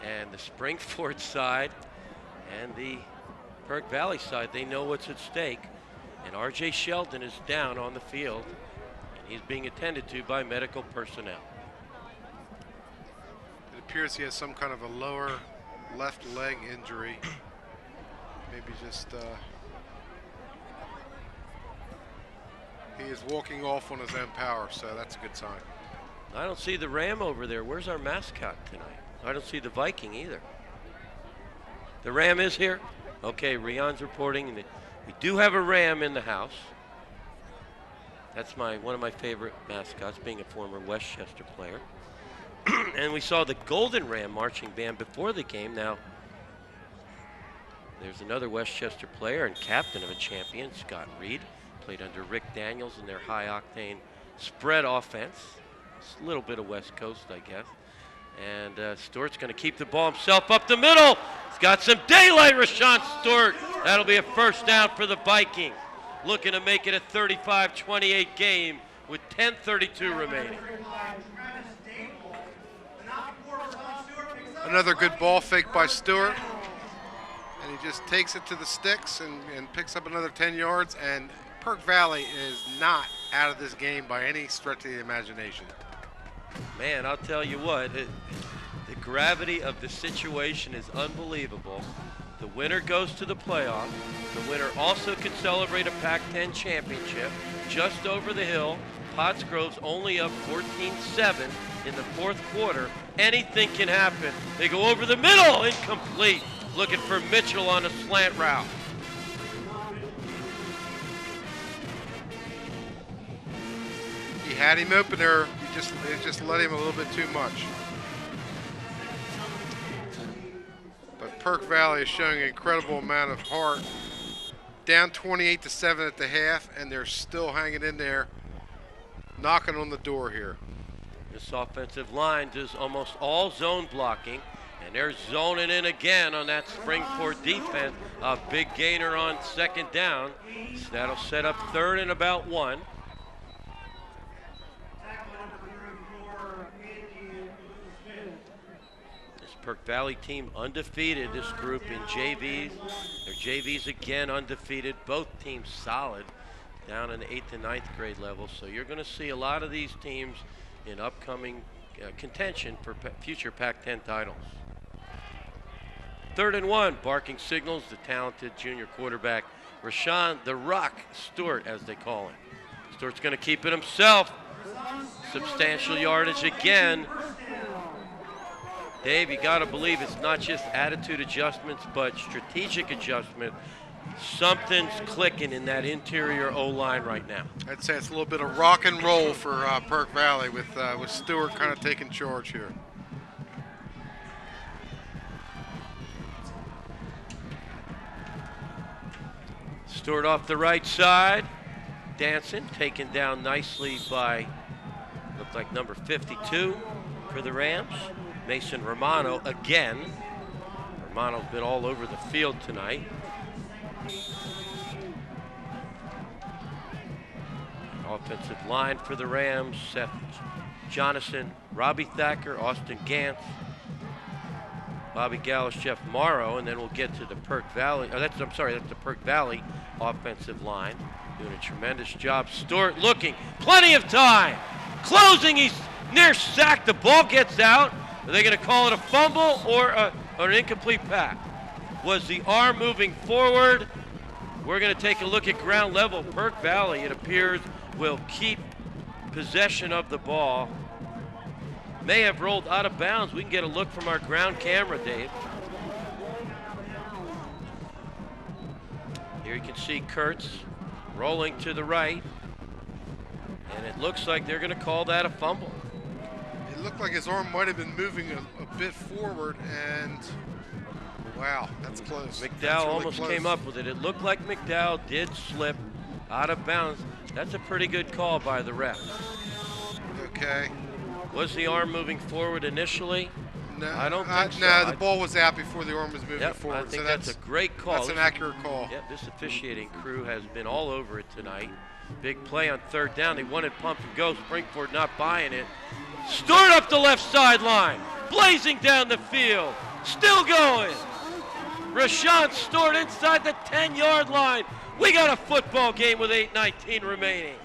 And the Springford side and the Perk Valley side, they know what's at stake. And R.J. Sheldon is down on the field, and he's being attended to by medical personnel. It appears he has some kind of a lower left leg injury. Maybe just he is walking off on his own power, so that's a good sign. I don't see the Ram over there. Where's our mascot tonight? I don't see the Viking either. The Ram is here? Okay, Rion's reporting. We do have a Ram in the house. That's one of my favorite mascots, being a former Westchester player. And we saw the Golden Ram marching band before the game. Now, there's another Westchester player and captain of a champion, Scott Reed. Played under Rick Daniels in their high-octane spread offense. It's a little bit of West Coast, I guess. And Stewart's going to keep the ball himself up the middle. He's got some daylight, Rashawn Stewart. That'll be a first down for the Vikings. Looking to make it a 35-28 game with 10:32 remaining. Another good ball fake by Stewart. And he just takes it to the sticks and picks up another 10 yards. And Perk Valley is not out of this game by any stretch of the imagination. Man, I'll tell you what, the gravity of the situation is unbelievable. The winner goes to the playoff. The winner also can celebrate a Pac-10 championship just over the hill. Pottsgrove's only up 14-7 in the fourth quarter. Anything can happen. They go over the middle, incomplete. Looking for Mitchell on a slant route. He had him open there. He just let him a little bit too much. But Perk Valley is showing an incredible amount of heart. Down 28-7 at the half, and they're still hanging in there, knocking on the door here. This offensive line does almost all zone blocking, and they're zoning in again on that Springford defense. A big gainer on second down. So that'll set up third and about 1. Perk Valley team undefeated, this group in JVs. Their JVs again undefeated, both teams solid down in the 8th and 9th grade level. So you're going to see a lot of these teams in upcoming contention for future Pac-10 titles. 3rd and 1, barking signals the talented junior quarterback, Rashawn the Rock Stewart, as they call him. Stewart's going to keep it himself. Substantial yardage again. Dave, you got to believe it's not just attitude adjustments, but strategic adjustment. Something's clicking in that interior O-line right now. I'd say it's a little bit of rock and roll for Perk Valley with Stewart kind of taking charge here. Stewart off the right side. Danson taken down nicely by, looked like number 52 for the Rams. Mason Romano again. Romano's been all over the field tonight. Offensive line for the Rams, Seth Jonathan, Robbie Thacker, Austin Gantz, Bobby Gallis, Jeff Morrow, and then we'll get to the Perk Valley, that's the Perk Valley offensive line. Doing a tremendous job. Stewart looking, plenty of time. Closing, he's near sacked, the ball gets out. Are they going to call it a fumble or an incomplete pass? Was the arm moving forward? We're going to take a look at ground level. Perk Valley, it appears, will keep possession of the ball. May have rolled out of bounds. We can get a look from our ground camera, Dave. Here you can see Kurtz rolling to the right. And it looks like they're going to call that a fumble. It looked like his arm might have been moving a bit forward, and wow, that's close. McDowell That's really almost close. came up with it. It looked like McDowell did slip out of bounds. That's a pretty good call by the ref. Okay. Was the arm moving forward initially? No, I don't think so. No, the ball was out before the arm was moving forward. I think so that's a great call. That's an accurate call. Yeah, this officiating crew has been all over it tonight. Big play on third down. They wanted pump and go. Springford not buying it. Stewart up the left sideline, blazing down the field, still going. Rashawn Stewart inside the 10-yard line. We got a football game with 8:19 remaining.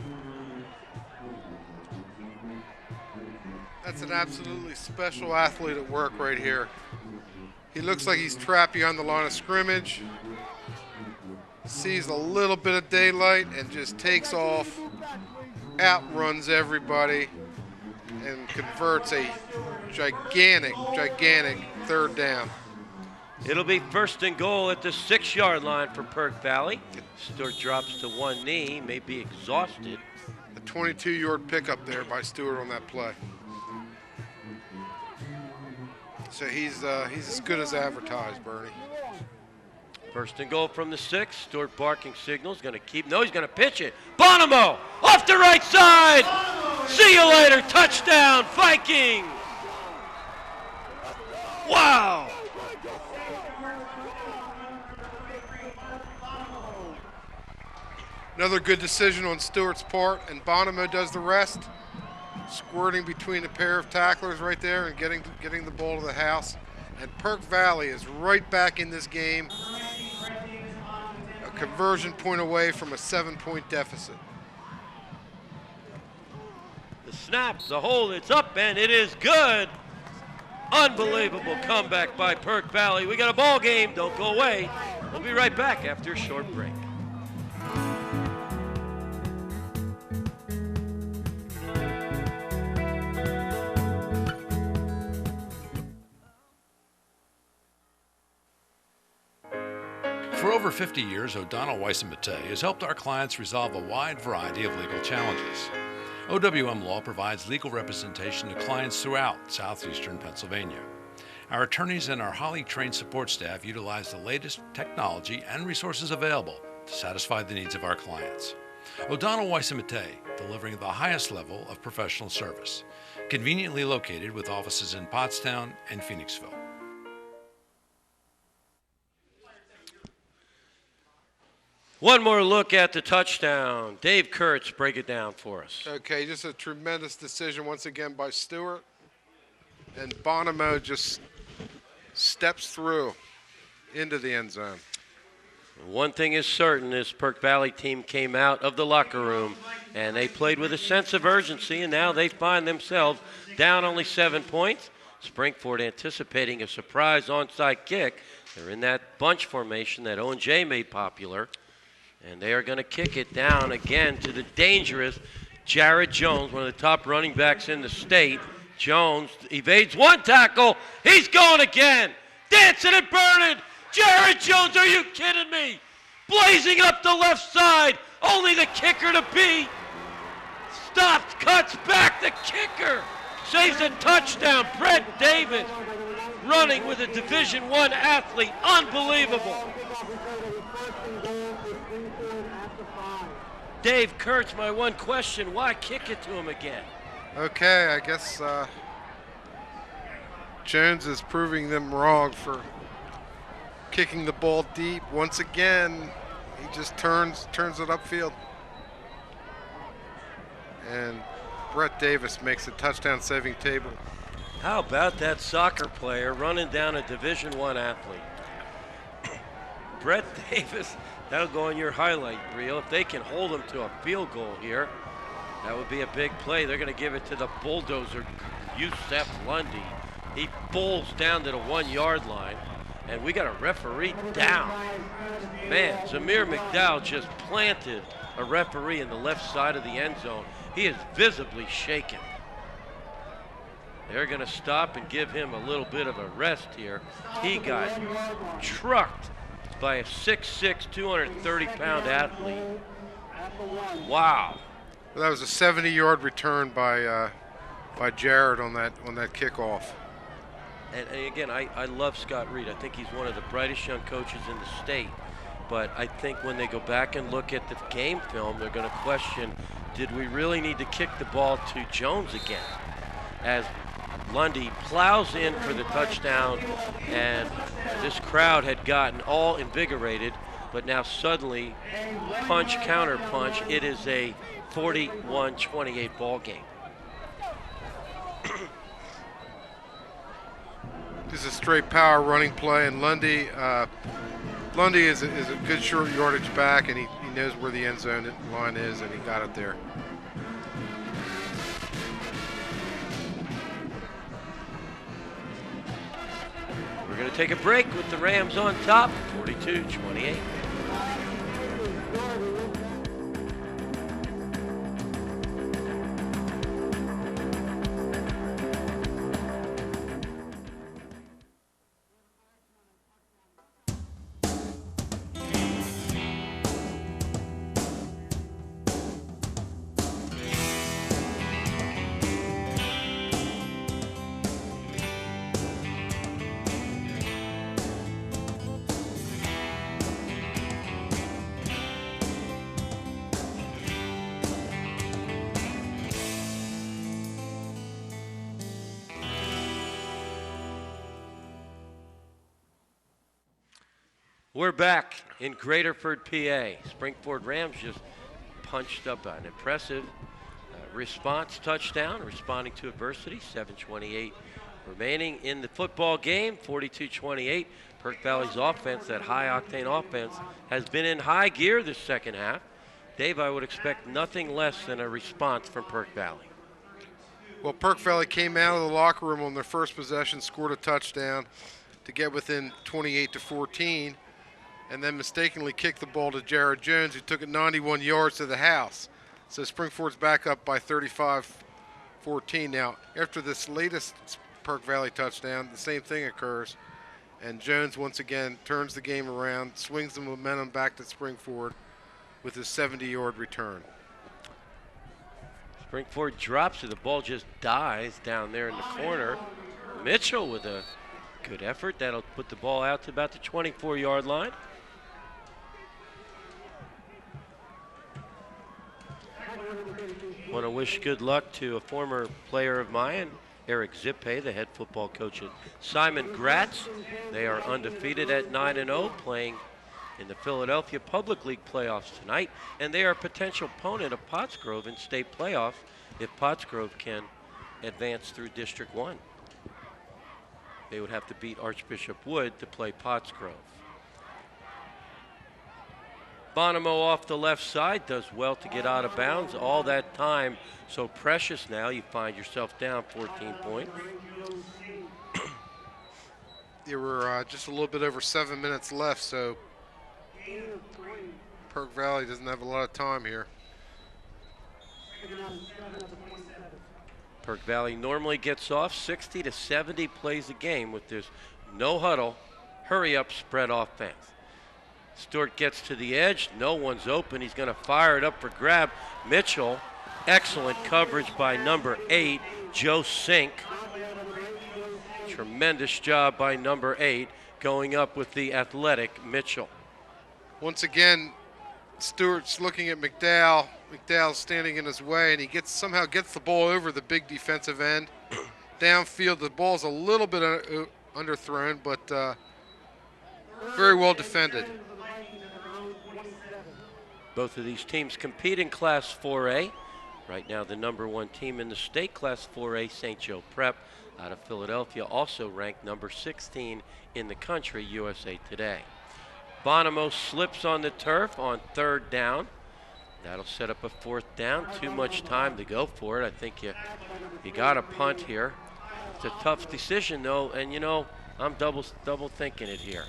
That's an absolutely special athlete at work right here. He looks like he's trapped behind the line of scrimmage, sees a little bit of daylight and just takes off, outruns everybody, and converts a gigantic third down. It'll be first and goal at the 6-yard line for Perk Valley. Stewart drops to one knee, may be exhausted. A 22-yard pickup there by Stewart on that play. So he's as good as advertised, Bernie. First and goal from the 6. Stewart barking signals. Going to keep. No, he's going to pitch it. Bonomo off the right side. See you later. Touchdown, Vikings. Wow. Another good decision on Stewart's part, and Bonomo does the rest, squirting between a pair of tacklers right there and getting the ball to the house. And Perk Valley is right back in this game, a conversion point away from a 7-point deficit. The snap, the hold, it's up, and it is good. Unbelievable comeback by Perk Valley. We got a ball game. Don't go away. We'll be right back after a short break. For over 50 years, O'Donnell Weiss & Mattei has helped our clients resolve a wide variety of legal challenges. OWM Law provides legal representation to clients throughout southeastern Pennsylvania. Our attorneys and our highly trained support staff utilize the latest technology and resources available to satisfy the needs of our clients. O'Donnell Weiss & Mattei, delivering the highest level of professional service, conveniently located with offices in Pottstown and Phoenixville. One more look at the touchdown. Dave Kurtz, break it down for us. Okay, just a tremendous decision once again by Stewart. And Bonomo just steps through into the end zone. One thing is certain, this Perk Valley team came out of the locker room and they played with a sense of urgency, and now they find themselves down only 7 points. Springford anticipating a surprise onside kick. They're in that bunch formation that O&J made popular. And they are going to kick it down again to the dangerous Jared Jones, one of the top running backs in the state. Jones evades one tackle. He's going again. Dancing and burning. Jared Jones, are you kidding me? Blazing up the left side. Only the kicker to beat. Stops, cuts back. The kicker saves a touchdown. Brett Davis running with a Division I athlete. Unbelievable. Dave Kurtz, my one question, why kick it to him again? Okay, I guess Jones is proving them wrong for kicking the ball deep. Once again, he just turns it upfield. And Brett Davis makes a touchdown-saving table. How about that soccer player running down a Division I athlete? Brett Davis, that'll go in your highlight reel. If they can hold him to a field goal here, that would be a big play. They're going to give it to the bulldozer, Yusef Lundy. He bowls down to the 1 yard line. And we got a referee down. Man, Zamir McDowell just planted a referee in the left side of the end zone. He is visibly shaken. They're going to stop and give him a little bit of a rest here. He got trucked by a 6'6", 230-pound athlete. Wow. Well, that was a 70-yard return by Jared on that kickoff. And again, I love Scott Reed. I think he's one of the brightest young coaches in the state. But I think when they go back and look at the game film, they're going to question, did we really need to kick the ball to Jones again? As Lundy plows in for the touchdown, and this crowd had gotten all invigorated, but now suddenly, punch, counter punch, it is a 41-28 ball game. This is a straight power running play, and Lundy is a good short yardage back, and he knows where the end zone line is, and he got it there. We're going to take a break with the Rams on top, 42-28. We're back in Graterford, PA. Springford Rams just punched up an impressive response touchdown, responding to adversity. 7:28 remaining in the football game, 42-28. Perk Valley's offense, that high-octane offense, has been in high gear this second half. Dave, I would expect nothing less than a response from Perk Valley. Well, Perk Valley came out of the locker room on their first possession, scored a touchdown to get within 28-14. And then mistakenly kicked the ball to Jared Jones, who took it 91 yards to the house. So Springford's back up by 35-14. Now, after this latest Perk Valley touchdown, the same thing occurs. And Jones once again turns the game around, swings the momentum back to Springford with his 70-yard return. Springford drops it. The ball just dies down there in the corner. Mitchell with a good effort. That'll put the ball out to about the 24-yard line. Want to wish good luck to a former player of mine, Eric Zippe, the head football coach at Simon Gratz. They are undefeated at 9-0, playing in the Philadelphia Public League playoffs tonight, and they are a potential opponent of Pottsgrove in state playoffs if Pottsgrove can advance through District 1. They would have to beat Archbishop Wood to play Pottsgrove. Bonomo off the left side does well to get out of bounds. All that time so precious now. You find yourself down 14 points. There were just a little bit over 7 minutes left, so Perk Valley doesn't have a lot of time here. Perk Valley normally gets off 60 to 70 plays a game with this no huddle, hurry up spread offense. Stewart gets to the edge, no one's open, he's going to fire it up for grab. Mitchell, excellent coverage by number 8, Joe Sink. Tremendous job by number 8 going up with the athletic Mitchell. Once again, Stewart's looking at McDowell. McDowell's standing in his way, and he somehow gets the ball over the big defensive end. Downfield, the ball's a little bit underthrown, but very well defended. Both of these teams compete in Class 4A. Right now, the number 1 team in the state, Class 4A, St. Joe Prep, out of Philadelphia, also ranked number 16 in the country, USA Today. Bonomo slips on the turf on 3rd down. That'll set up a 4th down. Too much time to go for it. I think you got a punt here. It's a tough decision, though, and you know, I'm double thinking it here.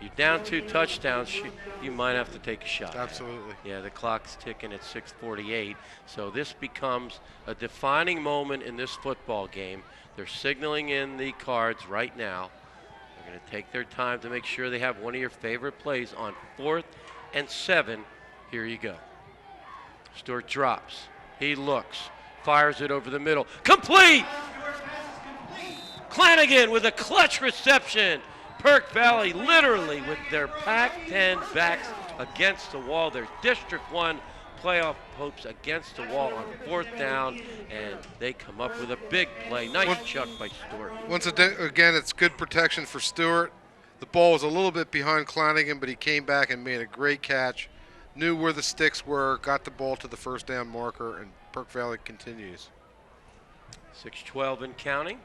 You're down 2 touchdowns, you might have to take a shot. Absolutely. Yeah, the clock's ticking at 6:48. So this becomes a defining moment in this football game. They're signaling in the cards right now. They're going to take their time to make sure they have one of your favorite plays on 4th and 7. Here you go. Stewart drops. He looks. Fires it over the middle. Complete! Clanagan with a clutch reception. Perk Valley literally with their Pac-10 backs against the wall. Their District 1 playoff hopes against the wall on 4th down, and they come up with a big play. Nice chuck by Stewart. Once again, it's good protection for Stewart. The ball was a little bit behind Clanagan, but he came back and made a great catch. Knew where the sticks were, got the ball to the 1st down marker, and Perk Valley continues. 6:12 and counting.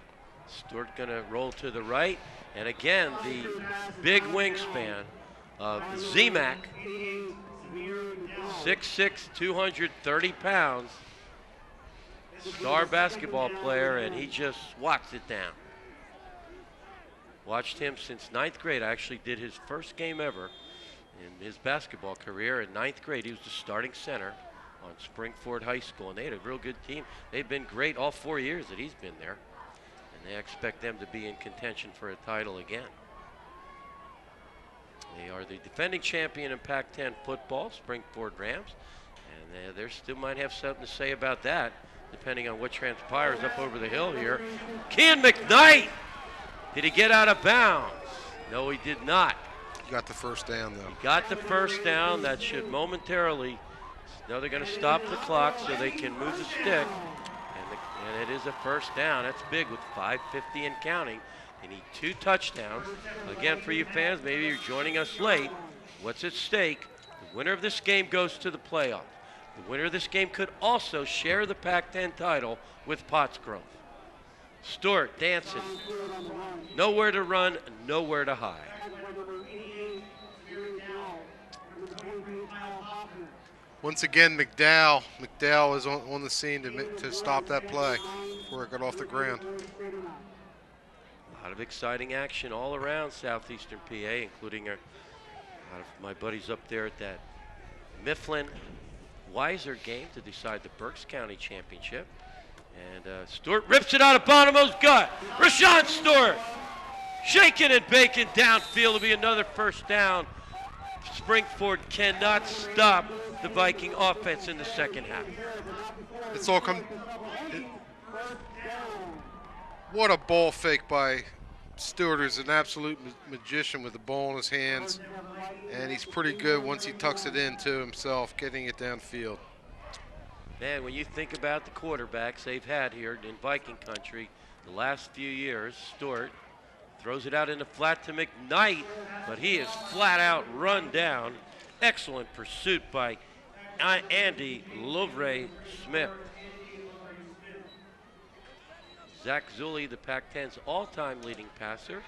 Stewart going to roll to the right. And again, the big wingspan of Zemak, 6'6", 230 pounds, star basketball player, and he just swats it down. Watched him since 9th grade. I actually did his first game ever in his basketball career in 9th grade. He was the starting center on Springford High School, and they had a real good team. They've been great all 4 years that he's been there. They expect them to be in contention for a title again. They are the defending champion in Pac-10 football, Springford Rams, and they still might have something to say about that, depending on what transpires up over the hill here. Ken McKnight, did he get out of bounds? No, he did not. He got the 1st down, though. He got the 1st down. That should momentarily, now they're going to stop the clock so they can move the stick. And it is a 1st down. That's big with 5:50 and counting. They need 2 touchdowns. Again, for you fans, maybe you're joining us late. What's at stake? The winner of this game goes to the playoff. The winner of this game could also share the Pac-10 title with Pottsgrove. Stewart dancing. Nowhere to run, nowhere to hide. Once again, McDowell is on the scene to stop that play before it got off the ground. A lot of exciting action all around southeastern PA, including a lot of my buddies up there at that Mifflin-Weiser game to decide the Berks County Championship. And Stewart rips it out of Bonomo's gut. Rashawn Stewart shaking and baking downfield to be another 1st down. Springford cannot stop the Viking offense in the 2nd half. It's all come. What a ball fake by Stewart, who's an absolute magician with the ball in his hands. And he's pretty good once he tucks it into himself, getting it downfield. Man, when you think about the quarterbacks they've had here in Viking country the last few years, Stewart throws it out in the flat to McKnight, but he is flat out run down. Excellent pursuit by Andy Louvre Smith. Zach Zulli, the Pac-10's all-time leading passer,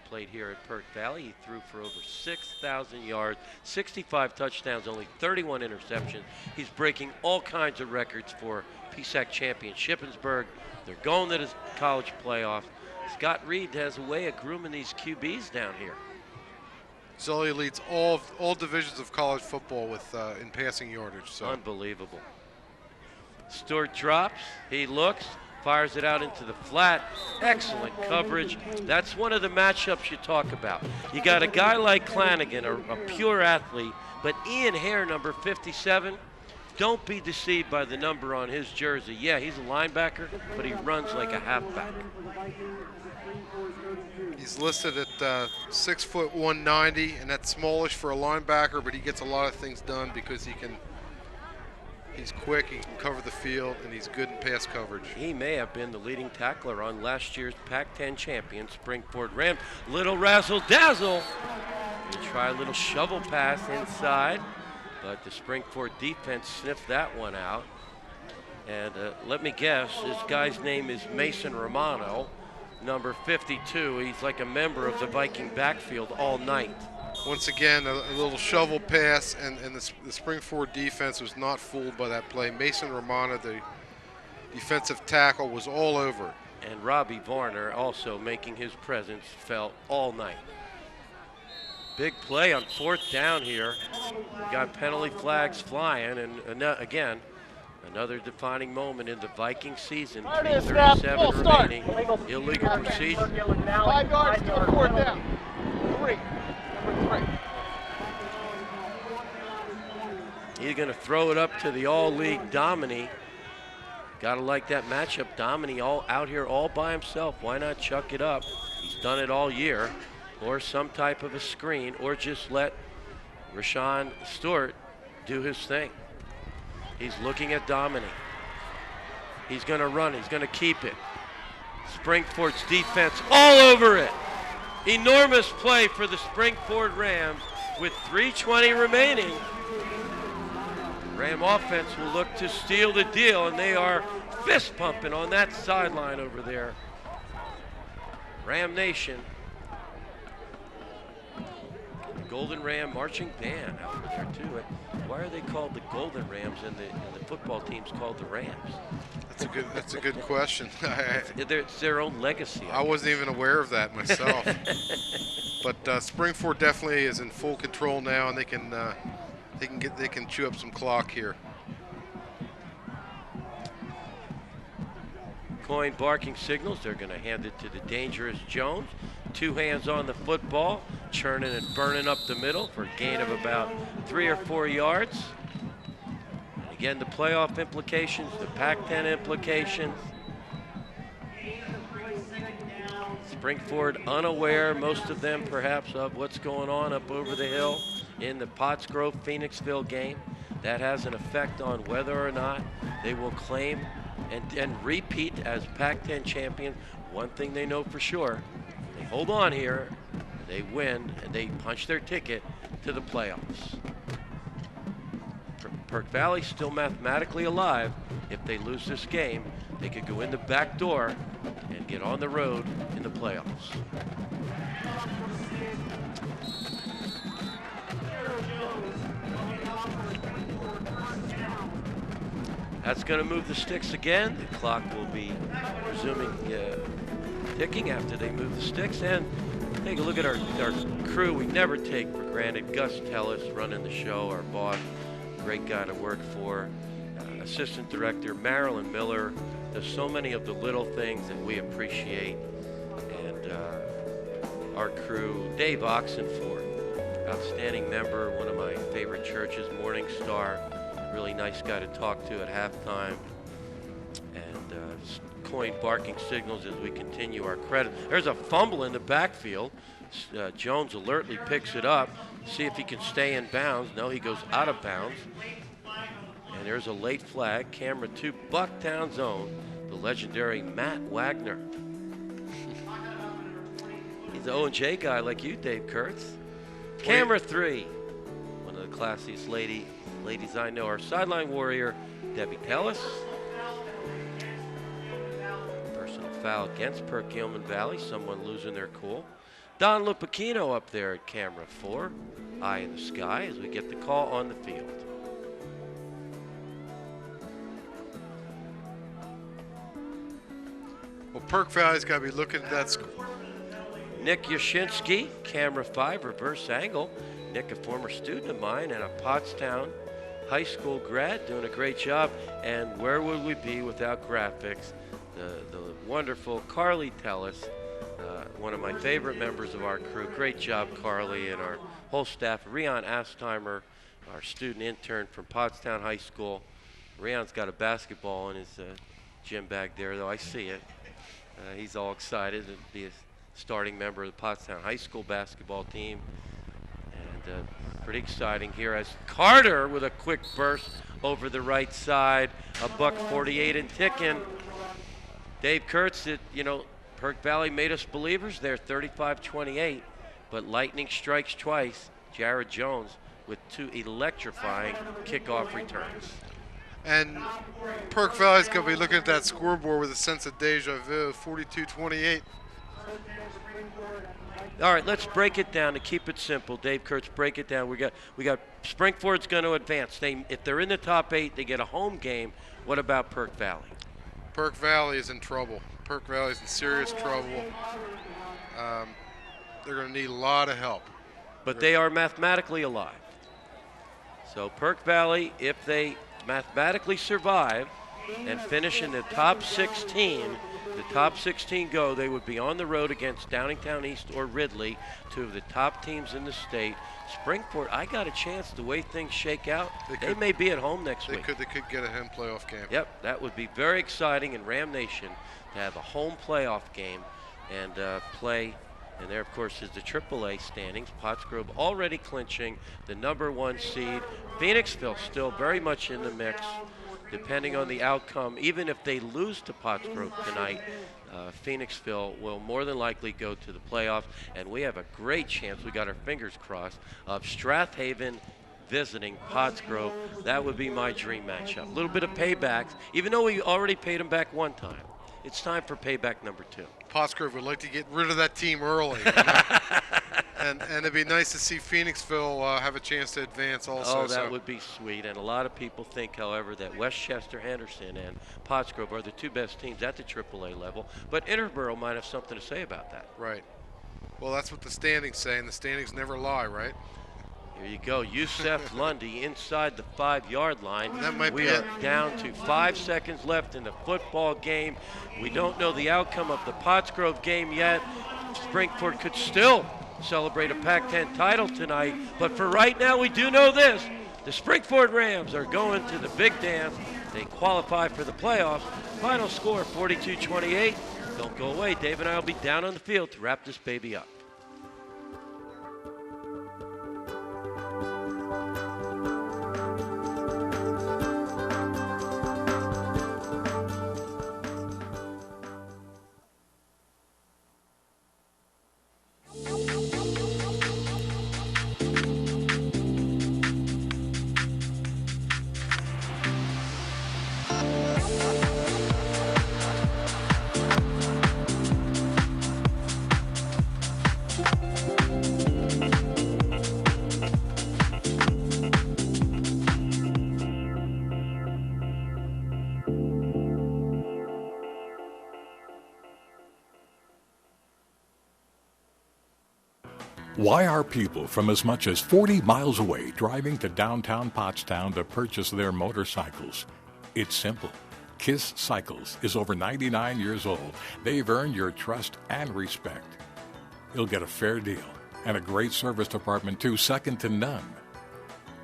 played here at Perk Valley. He threw for over 6,000 yards, 65 touchdowns, only 31 interceptions. He's breaking all kinds of records for PSAC champion Shippensburg. They're going to the college playoff. Scott Reed has a way of grooming these QBs down here. Zulli leads all divisions of college football with in passing yardage. So. Unbelievable. Stewart drops. He looks. Fires it out into the flat. Excellent coverage. That's one of the matchups you talk about. You got a guy like Clanagan, a pure athlete, but Ian Hare, number 57, don't be deceived by the number on his jersey. Yeah, he's a linebacker, but he runs like a halfback. He's listed at 6 foot 190, and that's smallish for a linebacker, but he gets a lot of things done because he's quick, he can cover the field, and he's good in pass coverage. He may have been the leading tackler on last year's Pac-10 champion, Springford Rams. Little razzle-dazzle. You try a little shovel pass inside, but the Springford defense sniffed that one out. And let me guess, this guy's name is Mason Romano, number 52. He's like a member of the Viking backfield all night. Once again, a little shovel pass, and the Springford defense was not fooled by that play. Mason Romano, the defensive tackle, was all over it. and Robbie Varner also making his presence felt all night. Big play on 4th down here. We got penalty flags flying, and again, another defining moment in the Viking season. 3:37 remaining. Illegal procedure. 5 yards to a 4th down. 3. Number 3. He's going to throw it up to the all-league Domini. Got to like that matchup. Domini all out here all by himself. Why not chuck it up? He's done it all year. Or some type of a screen, or just let Rashawn Stewart do his thing. He's looking at Domini. He's going to run. He's going to keep it. Springford's defense all over it. Enormous play for the Springford Rams with 3:20 remaining. Ram offense will look to steal the deal, and they are fist pumping on that sideline over there. Ram Nation. Golden Ram marching band out there too. Why are they called the Golden Rams and the football team's called the Rams? That's a good question. It's their own legacy. I wasn't even aware of that myself. But Springford definitely is in full control now, and they can chew up some clock here. Coin barking signals. They're going to hand it to the dangerous Jones. 2 hands on the football, churning and burning up the middle for a gain of about 3 or 4 yards. And again, the playoff implications, the Pac-10 implications. Springford unaware, most of them perhaps, of what's going on up over the hill in the Pottsgrove-Phoenixville game. That has an effect on whether or not they will claim and repeat as Pac-10 champions. One thing they know for sure, they hold on here, they win, and they punch their ticket to the playoffs. Perk Valley still mathematically alive. If they lose this game, they could go in the back door and get on the road in the playoffs. That's going to move the sticks again. The clock will be resuming ticking after they move the sticks. And take a look at our crew we never take for granted. Gus Tellis running the show, our boss, great guy to work for. Assistant Director Marilyn Miller. There's so many of the little things that we appreciate. And our crew, Dave Oxenford, outstanding member, one of my favorite churches, Morning Star. Really nice guy to talk to at halftime. And coin barking signals as we continue our credit. There's a fumble in the backfield. Jones alertly picks it up. See if he can stay in bounds. No, he goes out of bounds. And there's a late flag. Camera 2, Bucktown zone. The legendary Matt Wagner. He's an O&J guy like you, Dave Kurtz. Camera 3. One of the classiest ladies I know. Our sideline warrior, Debbie Tellis. Personal foul against Perk Gilman Valley. Someone losing their cool. Don Lupacchino up there at camera 4. Eye in the sky as we get the call on the field. Well, Perk Valley's got to be looking at that score. Nick Yashinsky, camera 5, reverse angle. Nick, a former student of mine and a Pottstown high school grad, doing a great job. And where would we be without graphics? The wonderful Carly Tellis, one of my favorite members of our crew. Great job, Carly, and our whole staff. Rion Astheimer, our student intern from Pottstown High School. Rion's got a basketball in his gym bag there, though I see it. He's all excited to be a starting member of the Pottstown High School basketball team. And pretty exciting here as Carter with a quick burst over the right side. A $148 and ticking. Dave Kurtz, Perk Valley made us believers there, 35-28. But lightning strikes twice. Jared Jones with 2 electrifying kickoff returns. And Perk Valley's going to be looking at that scoreboard with a sense of deja vu, 42-28. All right, let's break it down to keep it simple. Dave Kurtz, break it down. We got Springford's going to advance. If they're in the top 8, they get a home game. What about Perk Valley? Perk Valley is in trouble. Perk Valley is in serious trouble. They're going to need a lot of help. But they are mathematically alive. So Perk Valley, if they mathematically survive and finish in the top 16, the top 16 go, they would be on the road against Downingtown East or Ridley, two of the top teams in the state. Springport, I got a chance, the way things shake out, they may be at home next week. They could get a home playoff game. Yep, that would be very exciting in Ram Nation to have a home playoff game and play. And there, of course, is the AAA standings. Pottsgrove already clinching the #1 seed. Phoenixville still very much in the mix, depending on the outcome. Even if they lose to Pottsgrove tonight, Phoenixville will more than likely go to the playoffs. And we have a great chance, we got our fingers crossed, of Strathaven visiting Pottsgrove. That would be my dream matchup. A little bit of paybacks, even though we already paid them back one time. It's time for payback #2. Pottsgrove would like to get rid of that team early. and it'd be nice to see Phoenixville have a chance to advance also. Oh, that would be sweet. And a lot of people think, however, that Westchester, Henderson, and Pottsgrove are the two best teams at the AAA level. But Interboro might have something to say about that. Right. Well, that's what the standings say, and the standings never lie, right? Here you go, Youssef Lundy inside the 5-yard line. That might we be are down to 5 seconds left in the football game. We don't know the outcome of the Pottsgrove game yet. Springford could still celebrate a Pac-10 title tonight, but for right now we do know this. The Springford Rams are going to the big dance. They qualify for the playoffs. Final score 42-28. Don't go away. Dave and I will be down on the field to wrap this baby up. Why are people from as much as 40 miles away driving to downtown Pottstown to purchase their motorcycles? It's simple. KISS Cycles is over 99 years old. They've earned your trust and respect. You'll get a fair deal and a great service department too, second to none.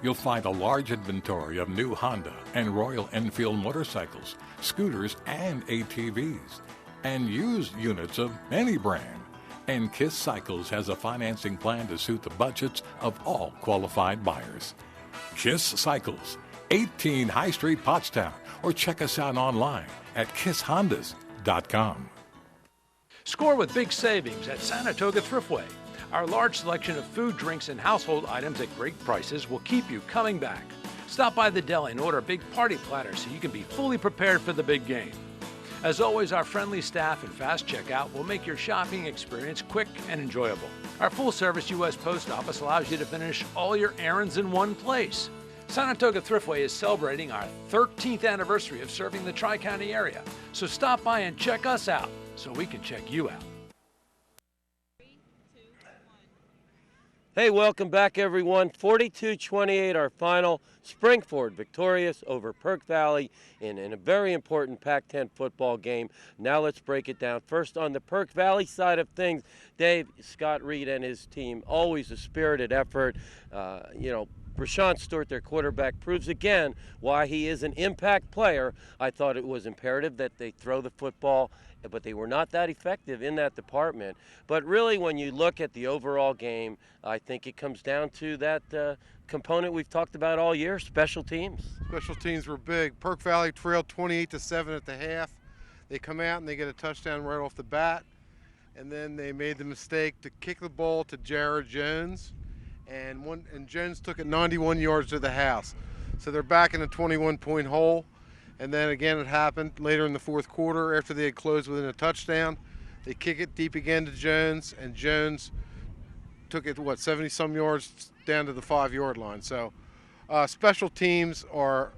You'll find a large inventory of new Honda and Royal Enfield motorcycles, scooters, and ATVs, and used units of any brand. And KISS Cycles has a financing plan to suit the budgets of all qualified buyers. KISS Cycles, 18 High Street, Pottstown, or check us out online at kisshondas.com. Score with big savings at Saratoga Thriftway. Our large selection of food, drinks, and household items at great prices will keep you coming back. Stop by the deli and order a big party platter so you can be fully prepared for the big game. As always, our friendly staff and fast checkout will make your shopping experience quick and enjoyable. Our full-service U.S. Post Office allows you to finish all your errands in one place. Saratoga Thriftway is celebrating our 13th anniversary of serving the Tri-County area. So stop by and check us out so we can check you out. Hey, welcome back, everyone. 42-28, our final. Springford victorious over Perk Valley in a very important Pac-10 football game. Now let's break it down. First, on the Perk Valley side of things, Dave, Scott Reed and his team, always a spirited effort. Rashawn Stewart, their quarterback, proves again why he is an impact player. I thought it was imperative that they throw the football, but they were not that effective in that department. But really, when you look at the overall game, I think it comes down to that component we've talked about all year, special teams. Special teams were big. Perk Valley trailed 28-7 at the half. They come out and they get a touchdown right off the bat. And then they made the mistake to kick the ball to Jared Jones. And Jones took it 91 yards to the house. So they're back in a 21-point hole. And then again, it happened later in the fourth quarter after they had closed within a touchdown. They kick it deep again to Jones, and Jones took it, 70-some yards down to the 5-yard line. So special teams are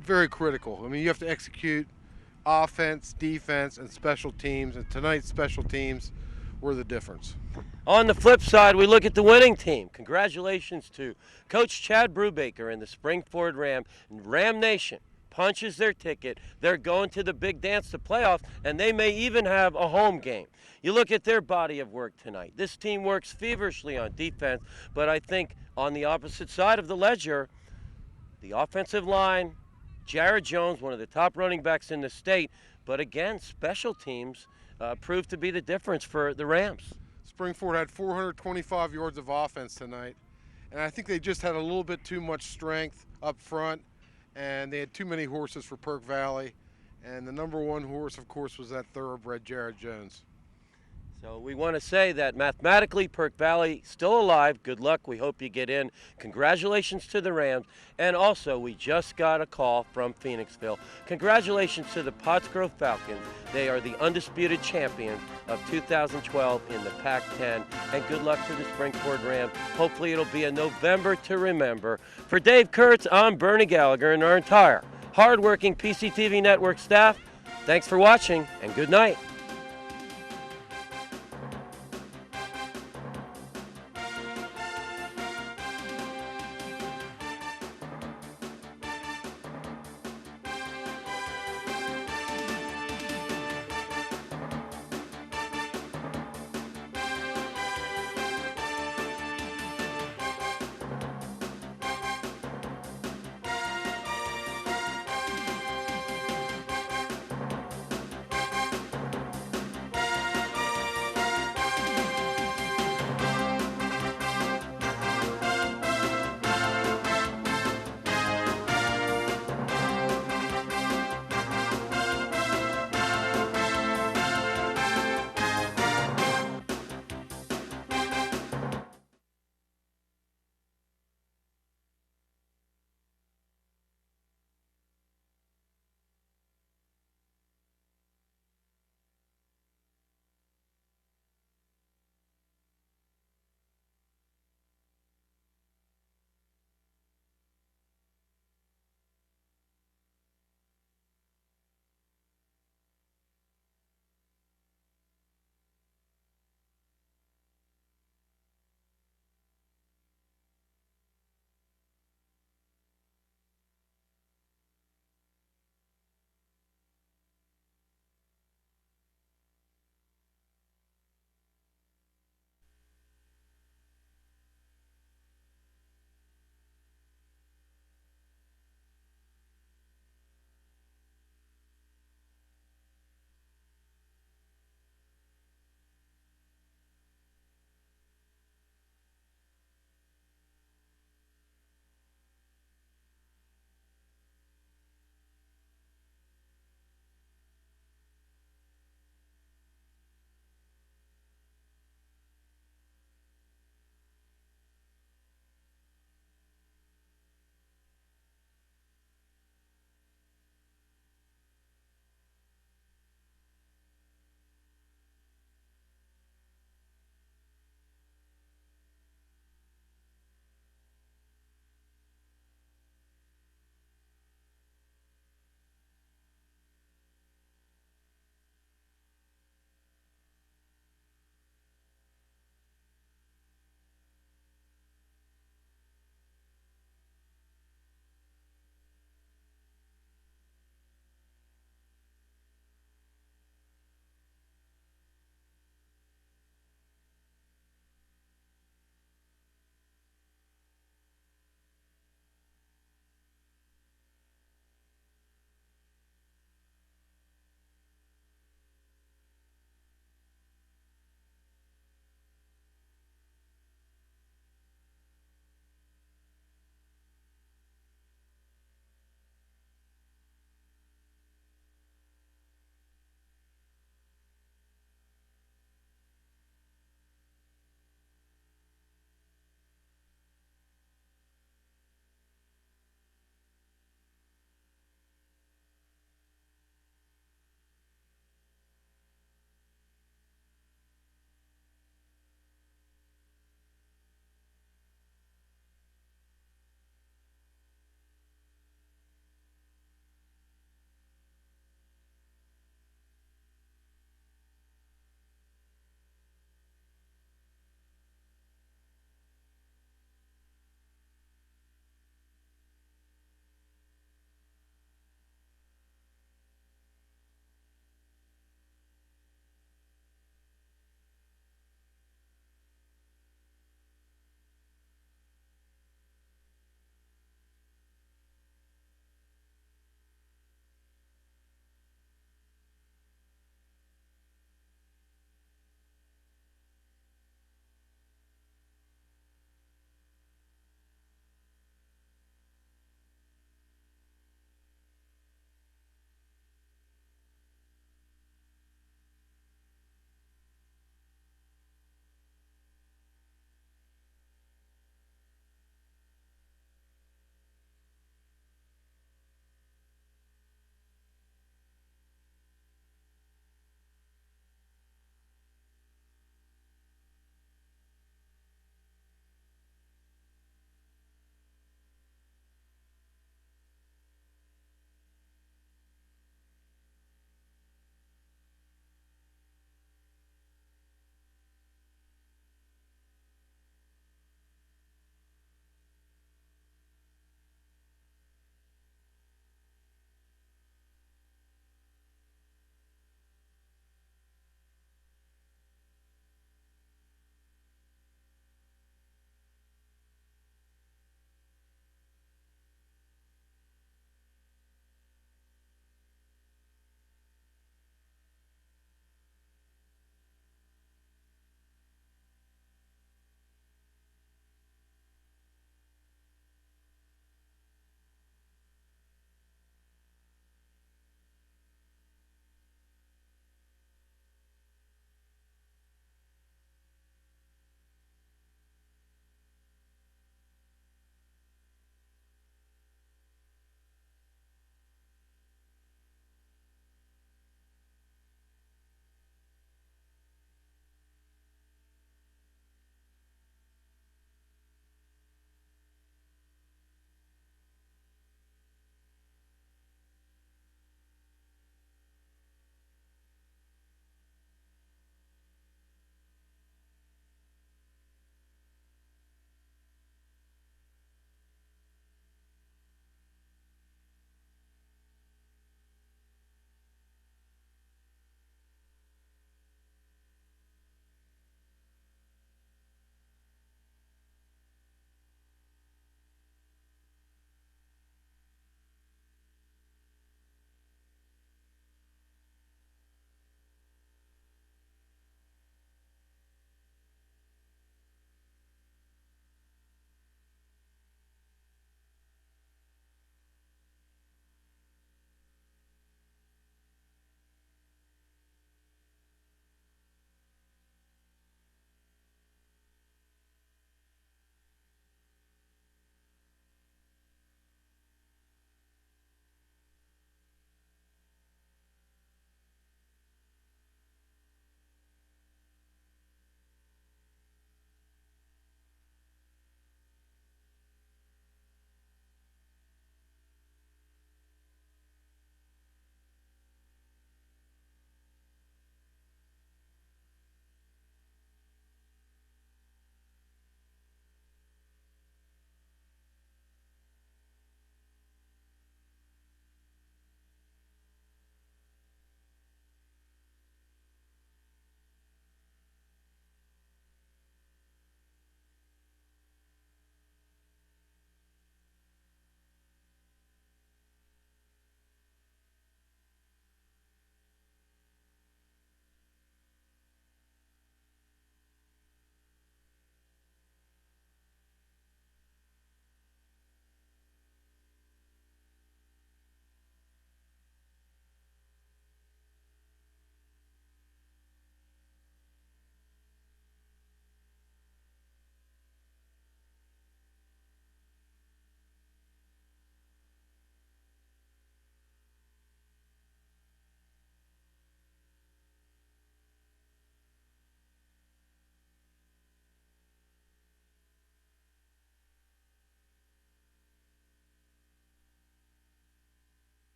very critical. I mean, you have to execute offense, defense, and special teams. And tonight's special teams were the difference. On the flip side, we look at the winning team. Congratulations to Coach Chad Brubaker and the Springford Ram Nation. Punches their ticket. They're going to the big dance to playoffs, and they may even have a home game. You look at their body of work tonight. This team works feverishly on defense, but I think on the opposite side of the ledger, the offensive line, Jared Jones, one of the top running backs in the state, but again, special teams proved to be the difference for the Rams. Springford had 425 yards of offense tonight, and I think they just had a little bit too much strength up front, and they had too many horses for Perk Valley, and the number one horse, of course, was that thoroughbred Jared Jones. So we want to say that mathematically Perk Valley still alive. Good luck. We hope you get in. Congratulations to the Rams. And also, we just got a call from Phoenixville. Congratulations to the Pottsgrove Falcons. They are the undisputed champions of 2012 in the Pac-10. And good luck to the Springford Rams. Hopefully it'll be a November to remember. For Dave Kurtz, I'm Bernie Gallagher and our entire hardworking PCTV Network staff. Thanks for watching and good night.